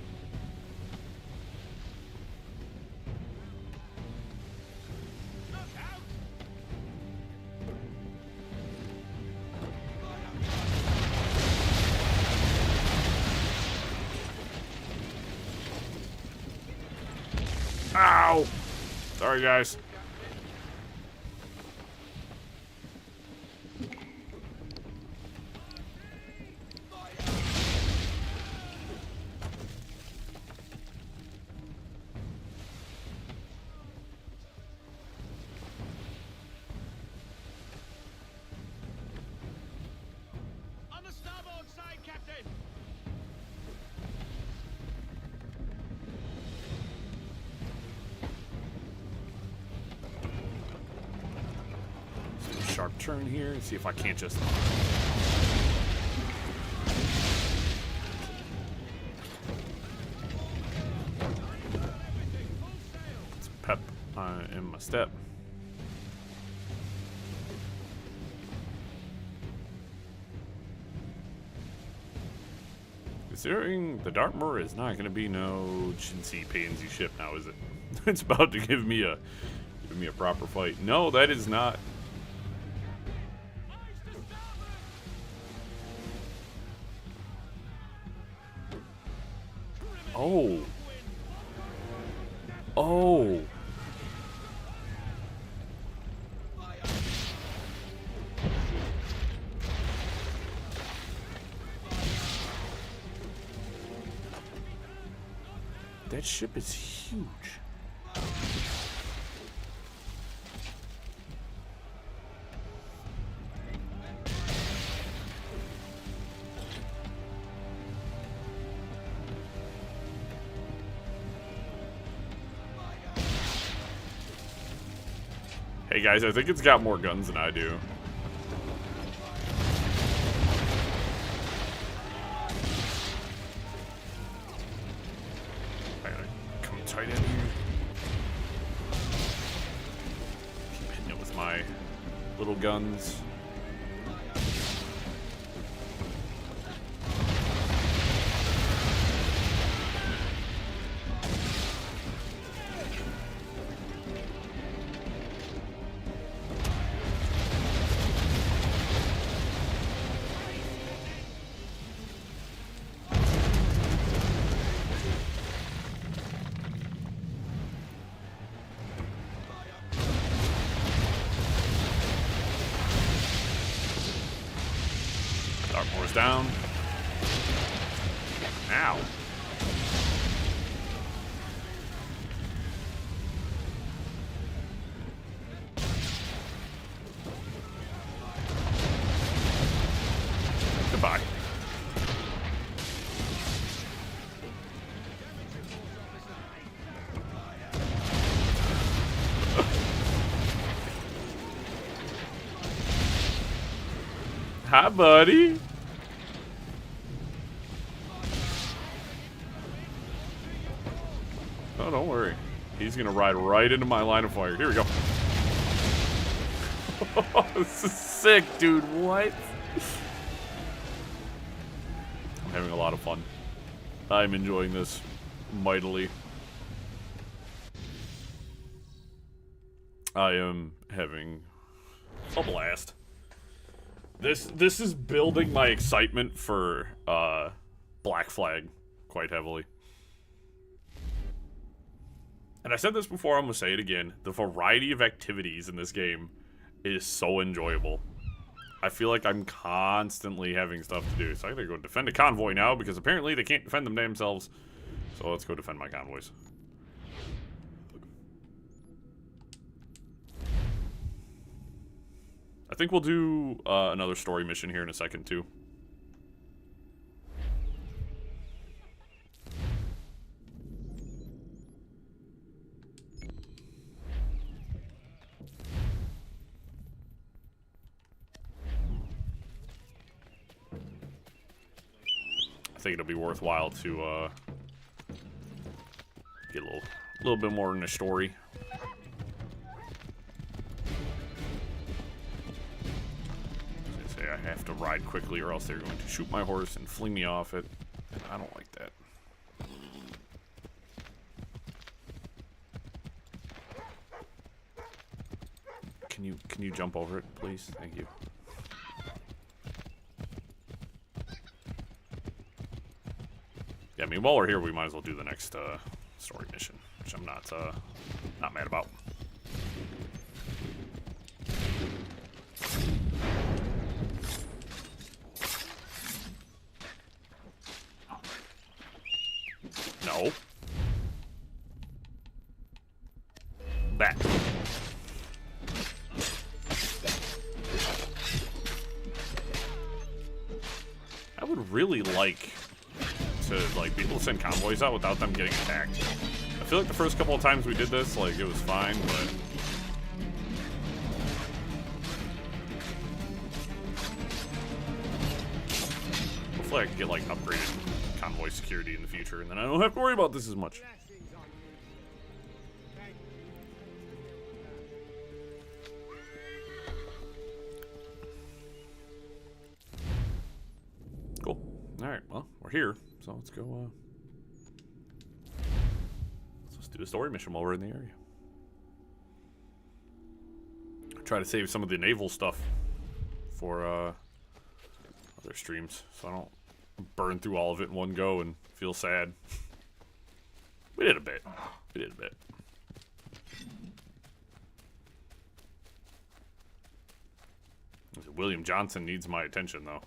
Ow! Sorry, guys. On the starboard side, Captain! Sharp turn here and see if I can't just it's pep in my step. Considering the Dartmoor is not going to be no chintzy pansy ship now, is it? It's about to give me a proper fight. No, that is not. Oh. Oh. That ship is huge. Hey guys, I think it's got more guns than I do. I gotta come tight in here. Keep hitting it with my little guns. Dartmoor's down. Ow. Goodbye. Hi, buddy. Oh, don't worry. He's gonna ride right into my line of fire. Here we go. This is sick, dude. What? I'm having a lot of fun. I'm enjoying this mightily. I am having a blast. This is building my excitement for Black Flag quite heavily. And I said this before, I'm going to say it again. The variety of activities in this game is so enjoyable. I feel like I'm constantly having stuff to do. So I gotta go defend a convoy now because apparently they can't defend them themselves. So let's go defend my convoys. I think we'll do another story mission here in a second too. I think it'll be worthwhile to get a little bit more in the story. As I say, I have to ride quickly or else they're going to shoot my horse and fling me off it. And I don't like that. Can you jump over it, please? Thank you. Yeah, I mean, while we're here, we might as well do the next story mission, which I'm not mad about. No. That. I would really like to be able to send convoys out without them getting attacked. I feel like the first couple of times we did this, like, it was fine, but hopefully I can get like upgraded convoy security in the future, and then I don't have to worry about this as much. Cool. Alright, well, we're here, so let's go, let's do a story mission while we're in the area. Try to save some of the naval stuff for, other streams, so I don't burn through all of it in one go and feel sad. We did a bit. We did a bit. William Johnson needs my attention, though.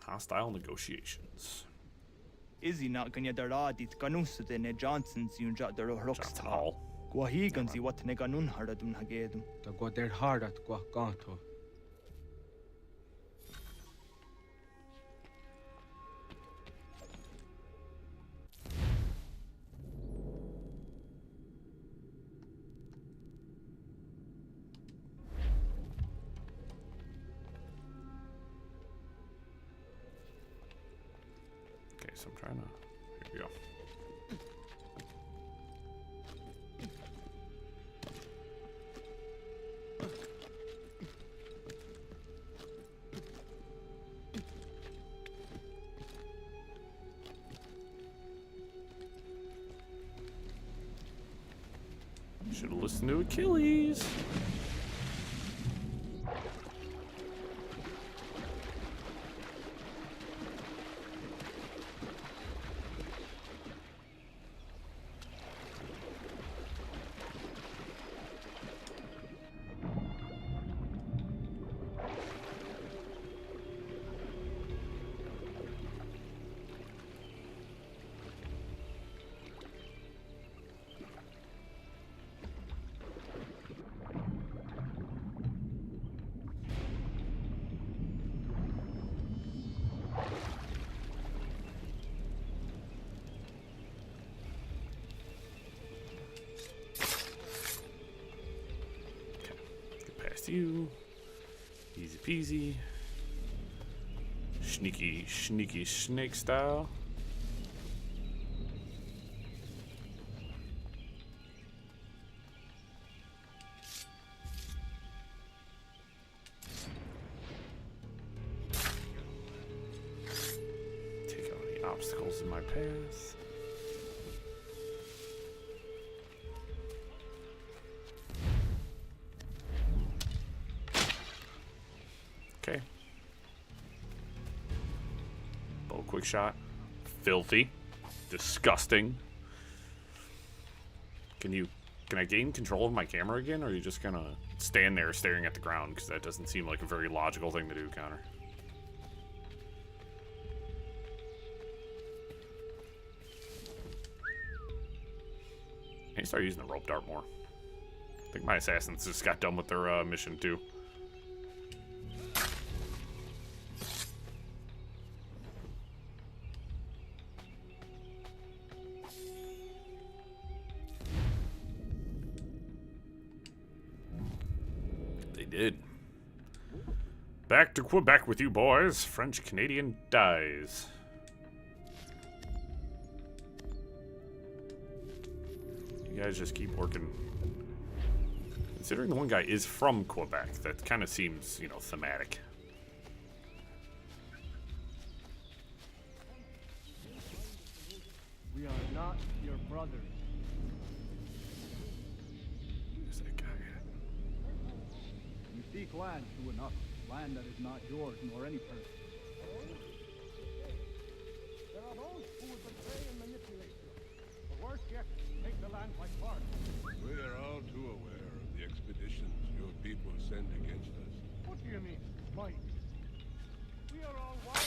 Hostile negotiations. Izzy not gonna daradi tkanusu de ne Johnson's yun jat der rocksta. Hall. Gwahigan zi wat ne ganun haradun hagedum. Da gwa der harat gwa ganto. Okay, so I'm trying to... Here we go. Should have listened to Achilles. You easy peasy, sneaky snake style. Take out any obstacles in my path. quick shot. Filthy. Disgusting. Can I gain control of my camera again, or are you just gonna stand there staring at the ground? Because that doesn't seem like a very logical thing to do, Connor. I need to start using the rope dart more. I think my assassins just got done with their mission too. They did. Back to Quebec with you boys. French-Canadian dies. You guys just keep working. Considering the one guy is from Quebec, that kind of seems, you know, thematic. We are not your brothers. Who's that guy at? You seek land true enough. Land that is not yours nor any person. There are those who would betray and manipulate you. Or worse yet, take the land by force. We are all too aware of the expeditions your people send against us. What do you mean, Mike? We are all one.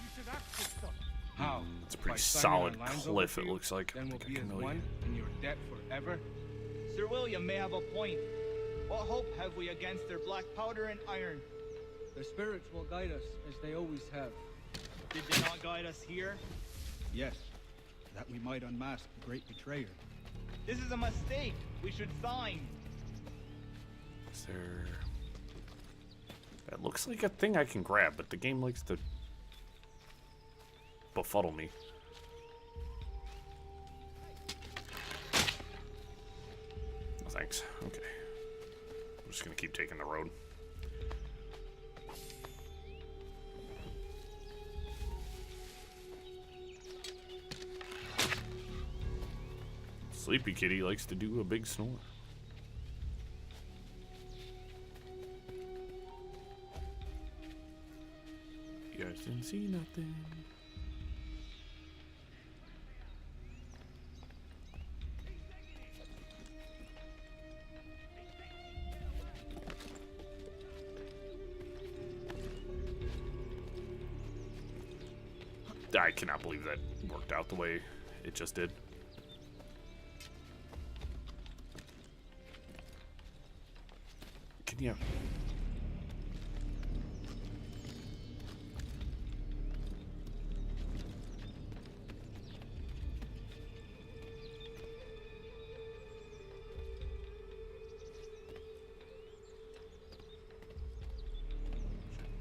You should act with stuff. How? It's a pretty By signing solid our lands cliff, over it to you, looks like. Then we'll I be think as I know one you. in your debt forever. Sir William may have a point. What hope have we against their black powder and iron? The spirits will guide us, as they always have. Did they not guide us here? Yes, that we might unmask the great betrayer. This is a mistake. We should sign. Is there... That looks like a thing I can grab, but the game likes to befuddle me. Oh, thanks. Okay. I'm just gonna keep taking the road. Sleepy Kitty likes to do a big snore. You guys didn't see nothing. I cannot believe that worked out the way it just did. Can you...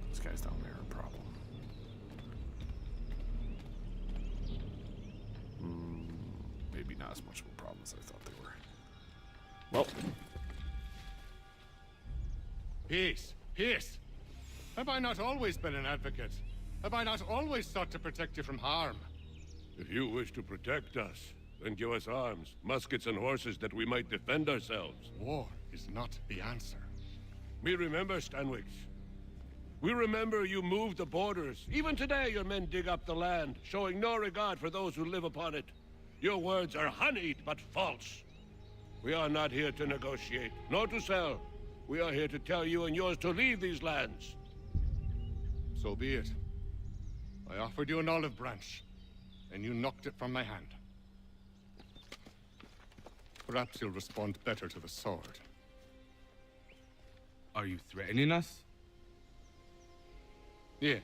Those guys down there are a problem. Maybe not as much of a problem as I thought they were. Well. Peace! Peace! Have I not always been an advocate? Have I not always sought to protect you from harm? If you wish to protect us, then give us arms, muskets and horses that we might defend ourselves. War is not the answer. We remember, Stanwix. We remember you moved the borders. Even today your men dig up the land, showing no regard for those who live upon it. Your words are honeyed, but false. We are not here to negotiate, nor to sell. We are here to tell you and yours to leave these lands. So be it. I offered you an olive branch, and you knocked it from my hand. Perhaps you'll respond better to the sword. Are you threatening us? Yes.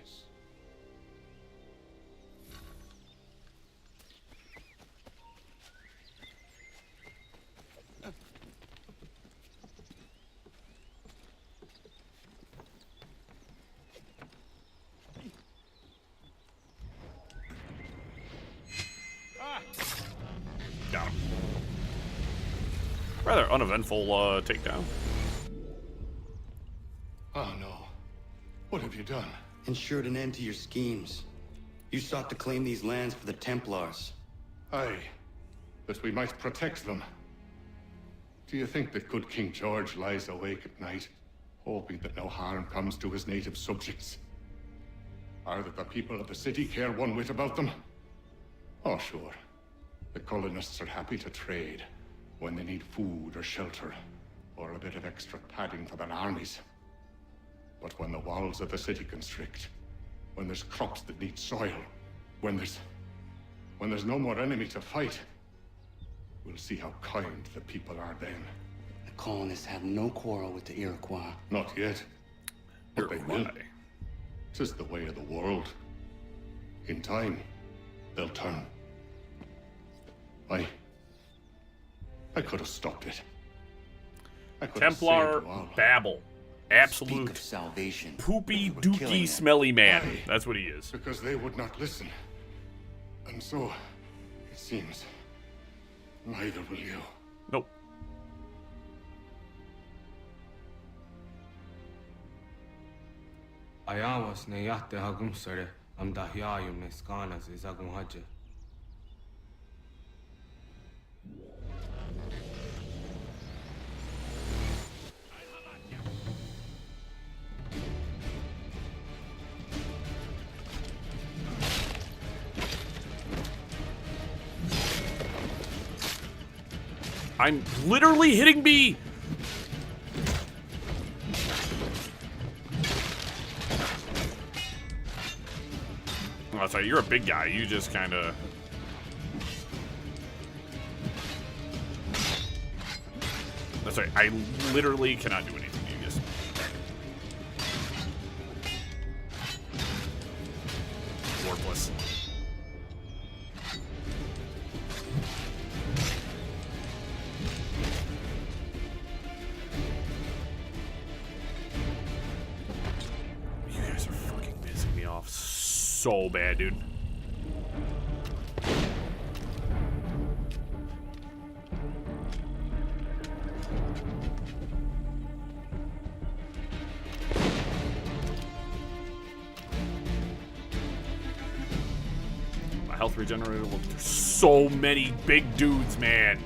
Down. Rather uneventful takedown. Oh no. What have you done? Ensured an end to your schemes. You sought to claim these lands for the Templars. Aye, that we might protect them. Do you think that good King George lies awake at night, hoping that no harm comes to his native subjects? are that the people of the city care one whit about them? Oh, sure. The colonists are happy to trade when they need food or shelter, or a bit of extra padding for their armies. But when the walls of the city constrict, when there's crops that need soil, when there's no more enemy to fight, we'll see how kind the people are then. The colonists have no quarrel with the Iroquois. Not yet. But they will. 'Tis the way of the world. In time, they'll turn. I could have stopped it. I could have Templar saved you all. babble. Absolute Speak of salvation. poopy, We're killing dookie, them. smelly man. Aye. That's what he is. Because they would not listen. And so, it seems, neither will you. Nope. Ayawas ne yate hagum sare. Am dahyayum ne skanas is agum haja. I'm literally hitting me. Oh, sorry, you're a big guy. You just kind of... That's right. I literally cannot do anything. You just... Worthless. You guys are fucking pissing me off so bad, dude. My health regenerator. Look, there's so many big dudes, man.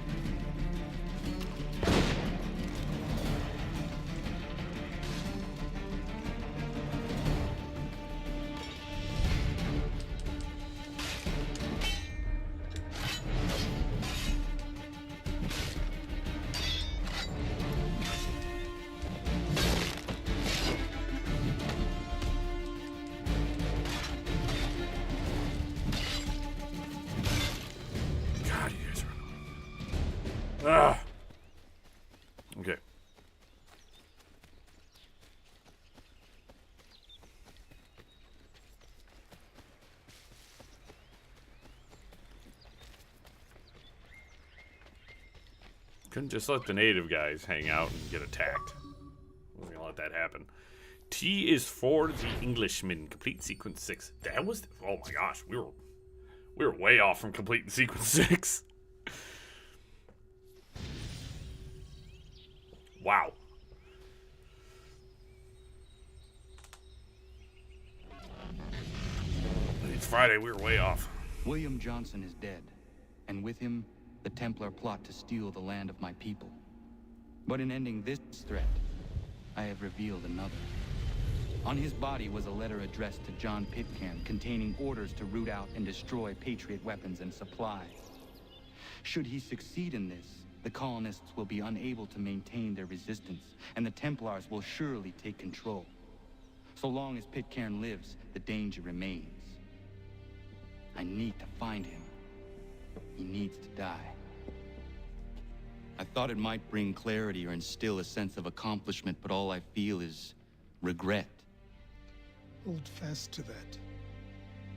God, you guys are... Ugh. Okay. Couldn't just let the native guys hang out and get attacked. Wasn't gonna let that happen. T is for the Englishman. Complete sequence 6. That was... Oh my gosh, we were way off from completing sequence 6. Wow. It's Friday, we were way off. William Johnson is dead, and with him, the Templar plot to steal the land of my people. But in ending this threat, I have revealed another. On his body was a letter addressed to John Pitcairn containing orders to root out and destroy Patriot weapons and supplies. Should he succeed in this, the colonists will be unable to maintain their resistance, and the Templars will surely take control. So long as Pitcairn lives, the danger remains. I need to find him. He needs to die. I thought it might bring clarity or instill a sense of accomplishment, but all I feel is regret. Hold fast to that.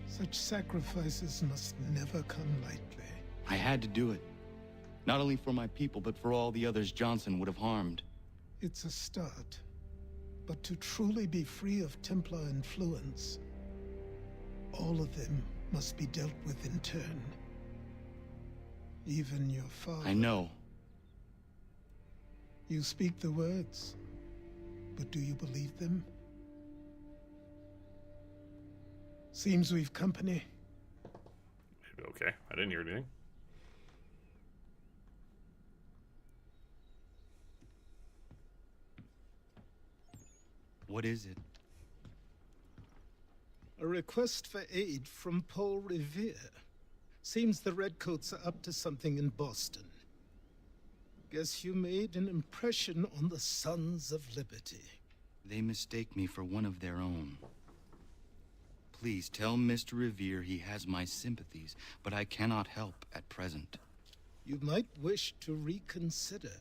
Such sacrifices must never come lightly. I had to do it. Not only for my people, but for all the others Johnson would have harmed. It's a start. But to truly be free of Templar influence, all of them must be dealt with in turn. Even your father. I know. You speak the words, but do you believe them? Seems we've company. Okay, I didn't hear anything. What is it? A request for aid from Paul Revere. Seems the Redcoats are up to something in Boston. Guess you made an impression on the Sons of Liberty. They mistake me for one of their own. Please tell Mr. Revere he has my sympathies, but I cannot help at present. You might wish to reconsider.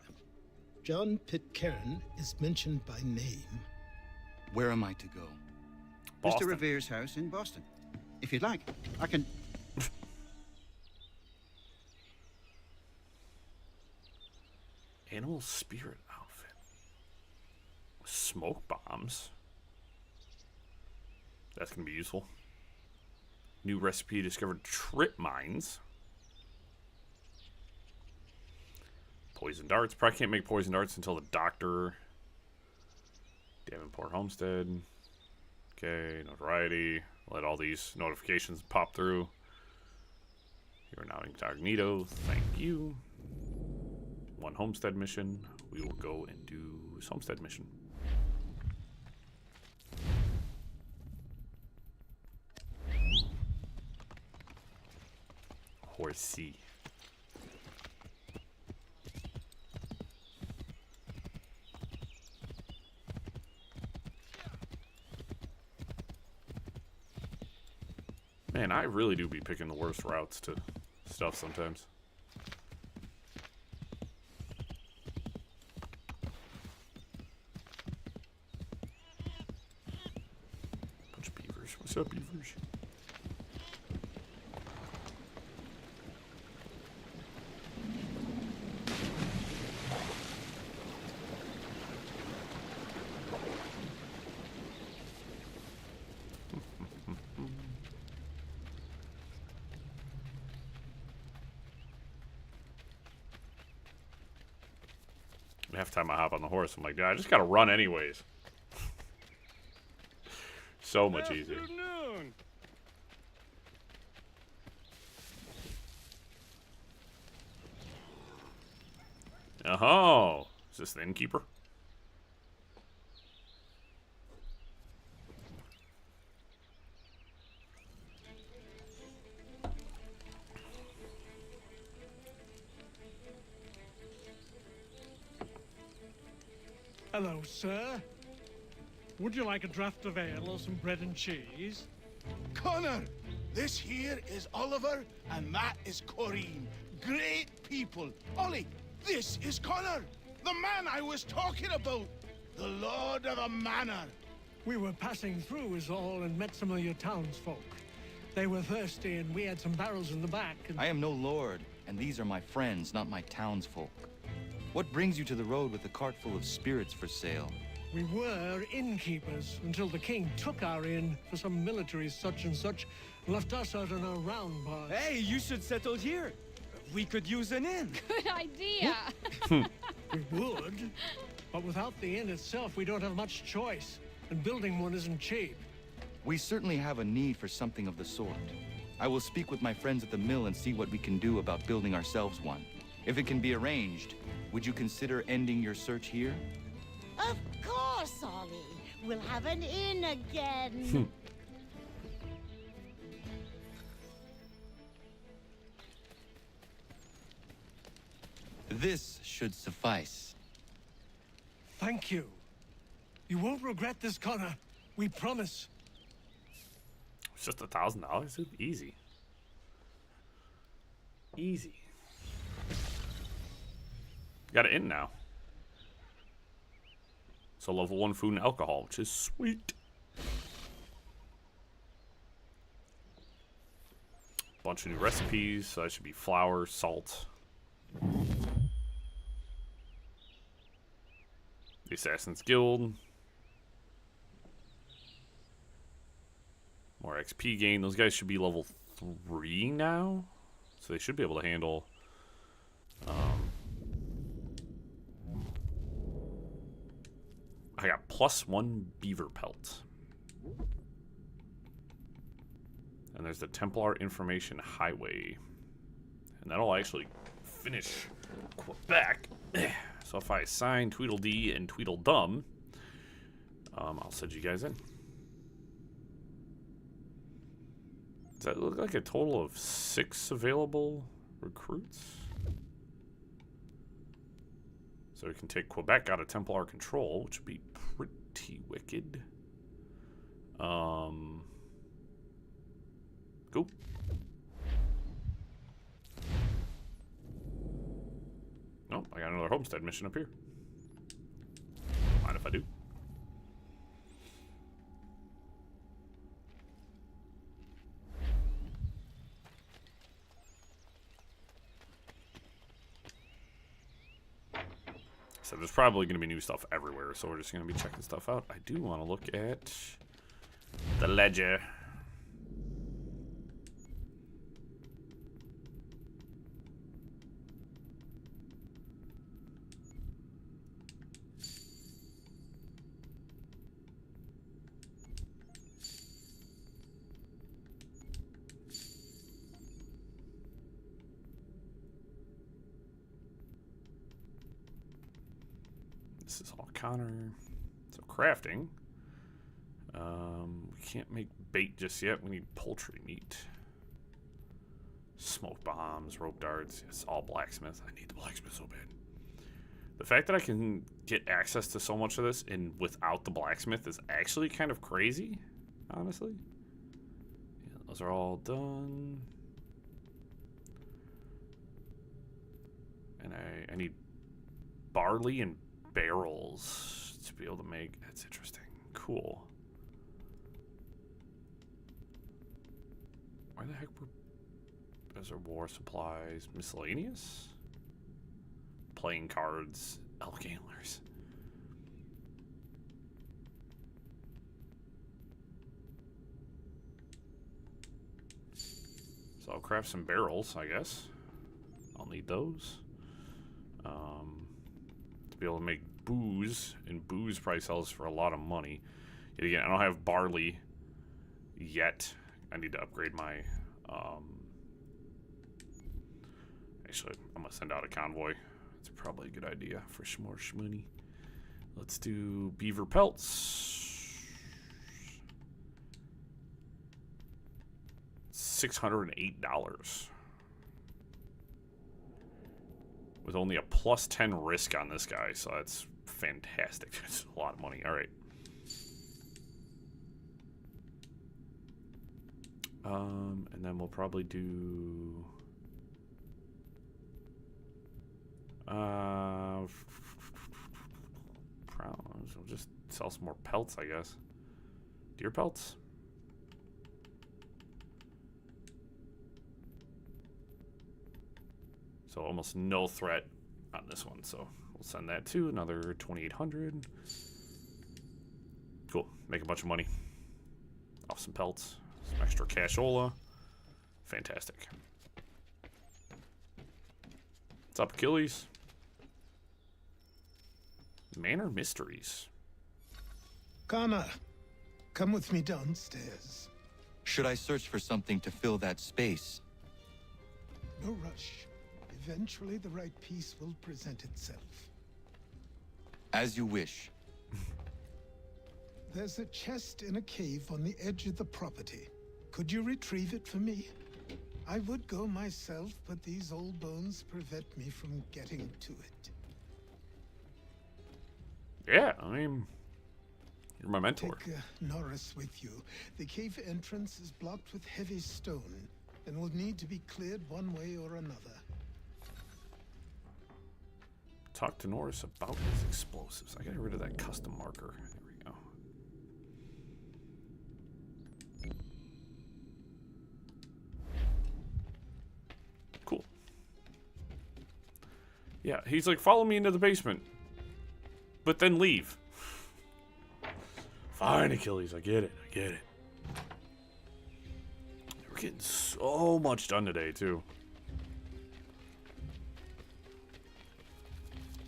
John Pitcairn is mentioned by name. Where am I to go? Mr. Revere's house in Boston. If you'd like, I can... Animal spirit outfit. Smoke bombs. That's going to be useful. New recipe discovered trip mines. Poison darts. Probably can't make poison darts until the doctor. Davenport Homestead. Okay, notoriety. Let all these notifications pop through. You are now incognito. Thank you. One homestead mission. We will go and do this homestead mission. Horsey. Man, I really do be picking the worst routes to stuff sometimes. Bunch of beavers. What's up, beavers? Half time I hop on the horse, I'm like, I just gotta run anyways. So much easier. Afternoon. Oh, is this the innkeeper? Hello, sir. Would you like a draught of ale or some bread and cheese? Connor, this here is Oliver, and that is Corinne. Great people. Ollie, this is Connor, the man I was talking about. The Lord of the Manor. We were passing through is all and met some of your townsfolk. They were thirsty and we had some barrels in the back and... I am no lord, and these are my friends, not my townsfolk. What brings you to the road with a cart full of spirits for sale? We were innkeepers until the king took our inn for some military such and such, left us out on our round bar. Hey, you should settle here. We could use an inn. Good idea. We would, but without the inn itself, we don't have much choice, and building one isn't cheap. We certainly have a need for something of the sort. I will speak with my friends at the mill and see what we can do about building ourselves one. If it can be arranged, would you consider ending your search here? Of course, Ollie. We'll have an inn again. This should suffice. Thank you. You won't regret this, Connor. We promise. It's just $1,000. Easy. Easy. Got it in now. So level 1 food and alcohol, which is sweet. Bunch of new recipes. So that should be flour, salt. The Assassin's Guild. More XP gain. Those guys should be level 3 now. So they should be able to handle... I got +1 beaver pelt. And there's the Templar Information Highway. And that'll actually finish Quebec. So if I assign Tweedledee and Tweedledum, I'll send you guys in. Does that look like a total of 6 available recruits? So we can take Quebec out of Templar control, which would be pretty wicked. Go. Nope, I got another homestead mission up here. Mind if I do? So there's probably going to be new stuff everywhere, so we're just going to be checking stuff out. I do want to look at the ledger. This is all Connor. So crafting. We can't make bait just yet. We need poultry meat. Smoke bombs, rope darts. It's all blacksmith. I need the blacksmith so bad. The fact that I can get access to so much of this and without the blacksmith is actually kind of crazy, honestly. Yeah, those are all done. And I need barley and barrels to be able to make. That's interesting. Cool. Where the heck were those? Are war supplies, miscellaneous, playing cards, elk antlers. So I'll craft some barrels, I guess. I'll need those. To be able to make booze, and booze probably sells for a lot of money. Yet again, I don't have barley yet. I need to upgrade my, actually, I'm gonna send out a convoy. It's probably a good idea for some more shmoney. Let's do beaver pelts. $608. With only a +10 risk on this guy, so that's fantastic. That's a lot of money. All right. And then we'll probably do we'll just sell some more pelts, I guess. Deer pelts. So almost no threat on this one, so we'll send that to another 2,800. Cool, make a bunch of money off some pelts. Some extra cashola. Fantastic. What's up, Achilles? Manor mysteries. Connor, come with me downstairs. Should I search for something to fill that space? No rush. Eventually, the right piece will present itself. As you wish. There's a chest in a cave on the edge of the property. Could you retrieve it for me? I would go myself, but these old bones prevent me from getting to it. Yeah, I mean, you're my mentor. Take Norris with you. The cave entrance is blocked with heavy stone and will need to be cleared one way or another. Talk to Norris about his explosives. I got rid of that custom marker. There we go. Cool. Yeah, he's like, follow me into the basement, but then leave. Fine, Achilles, I get it. I get it. We're getting so much done today, too.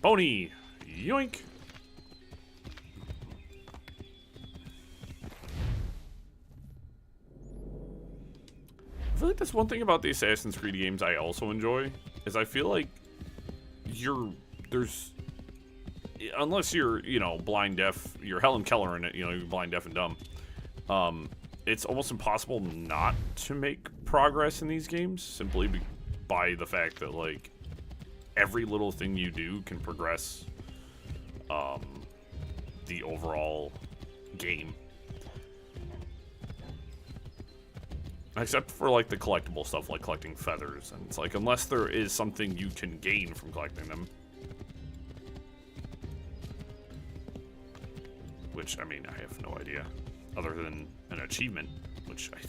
Boney! Yoink! I feel like that's one thing about the Assassin's Creed games I also enjoy, is I feel like unless you're, blind deaf, you're Helen Keller in it, you're blind, deaf, and dumb. it's almost impossible not to make progress in these games simply by the fact that, like, every little thing you do can progress the overall game. Except for, like, the collectible stuff, like collecting feathers. And it's like, unless there is something you can gain from collecting them. Which, I mean, I have no idea. Other than an achievement, which I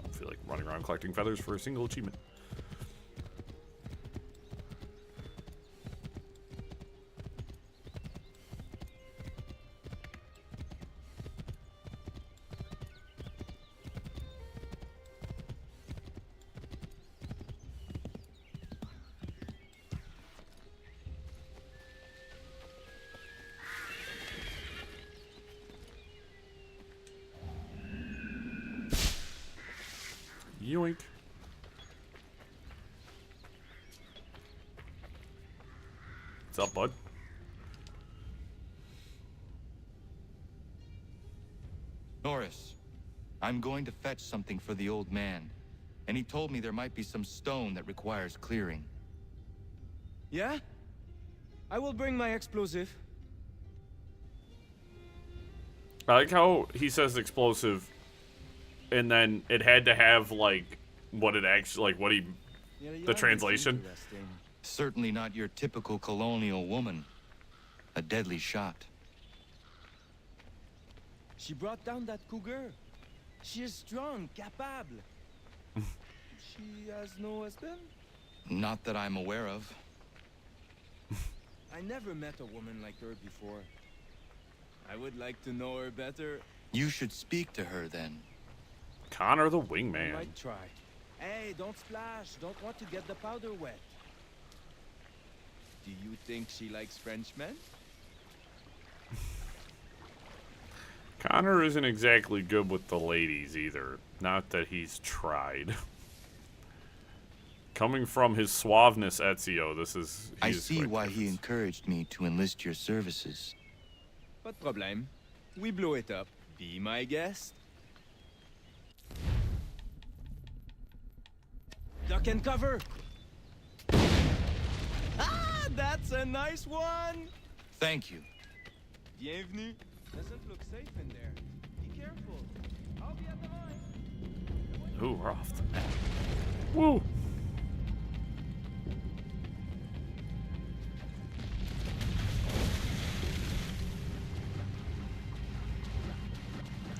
don't feel like running around collecting feathers for a single achievement. Yoink. What's up, bud? Norris, I'm going to fetch something for the old man. And he told me there might be some stone that requires clearing. Yeah? I will bring my explosive. I like how he says explosive, and then it had to have, like, what it actually, like, what he, the translation. Certainly not your typical colonial woman. A deadly shot. She brought down that cougar. She is strong, capable. She has no husband? Not that I'm aware of. I never met a woman like her before. I would like to know her better. You should speak to her then. Connor the I Wingman. might try. Hey, don't splash. Don't want to get the powder wet. Do you think she likes Frenchmen? Connor isn't exactly good with the ladies either. Not that he's tried. Coming from his suaveness, Ezio, this is... I see why he encouraged me to enlist your services. Pas de problème. We blow it up. Be my guest. Duck and cover. Ah, that's a nice one. Thank you. Bienvenue. Doesn't look safe in there. Be careful. I'll be at the line. Ooh, we're off the map. Woo!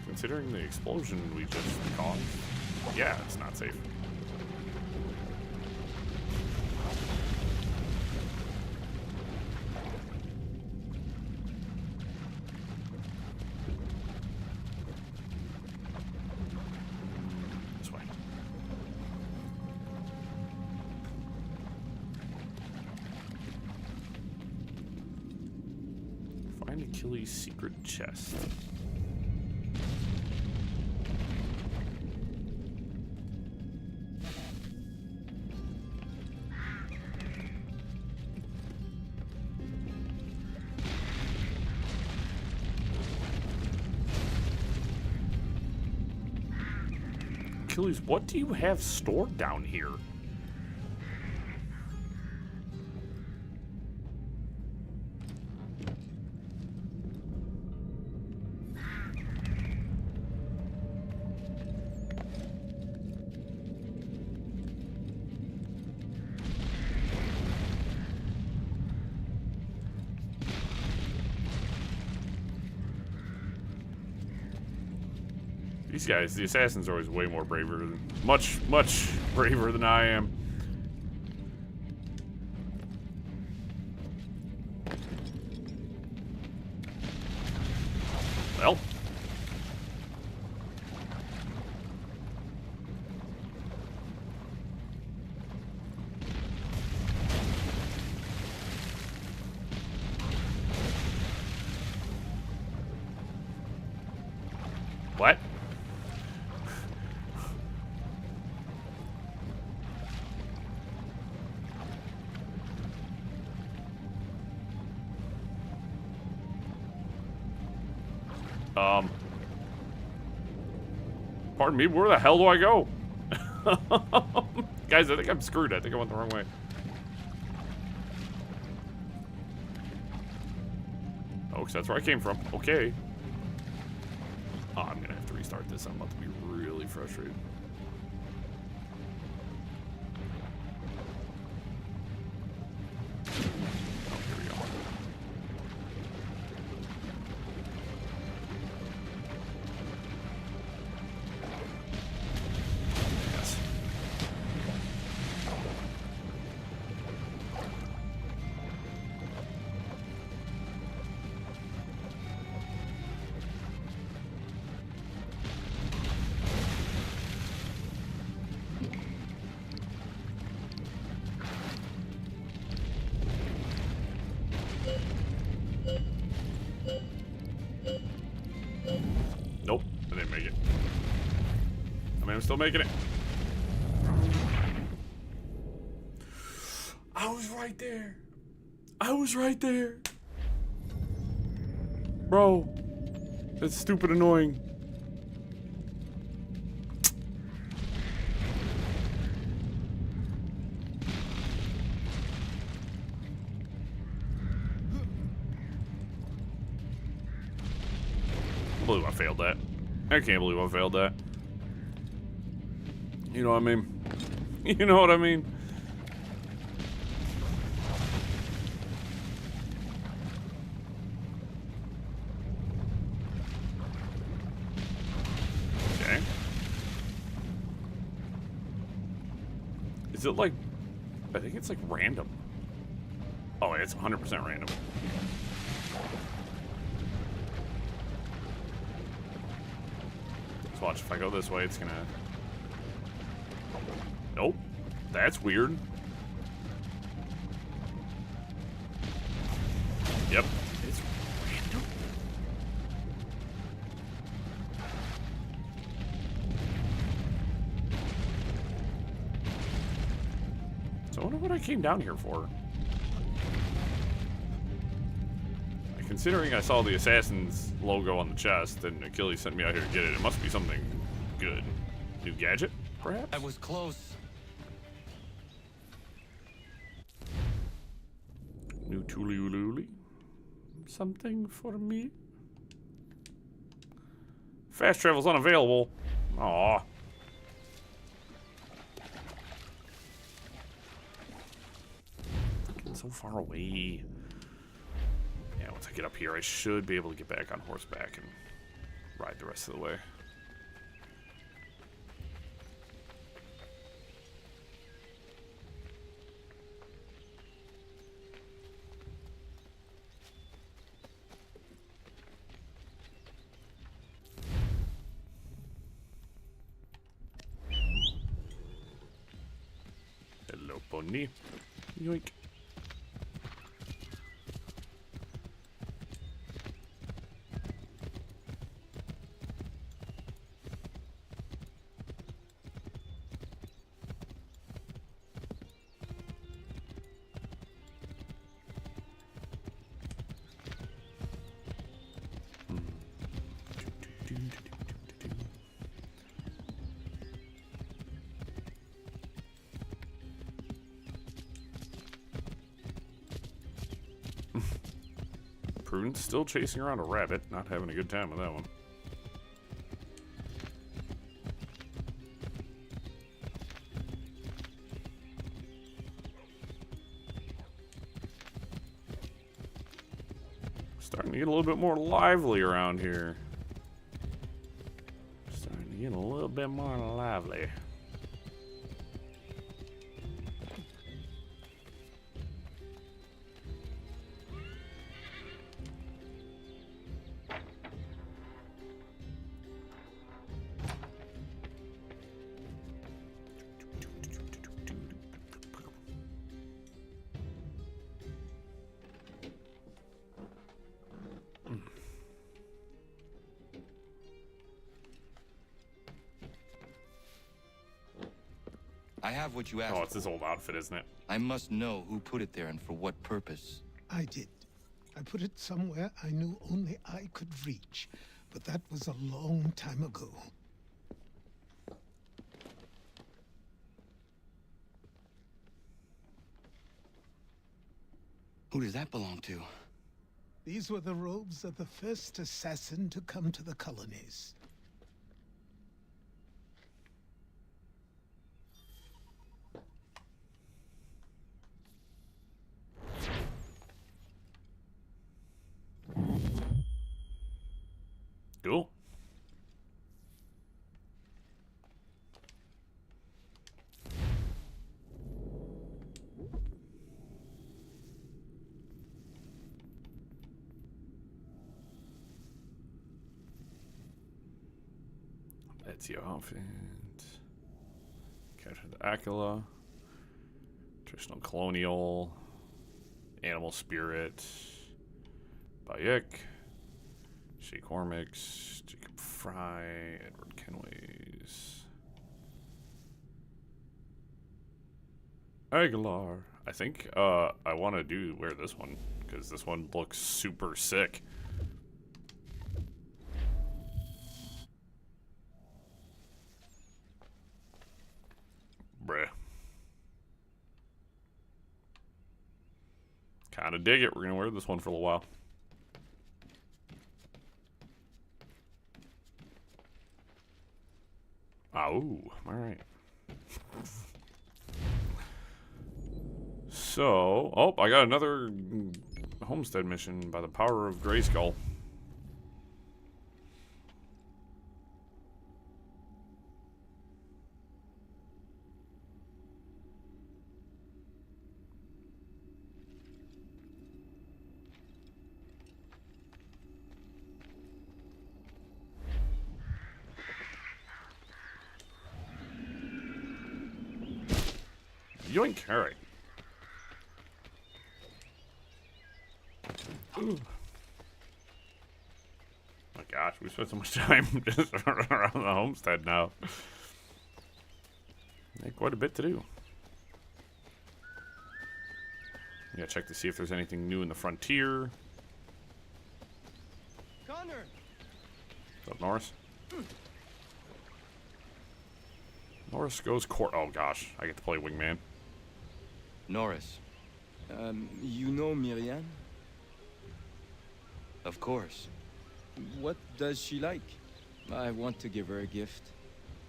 Considering the explosion we just caused, yeah, it's not safe. This way. Find Achilles' secret chest. Achilles, what do you have stored down here? These guys, the assassins, are always way more braver than, much braver than I am. Well. What? Pardon me, where the hell do I go? Guys, I think I'm screwed. I think I went the wrong way. Oh, because that's where I came from. Okay. Oh, I'm going to have to restart this. I'm about to be really frustrated. Oh, here we go. Yes. Nope, I didn't make it. I mean, I'm still making it. I was right there. I was right there. Bro, that's stupid annoying. I can't believe I failed that. I can't believe I failed that. You know what I mean? You know what I mean? Okay. Is it like... I think it's like random. Oh, it's 100% random. Let's watch. If I go this way, it's gonna... Nope. That's weird. Yep. It's random. So I wonder what I came down here for. Considering I saw the Assassin's logo on the chest and Achilles sent me out here to get it, it must be something good. New gadget, perhaps? I was close. New Tuli-Ululi? Something for me? Fast travel's unavailable. Aw. Fucking so far away. Yeah, once I get up here, I should be able to get back on horseback and ride the rest of the way. Hello, pony. Yoink. Prudence still chasing around a rabbit, not having a good time with that one. Starting to get a little bit more lively around here. Starting to get a little bit more lively. I have what you asked for. Oh, it's this old outfit, isn't it? I must know who put it there and for what purpose. I did. I put it somewhere I knew only I could reach, but that was a long time ago. Who does that belong to? These were the robes of the first assassin to come to the colonies. Cool. Ezio outfit. Capture the Aquila. Traditional colonial. Animal spirit. Bayek. Shea Cormix. Jacob Fry. Edward Kenways. Aguilar. I think I want to wear this one because this one looks super sick. Bruh. Kinda dig it. We're gonna wear this one for a little while. Oh, alright. So, oh, I got another homestead mission by the power of Grayskull. Yoink, alright. Ooh. My gosh, we spent so much time just around the homestead now. Quite a bit to do. Yeah, check to see if there's anything new in the frontier. Connor! What's up, Norris? Norris goes court. Oh gosh, I get to play wingman. Norris. You know Miriam? Of course. What does she like? I want to give her a gift.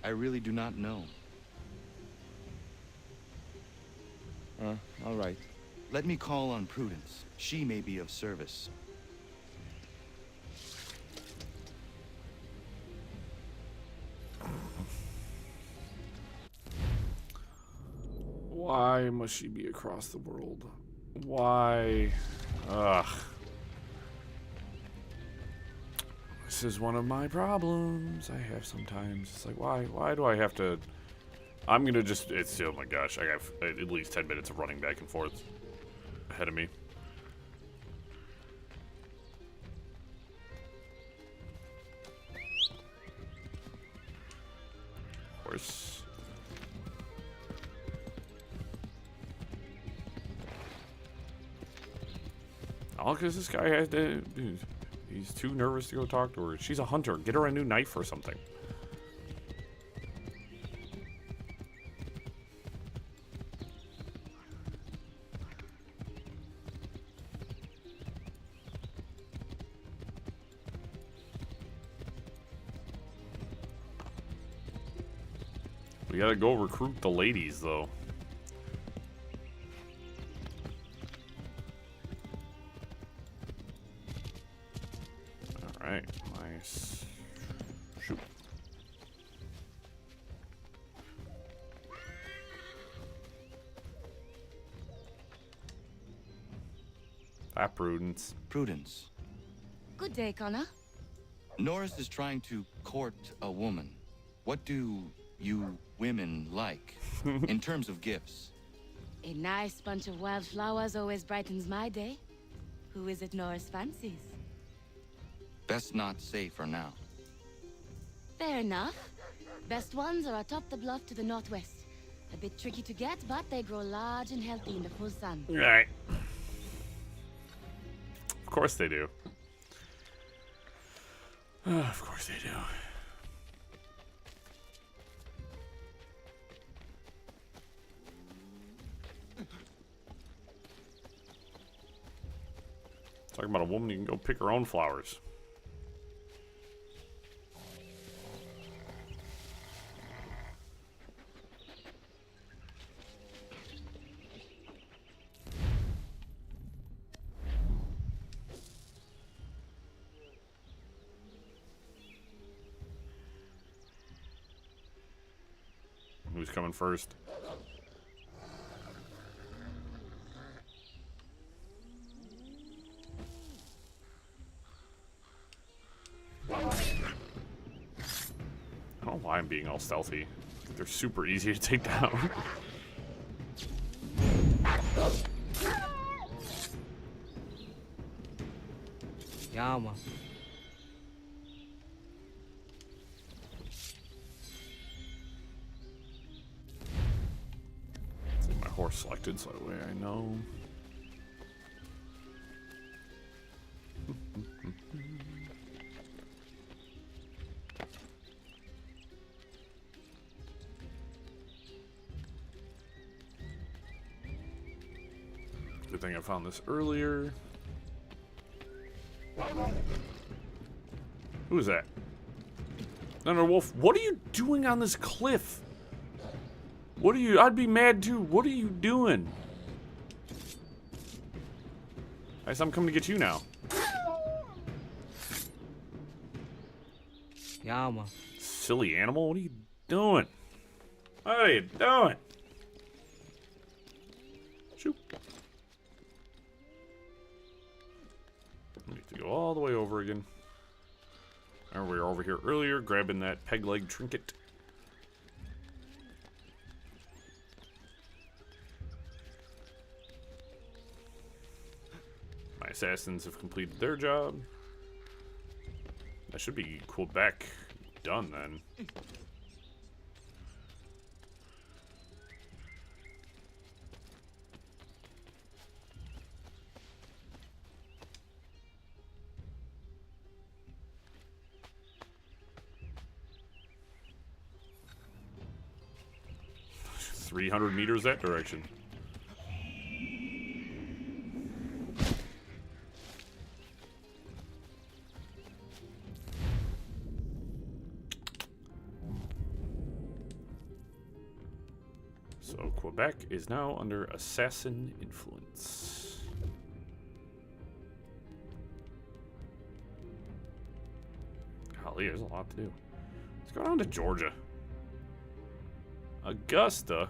I really do not know. All right. Let me call on Prudence. She may be of service. Why must she be across the world? Why? Ugh. This is one of my problems I have sometimes. It's like, why do I have to... I'm gonna just... It's... Oh my gosh, I have at least 10 minutes of running back and forth ahead of me. Of course. All because this guy has to... He's too nervous to go talk to her. She's a hunter. Get her a new knife or something. We gotta go recruit the ladies, though. Alright, nice. Shoot. Prudence. Prudence. Good day, Connor. Norris is trying to court a woman. What do you women like in terms of gifts? A nice bunch of wildflowers always brightens my day. Who is it Norris fancies? Best not say for now. Fair enough. Best ones are atop the bluff to the northwest. A bit tricky to get, but they grow large and healthy in the full sun. Right. Of course they do. Of course they do. Talking about a woman, you can go pick her own flowers. Who's coming first? I don't know why I'm being all stealthy. They're super easy to take down. Yama. My horse selected, so that way I know. Good thing I found this earlier. Who is that? Another wolf. What are you doing on this cliff? What are you? I'd be mad too. What are you doing? I guess I'm coming to get you now. Yama. Silly animal. What are you doing? What are you doing? Shoot. I need to go all the way over again. And we were over here earlier, grabbing that peg leg trinket. My assassins have completed their job. That should be Quebec done then. $300 meters that direction. So Quebec is now under assassin influence. Golly, there's a lot to do. Let's go down to Georgia. Augusta.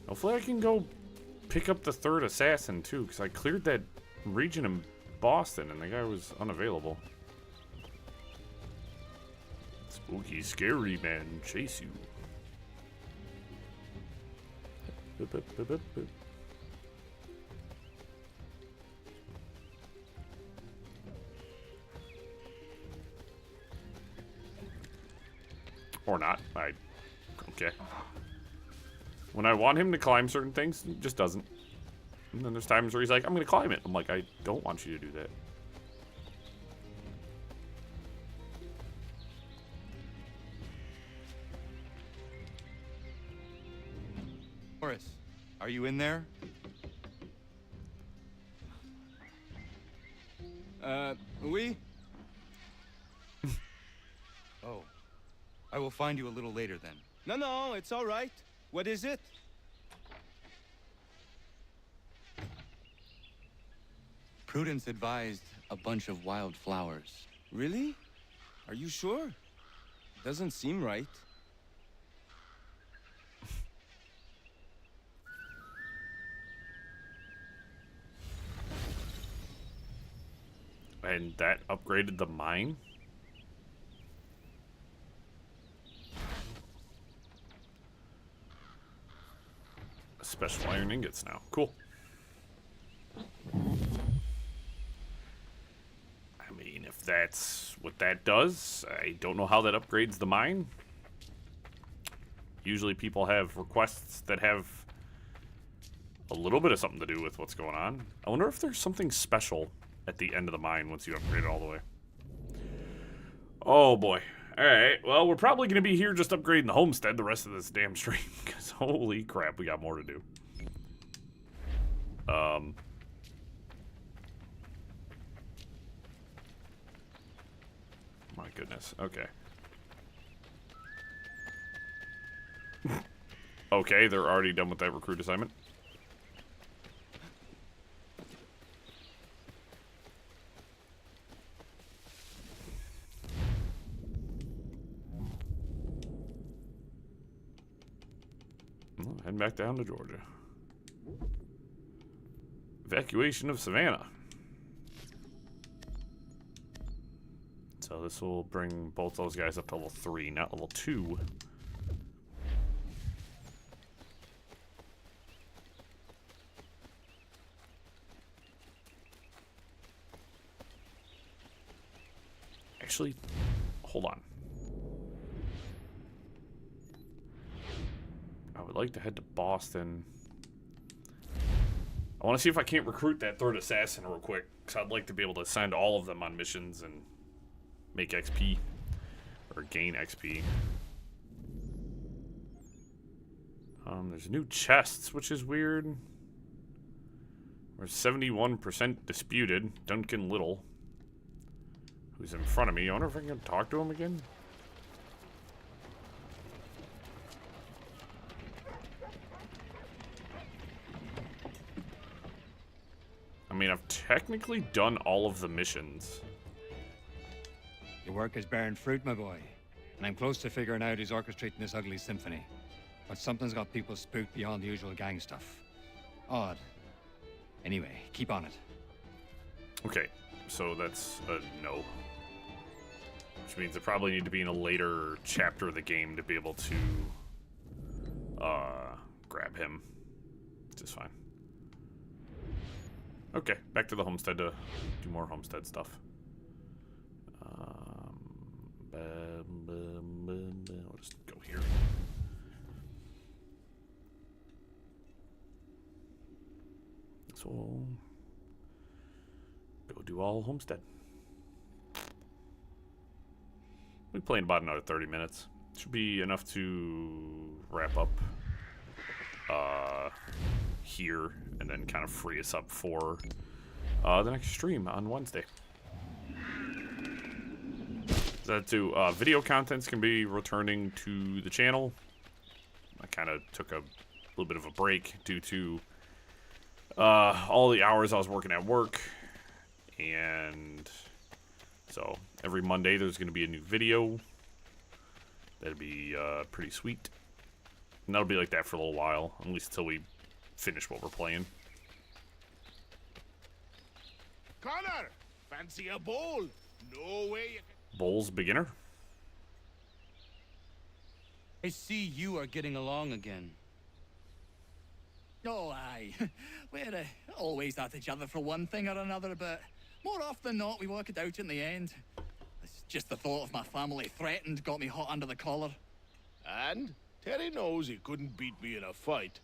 Hopefully I can go pick up the third assassin too, because I cleared that region in Boston and the guy was unavailable. Spooky, scary man chase you. Boop, boop, boop, boop, boop. Or not. I okay. When I want him to climb certain things, he just doesn't. And then there's times where he's like, I'm gonna climb it. I'm like, I don't want you to do that. Morris, are you in there? Oui? Oh. I will find you a little later then. No, it's all right. What is it? Prudence advised a bunch of wild flowers. Really? Are you sure? Doesn't seem right. And that upgraded the mine? Special iron ingots now. Cool. I mean, if that's what that does, I don't know how that upgrades the mine. Usually people have requests that have a little bit of something to do with what's going on. I wonder if there's something special at the end of the mine once you upgrade it all the way. Oh boy. Alright, well, we're probably going to be here just upgrading the homestead the rest of this damn stream, because holy crap, we got more to do. My goodness, okay. Okay, they're already done with that recruit assignment. Well, heading back down to Georgia. Evacuation of Savannah. So this will bring both those guys up to level 3, not level 2. Actually, hold on. I would like to head to Boston. I want to see if I can't recruit that third assassin real quick, because I'd like to be able to send all of them on missions and make XP, or gain XP. There's new chests, which is weird. We're 71% disputed. Duncan Little, who's in front of me. I wonder if I can talk to him again. I mean, I've technically done all of the missions. Your work is bearing fruit, my boy. And I'm close to figuring out who's orchestrating this ugly symphony. But something's got people spooked beyond the usual gang stuff. Odd. Anyway, keep on it. Okay, so that's a no. Which means I probably need to be in a later chapter of the game to be able to grab him. Which is fine. Okay, back to the homestead to do more homestead stuff. I'll just go here. So we'll go do all homestead. We'll be playing about another 30 minutes. Should be enough to wrap up here and then kind of free us up for the next stream on Wednesday. That too, video contents can be returning to the channel. I kind of took a little bit of a break due to all the hours I was working at work, and so every Monday there's going to be a new video. That'll be pretty sweet, and that'll be like that for a little while, at least until we finish what we're playing. Connor, fancy a bowl? No way you can... Bowls beginner. I see you are getting along again. Oh, aye. We're always at each other for one thing or another, but more often than not, we work it out in the end. It's just the thought of my family threatened got me hot under the collar. And Terry knows he couldn't beat me in a fight.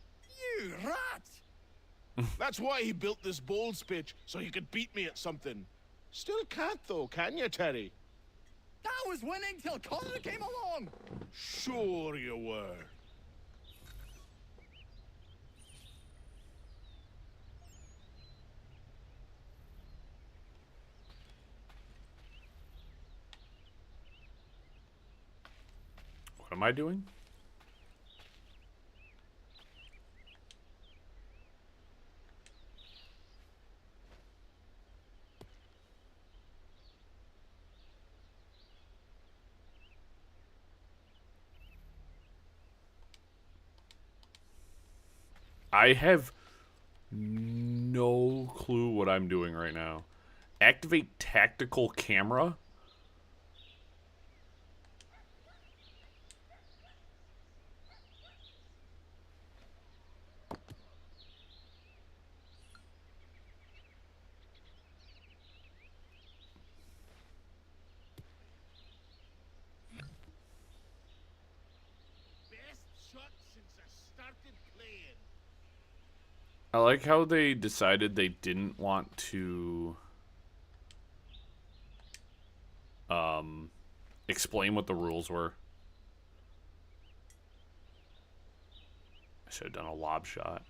You rat! That's why he built this bowls pitch, so he could beat me at something. Still can't though, can you, Terry? I was winning till Connor came along! Sure you were. What am I doing? I have no clue what I'm doing right now. Activate tactical camera? I like how they decided they didn't want to explain what the rules were. I should have done a lob shot.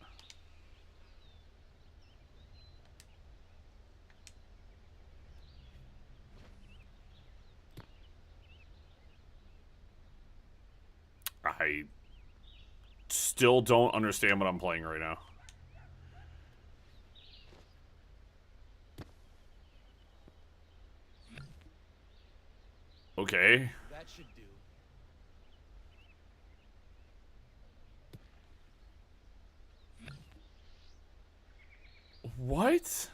I still don't understand what I'm playing right now. Okay. That should do. What?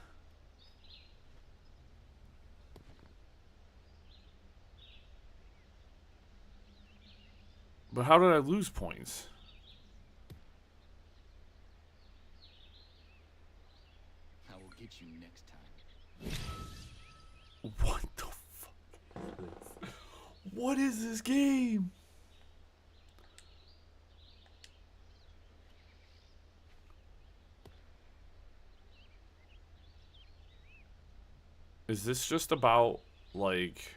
But how did I lose points? I will get you next time. What the fuck is this? What is this game? Is this just about, like,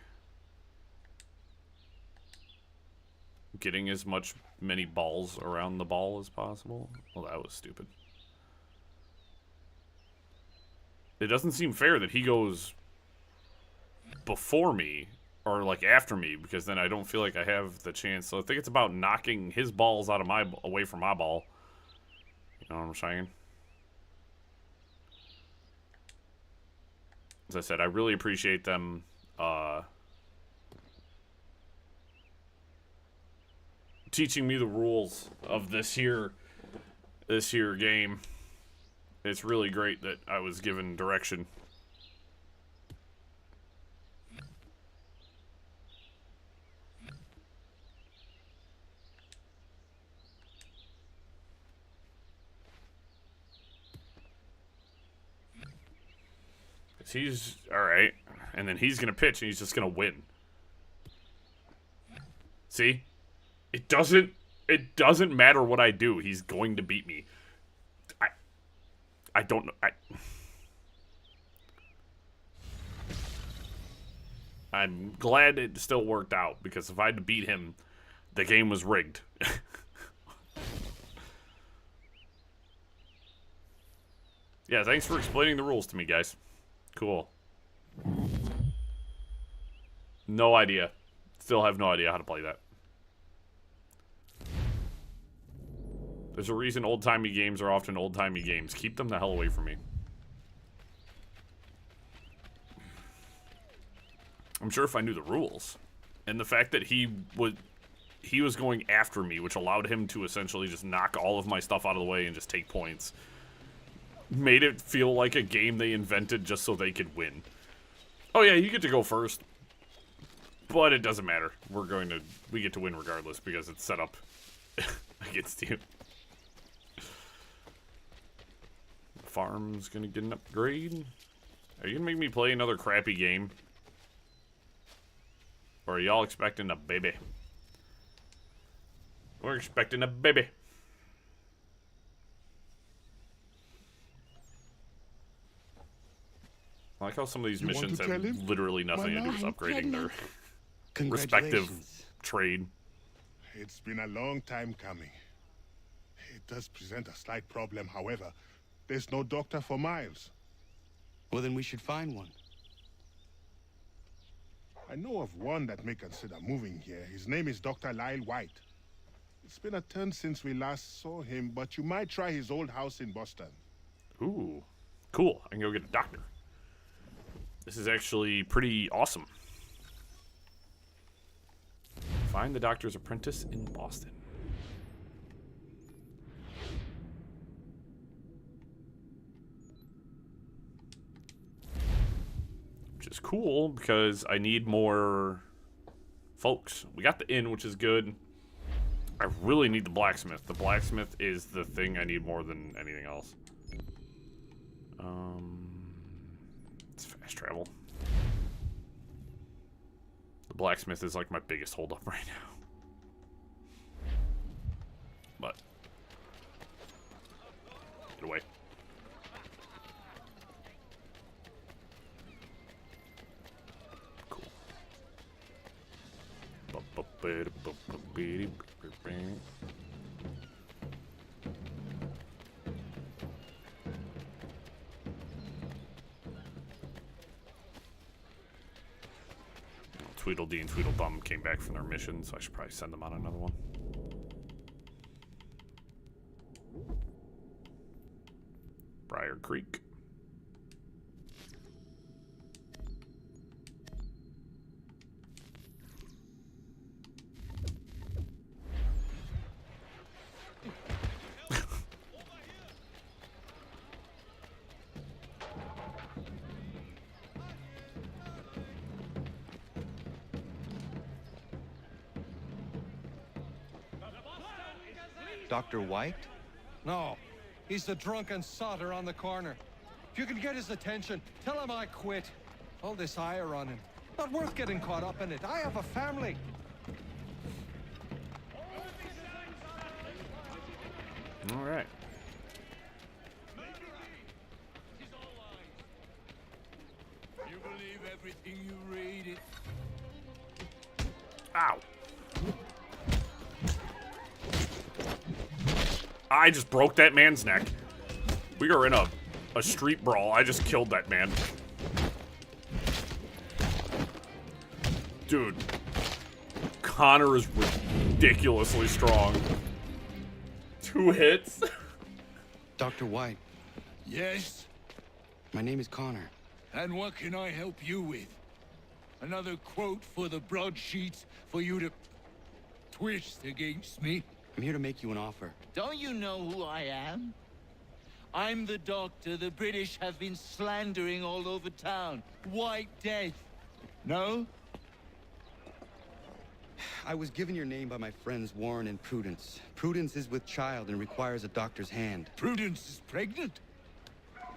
getting as many balls around the ball as possible? Well, that was stupid. It doesn't seem fair that he goes before me or like after me, because then I don't feel like I have the chance. So I think it's about knocking his balls out of away from my ball. You know what I'm saying? As I said, I really appreciate them teaching me the rules of this here game. It's really great that I was given direction. He's alright, and then he's gonna pitch and he's just gonna win. See? It doesn't matter what I do, he's going to beat me. I don't know. I'm glad it still worked out, because if I had to beat him, the game was rigged. Yeah, thanks for explaining the rules to me, guys. Cool. No idea. Still have no idea how to play that. There's a reason old-timey games are often old-timey games. Keep them the hell away from me. I'm sure if I knew the rules. And the fact that he was going after me, which allowed him to essentially just knock all of my stuff out of the way and just take points, made it feel like a game they invented just so they could win. Oh yeah, you get to go first. But it doesn't matter. We get to win regardless because it's set up against you. Farm's gonna get an upgrade. Are you gonna make me play another crappy game? Or are y'all expecting a baby? We're expecting a baby. I like how some of these missions have literally nothing to do with upgrading their respective trade. It's been a long time coming. It does present a slight problem, however. There's no doctor for Miles. Well, then we should find one. I know of one that may consider moving here. His name is Dr. Lyle White. It's been a turn since we last saw him, but you might try his old house in Boston. Ooh, cool. I can go get a doctor. This is actually pretty awesome. Find the doctor's apprentice in Boston. Which is cool because I need more folks. We got the inn, which is good. I really need the blacksmith. The blacksmith is the thing I need more than anything else. It's fast travel. The blacksmith is like my biggest holdup right now. But get away. Cool. Tweedledee and Tweedledum came back from their mission, so I should probably send them on another one. Briar Creek. Dr. White? No. He's the drunken sotter on the corner. If you can get his attention, tell him I quit. All this ire on him. Not worth getting caught up in it. I have a family. All right. You believe everything you read? Ow. I just broke that man's neck. We are in a street brawl. I just killed that man. Dude. Connor is ridiculously strong. 2 hits. Dr. White. Yes? My name is Connor. And what can I help you with? Another quote for the broadsheets for you to twist against me? I'm here to make you an offer. Don't you know who I am? I'm the doctor the British have been slandering all over town. White Death. No? I was given your name by my friends Warren and Prudence. Prudence is with child and requires a doctor's hand. Prudence is pregnant?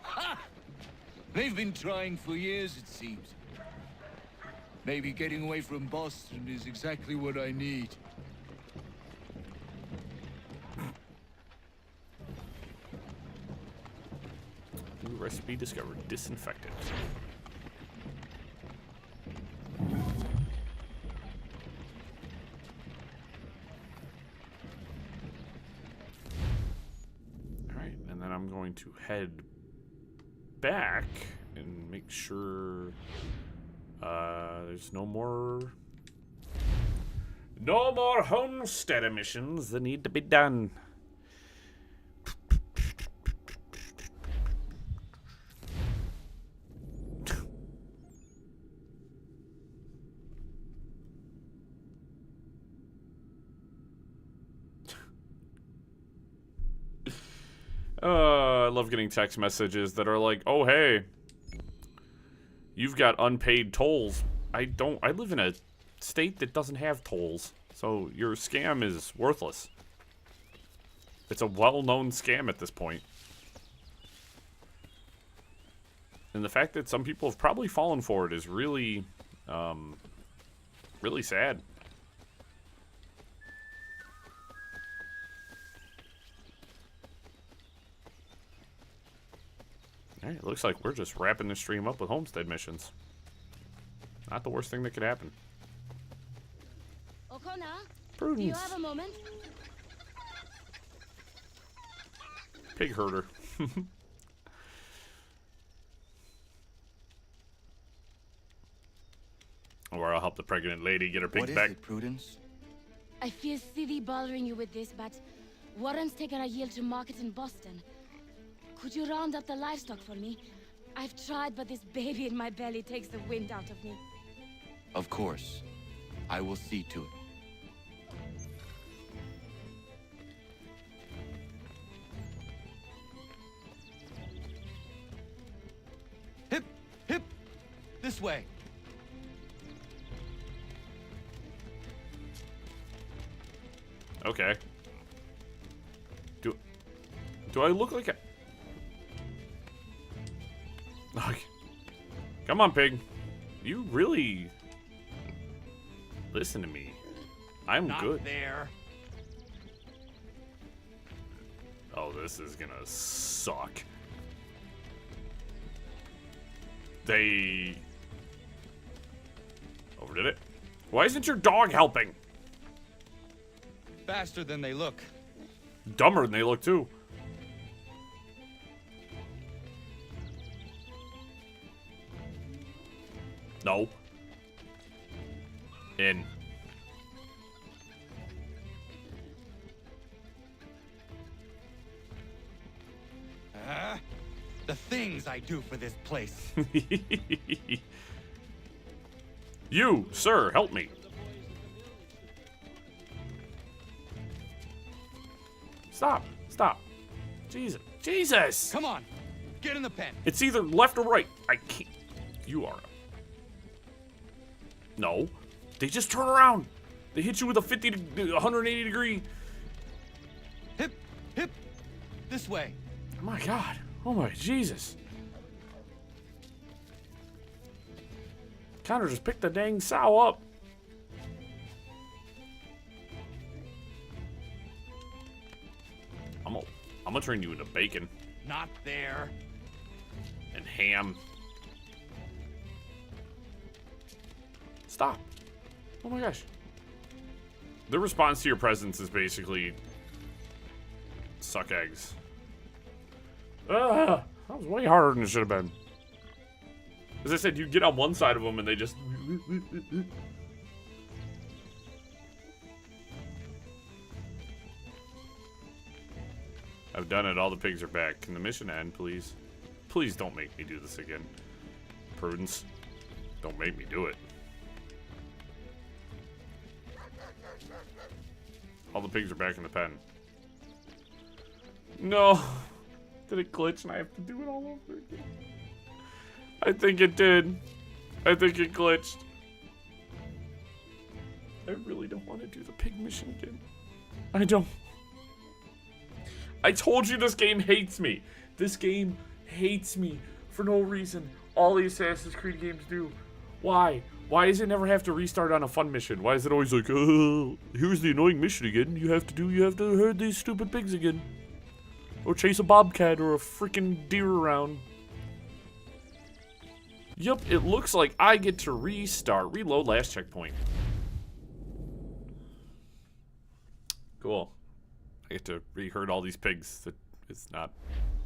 Ha! They've been trying for years, it seems. Maybe getting away from Boston is exactly what I need. New recipe discovered. Disinfectant. Alright, and then I'm going to head back and make sure there's no more homestead emissions that need to be done. I love getting text messages that are like, oh, hey, you've got unpaid tolls. I live in a state that doesn't have tolls, so your scam is worthless. It's a well-known scam at this point. And the fact that some people have probably fallen for it is really, really sad. Alright, it looks like we're just wrapping the stream up with homestead missions. Not the worst thing that could happen. O'Connor, Prudence. do you have a moment? Pig herder. Or I'll help the pregnant lady get her pigs back. What is it, Prudence? I feel silly bothering you with this, but Warren's taken a yield to market in Boston. Could you round up the livestock for me? I've tried, but this baby in my belly takes the wind out of me. Of course. I will see to it. Hip! Hip! This way! Okay. Do I look like a... Okay. Come on, pig. You really... Listen to me. I'm Not good. there. Oh, this is gonna suck. They... Overdid it. Why isn't your dog helping? Faster than they look. Dumber than they look, too. No. In. The things I do for this place. You, sir, help me. Stop. Stop. Jesus. Jesus! Come on. Get in the pen. It's either left or right. I can't. You are. No. They just turn around. They hit you with a 180 degree. Hip. This way. Oh my God. Oh my Jesus. Connor just picked the dang sow up. I'm gonna turn you into bacon. Not there. And ham. Stop. Oh my gosh. The response to your presence is basically suck eggs. That was way harder than it should have been. As I said, you get on one side of them and they just... I've done it. All the pigs are back. Can the mission end, please? Please don't make me do this again. Prudence. Don't make me do it. All the pigs are back in the pen. No. Did it glitch and I have to do it all over again? I think it did. I think it glitched. I really don't want to do the pig mission again. I don't. I told you this game hates me. This game hates me for no reason. All the Assassin's Creed games do. Why? Why does it never have to restart on a fun mission? Why is it always like, oh, here's the annoying mission again. You have to herd these stupid pigs again. Or chase a bobcat or a freaking deer around. Yup, it looks like I get to reload last checkpoint. Cool. I get to re-herd all these pigs. That is not,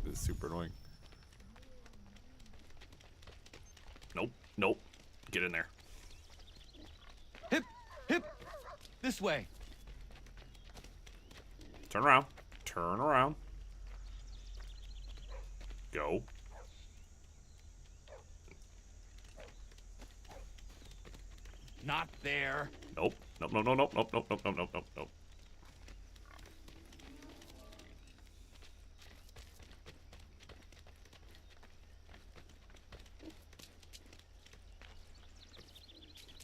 it's super annoying. Nope, nope. Get in there. Hip. This way. Turn around. Turn around. Go. Not there. Nope. Nope. No. Nope. Nope. Nope. Nope. Nope. Nope. Nope. Nope.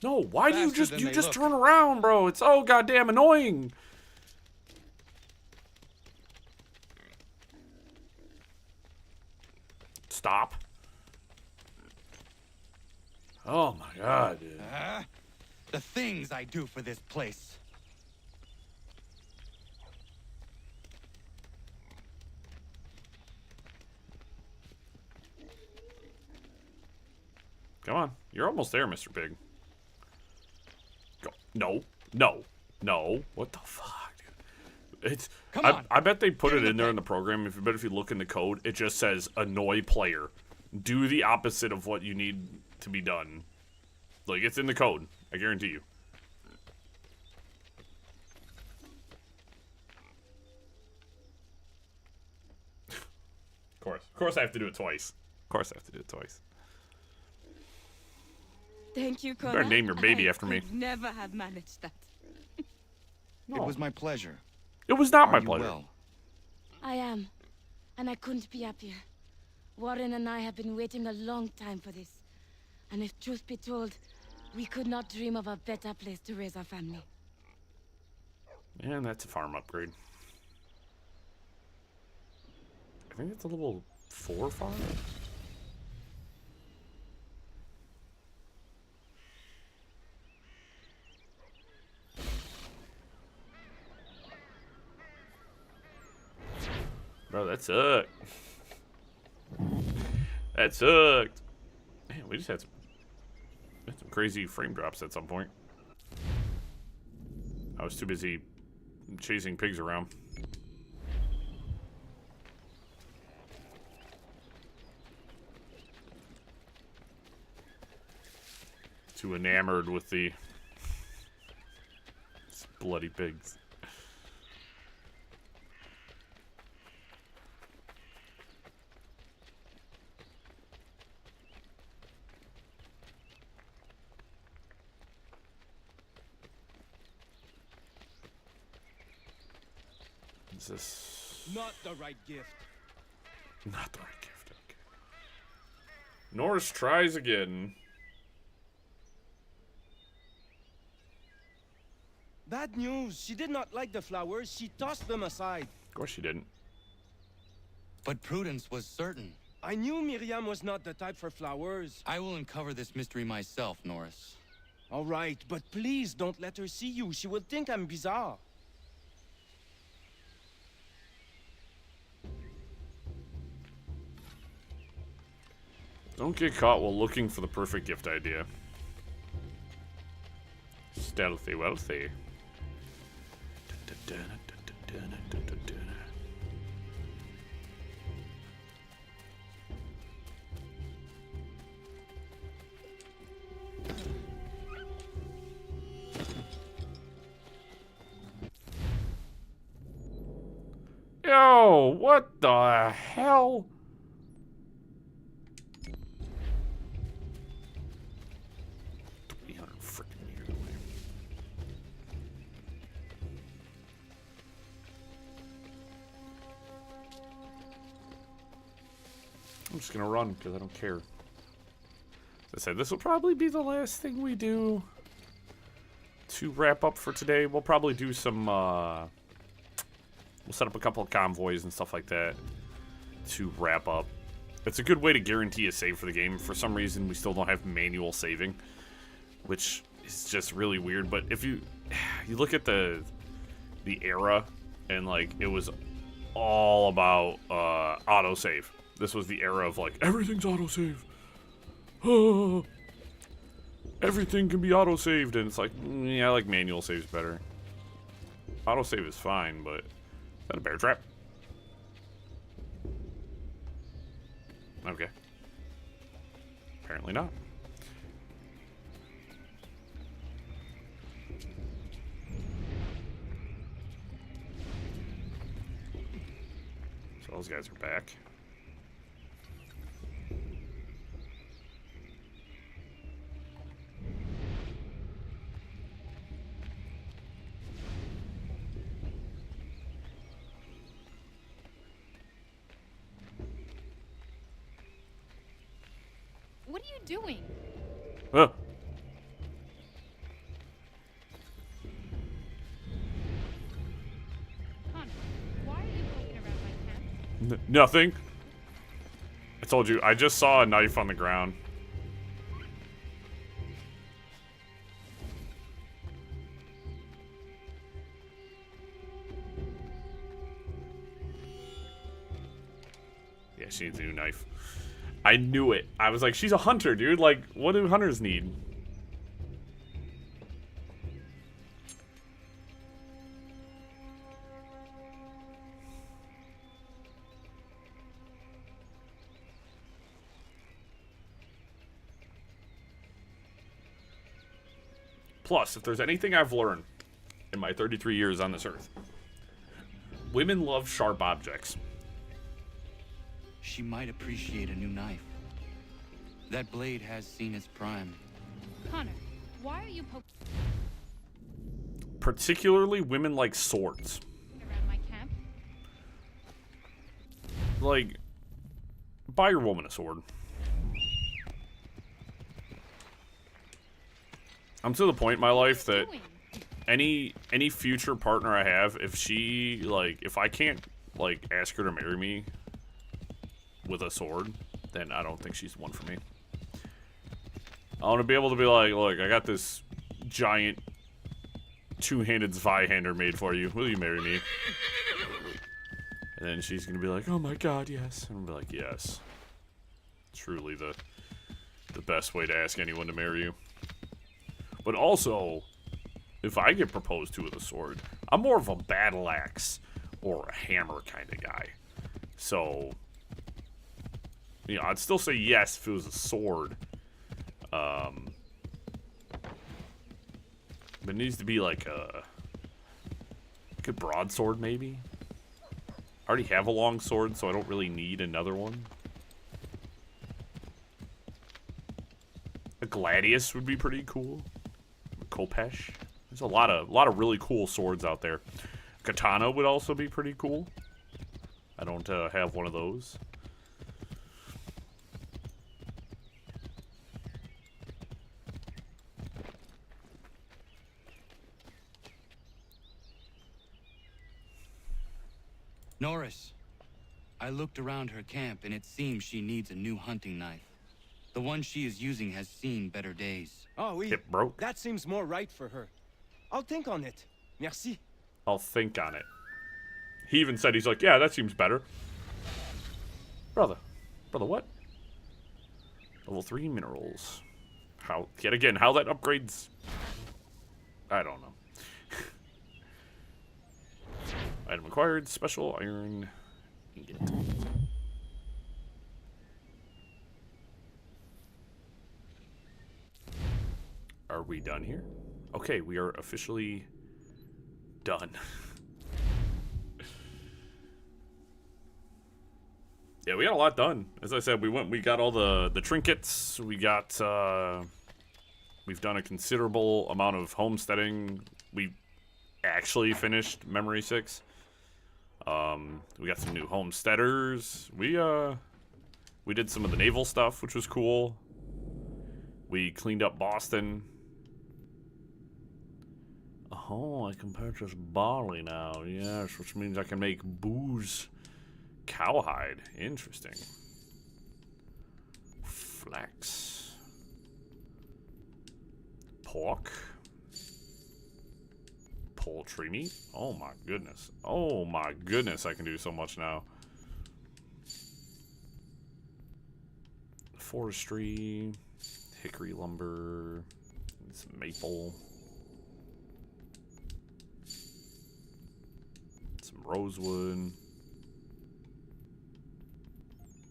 No, why do you just turn around, bro? It's so goddamn annoying. Stop. Oh my God, dude. The things I do for this place. Come on. You're almost there, Mr. Pig. Go. No. No. No. What the fuck, dude? It's... Come on. I bet they put it in there in the program. But if you look in the code, it just says, annoy player. Do the opposite of what you need to be done. Like, it's in the code. I guarantee you. Of course I have to do it twice. Of course I have to do it twice. Thank you, Connor. You better name your baby after me. I could never have managed that. No. It was my pleasure. It was not my you pleasure. Well? I am. And I couldn't be happier. Warren and I have been waiting a long time for this. And if truth be told, we could not dream of a better place to raise our family. And that's a farm upgrade. I think it's a level 4 farm. Bro, that sucked. That sucked. Man, we just had some crazy frame drops at some point. I was too busy chasing pigs around. Too enamored with the bloody pigs. Is this Not the right gift. not the right gift? Okay. Norris tries again. Bad news. She did not like the flowers. She tossed them aside. Of course she didn't. But Prudence was certain. I knew Miriam was not the type for flowers. I will uncover this mystery myself, Norris. All right, but please don't let her see you. She will think I'm bizarre. Don't get caught while looking for the perfect gift idea. Stealthy wealthy. Yo, what the hell? I'm just gonna run because I don't care. As I said, this will probably be the last thing we do to wrap up for today. We'll probably do some, we'll set up a couple of convoys and stuff like that to wrap up. It's a good way to guarantee a save for the game. For some reason, we still don't have manual saving, which is just really weird. But if you look at the era, and like it was all about autosave. This was the era of like, everything's autosave. Oh, everything can be autosaved. And it's like, yeah, I like manual saves better. Autosave is fine, but is that a bear trap? Okay. Apparently not. So those guys are back. What are you doing? Oh. Connor, why are you poking around my camp? Nothing. I told you, I just saw a knife on the ground. Yeah, she needs a new knife. I knew it. I was like, she's a hunter, dude. Like, what do hunters need? Plus, if there's anything I've learned in my 33 years on this earth, women love sharp objects. She might appreciate a new knife. That blade has seen its prime. Connor, why are you poking Particularly women like swords. around my camp? Like, buy your woman a sword. I'm to the point in my life that any future partner I have, if she, like, if I can't, like, ask her to marry me with a sword, then I don't think she's the one for me. I want to be able to be like, look, I got this giant two-handed Zweihander made for you. Will you marry me? And then she's going to be like, oh my god, yes. And I'll be like, yes. Truly the best way to ask anyone to marry you. But also, if I get proposed to with a sword. I'm more of a battle axe or a hammer kind of guy. So, you know, I'd still say yes if it was a sword. But it needs to be like a good broadsword, maybe. I already have a long sword, so I don't really need another one. A gladius would be pretty cool. A Kopesh. There's a lot of really cool swords out there. Katana would also be pretty cool. I don't have one of those. Norris, I looked around her camp and it seems she needs a new hunting knife. The one she is using has seen better days. Oh, oui. It broke. That seems more right for her. I'll think on it. Merci. I'll think on it. He even said, he's like, yeah, that seems better. Brother, what? Level 3 minerals. How, yet again, how that upgrades, I don't know. Item acquired, special iron ingot. Are we done here? Okay, we are officially done. Yeah, we got a lot done. As I said, we got all the trinkets. We got, we've done a considerable amount of homesteading. We actually finished Memory 6. We got some new homesteaders. We did some of the naval stuff, which was cool. We cleaned up Boston. Oh, I can purchase barley now. Yes, which means I can make booze. Cowhide. Interesting. Flax. Pork. Poultry meat. Oh my goodness. Oh my goodness, I can do so much now. Forestry. Hickory lumber. Some maple. Some rosewood.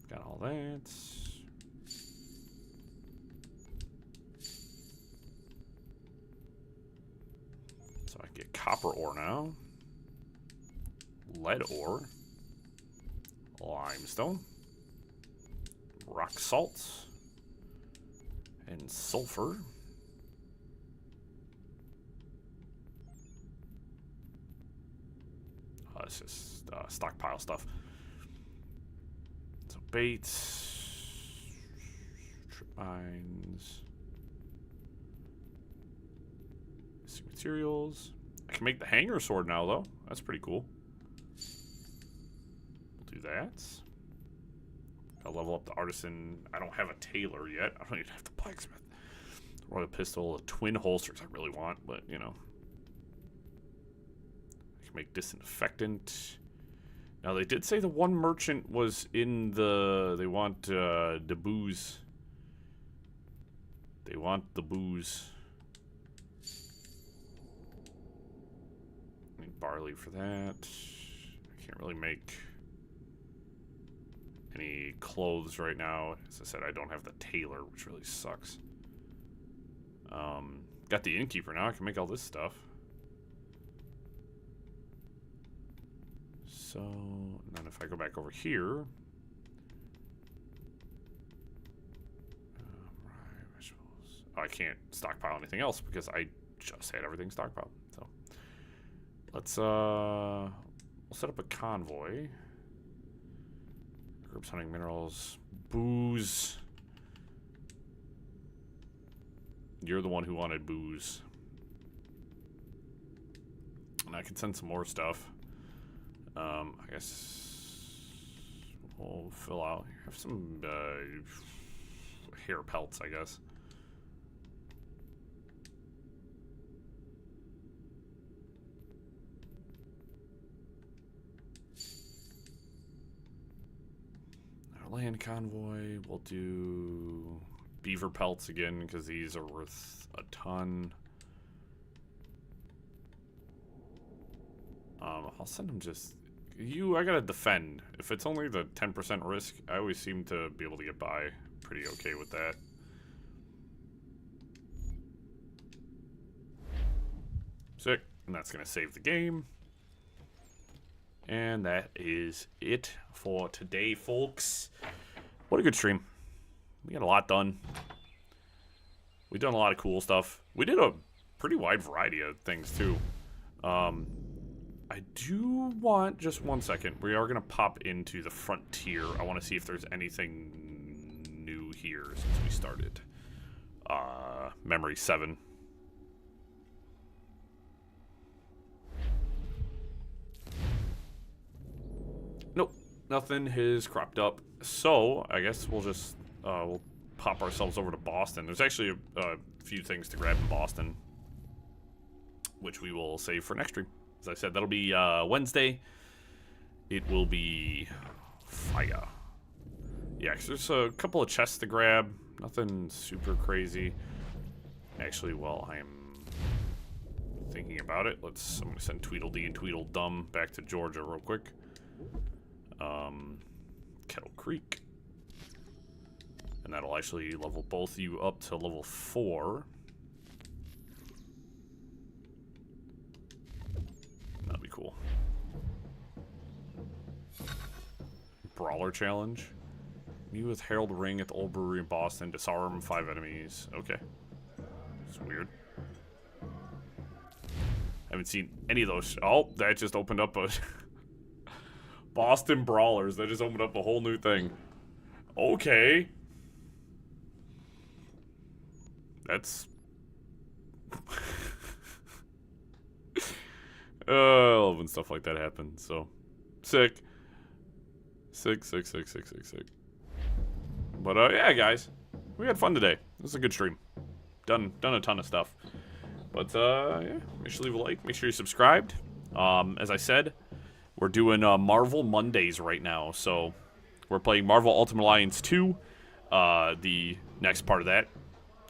Got all that. So I can get copper ore now. Lead ore. Limestone. Rock salt. And sulfur. It's just stockpile stuff. So baits, trip mines, missing materials. I can make the hanger sword now, though. That's pretty cool. We'll do that. I'll level up the artisan. I don't have a tailor yet. I don't even have the blacksmith. Royal pistol, twin holsters I really want, but you know. I can make disinfectant. Now they did say the one merchant was in the. They want the booze. They want the booze. Need barley for that. I can't really make any clothes right now. As I said, I don't have the tailor, which really sucks. Got the innkeeper now. I can make all this stuff. So, and then if I go back over here, vegetables. Oh, I can't stockpile anything else because I just had everything stockpiled. So let's we'll set up a convoy. Herbs, hunting, minerals, booze. You're the one who wanted booze. And I can send some more stuff. I guess we'll fill out. Have some hair pelts, I guess. Our land convoy, we'll do beaver pelts again because these are worth a ton. I'll send him just... I gotta defend. If it's only the 10% risk, I always seem to be able to get by pretty okay with that. Sick. And that's gonna save the game. And that is it for today, folks. What a good stream. We got a lot done. We've done a lot of cool stuff. We did a pretty wide variety of things, too. I do want, just 1 second, we are going to pop into the frontier. I want to see if there's anything new here since we started. Memory 7. Nope, nothing has cropped up. So, I guess we'll just, we'll pop ourselves over to Boston. There's actually a few things to grab in Boston, which we will save for next stream. As I said, that'll be Wednesday. It will be fire. Yeah, because there's a couple of chests to grab. Nothing super crazy. Actually, while I'm thinking about it, I'm going to send Tweedledee and Tweedledum back to Georgia real quick. Kettle Creek. And that'll actually level both of you up to level 4. That'd be cool. Brawler challenge. Meet with Harold Ring at the Old Brewery in Boston. Disarm 5 enemies. Okay. It's weird. Haven't seen any of those. Oh, that just opened up a... Boston Brawlers. That just opened up a whole new thing. Okay. That's... I love when stuff like that happens, so. Sick. Sick. But, yeah, guys. We had fun today. This was a good stream. Done a ton of stuff. But, yeah. Make sure you leave a like. Make sure you're subscribed. As I said, we're doing Marvel Mondays right now. So, we're playing Marvel Ultimate Alliance 2. The next part of that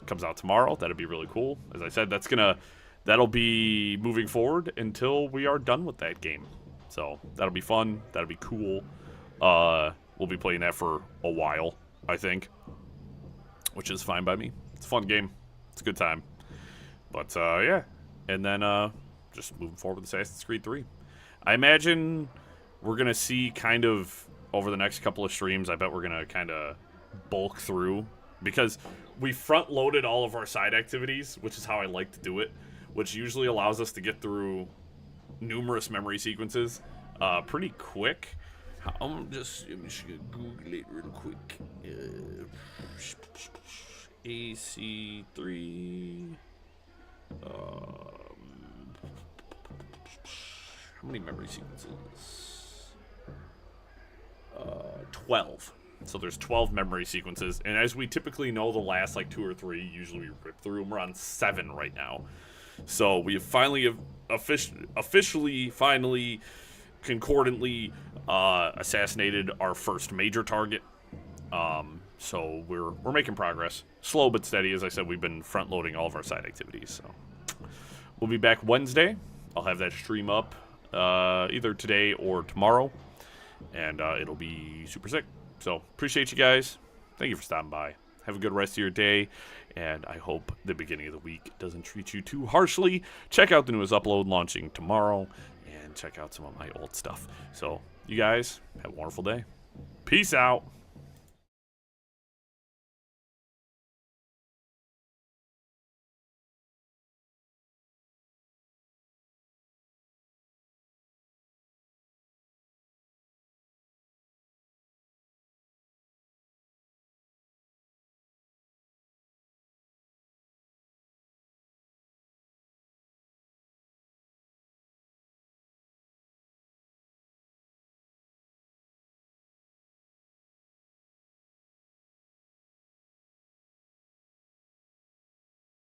comes out tomorrow. That'll be really cool. As I said, that'll be moving forward until we are done with that game. So, that'll be fun. That'll be cool. We'll be playing that for a while, I think. Which is fine by me. It's a fun game. It's a good time. But, yeah. And then, just moving forward with Assassin's Creed 3. I imagine we're going to see kind of, over the next couple of streams, I bet we're going to kind of bulk through. Because we front-loaded all of our side activities, which is how I like to do it. Which usually allows us to get through numerous memory sequences pretty quick. I'm just gonna Google it real quick. AC3. How many memory sequences? 12. So there's 12 memory sequences, and as we typically know, the last like 2 or 3 usually we rip through, and we're on 7 right now. So we have finally, officially, concordantly assassinated our first major target. So we're making progress, slow but steady. As I said, we've been front loading all of our side activities. So we'll be back Wednesday. I'll have that stream up either today or tomorrow, and it'll be super sick. So appreciate you guys. Thank you for stopping by. Have a good rest of your day, and I hope the beginning of the week doesn't treat you too harshly. Check out the newest upload launching tomorrow, and check out some of my old stuff. So, you guys, have a wonderful day. Peace out.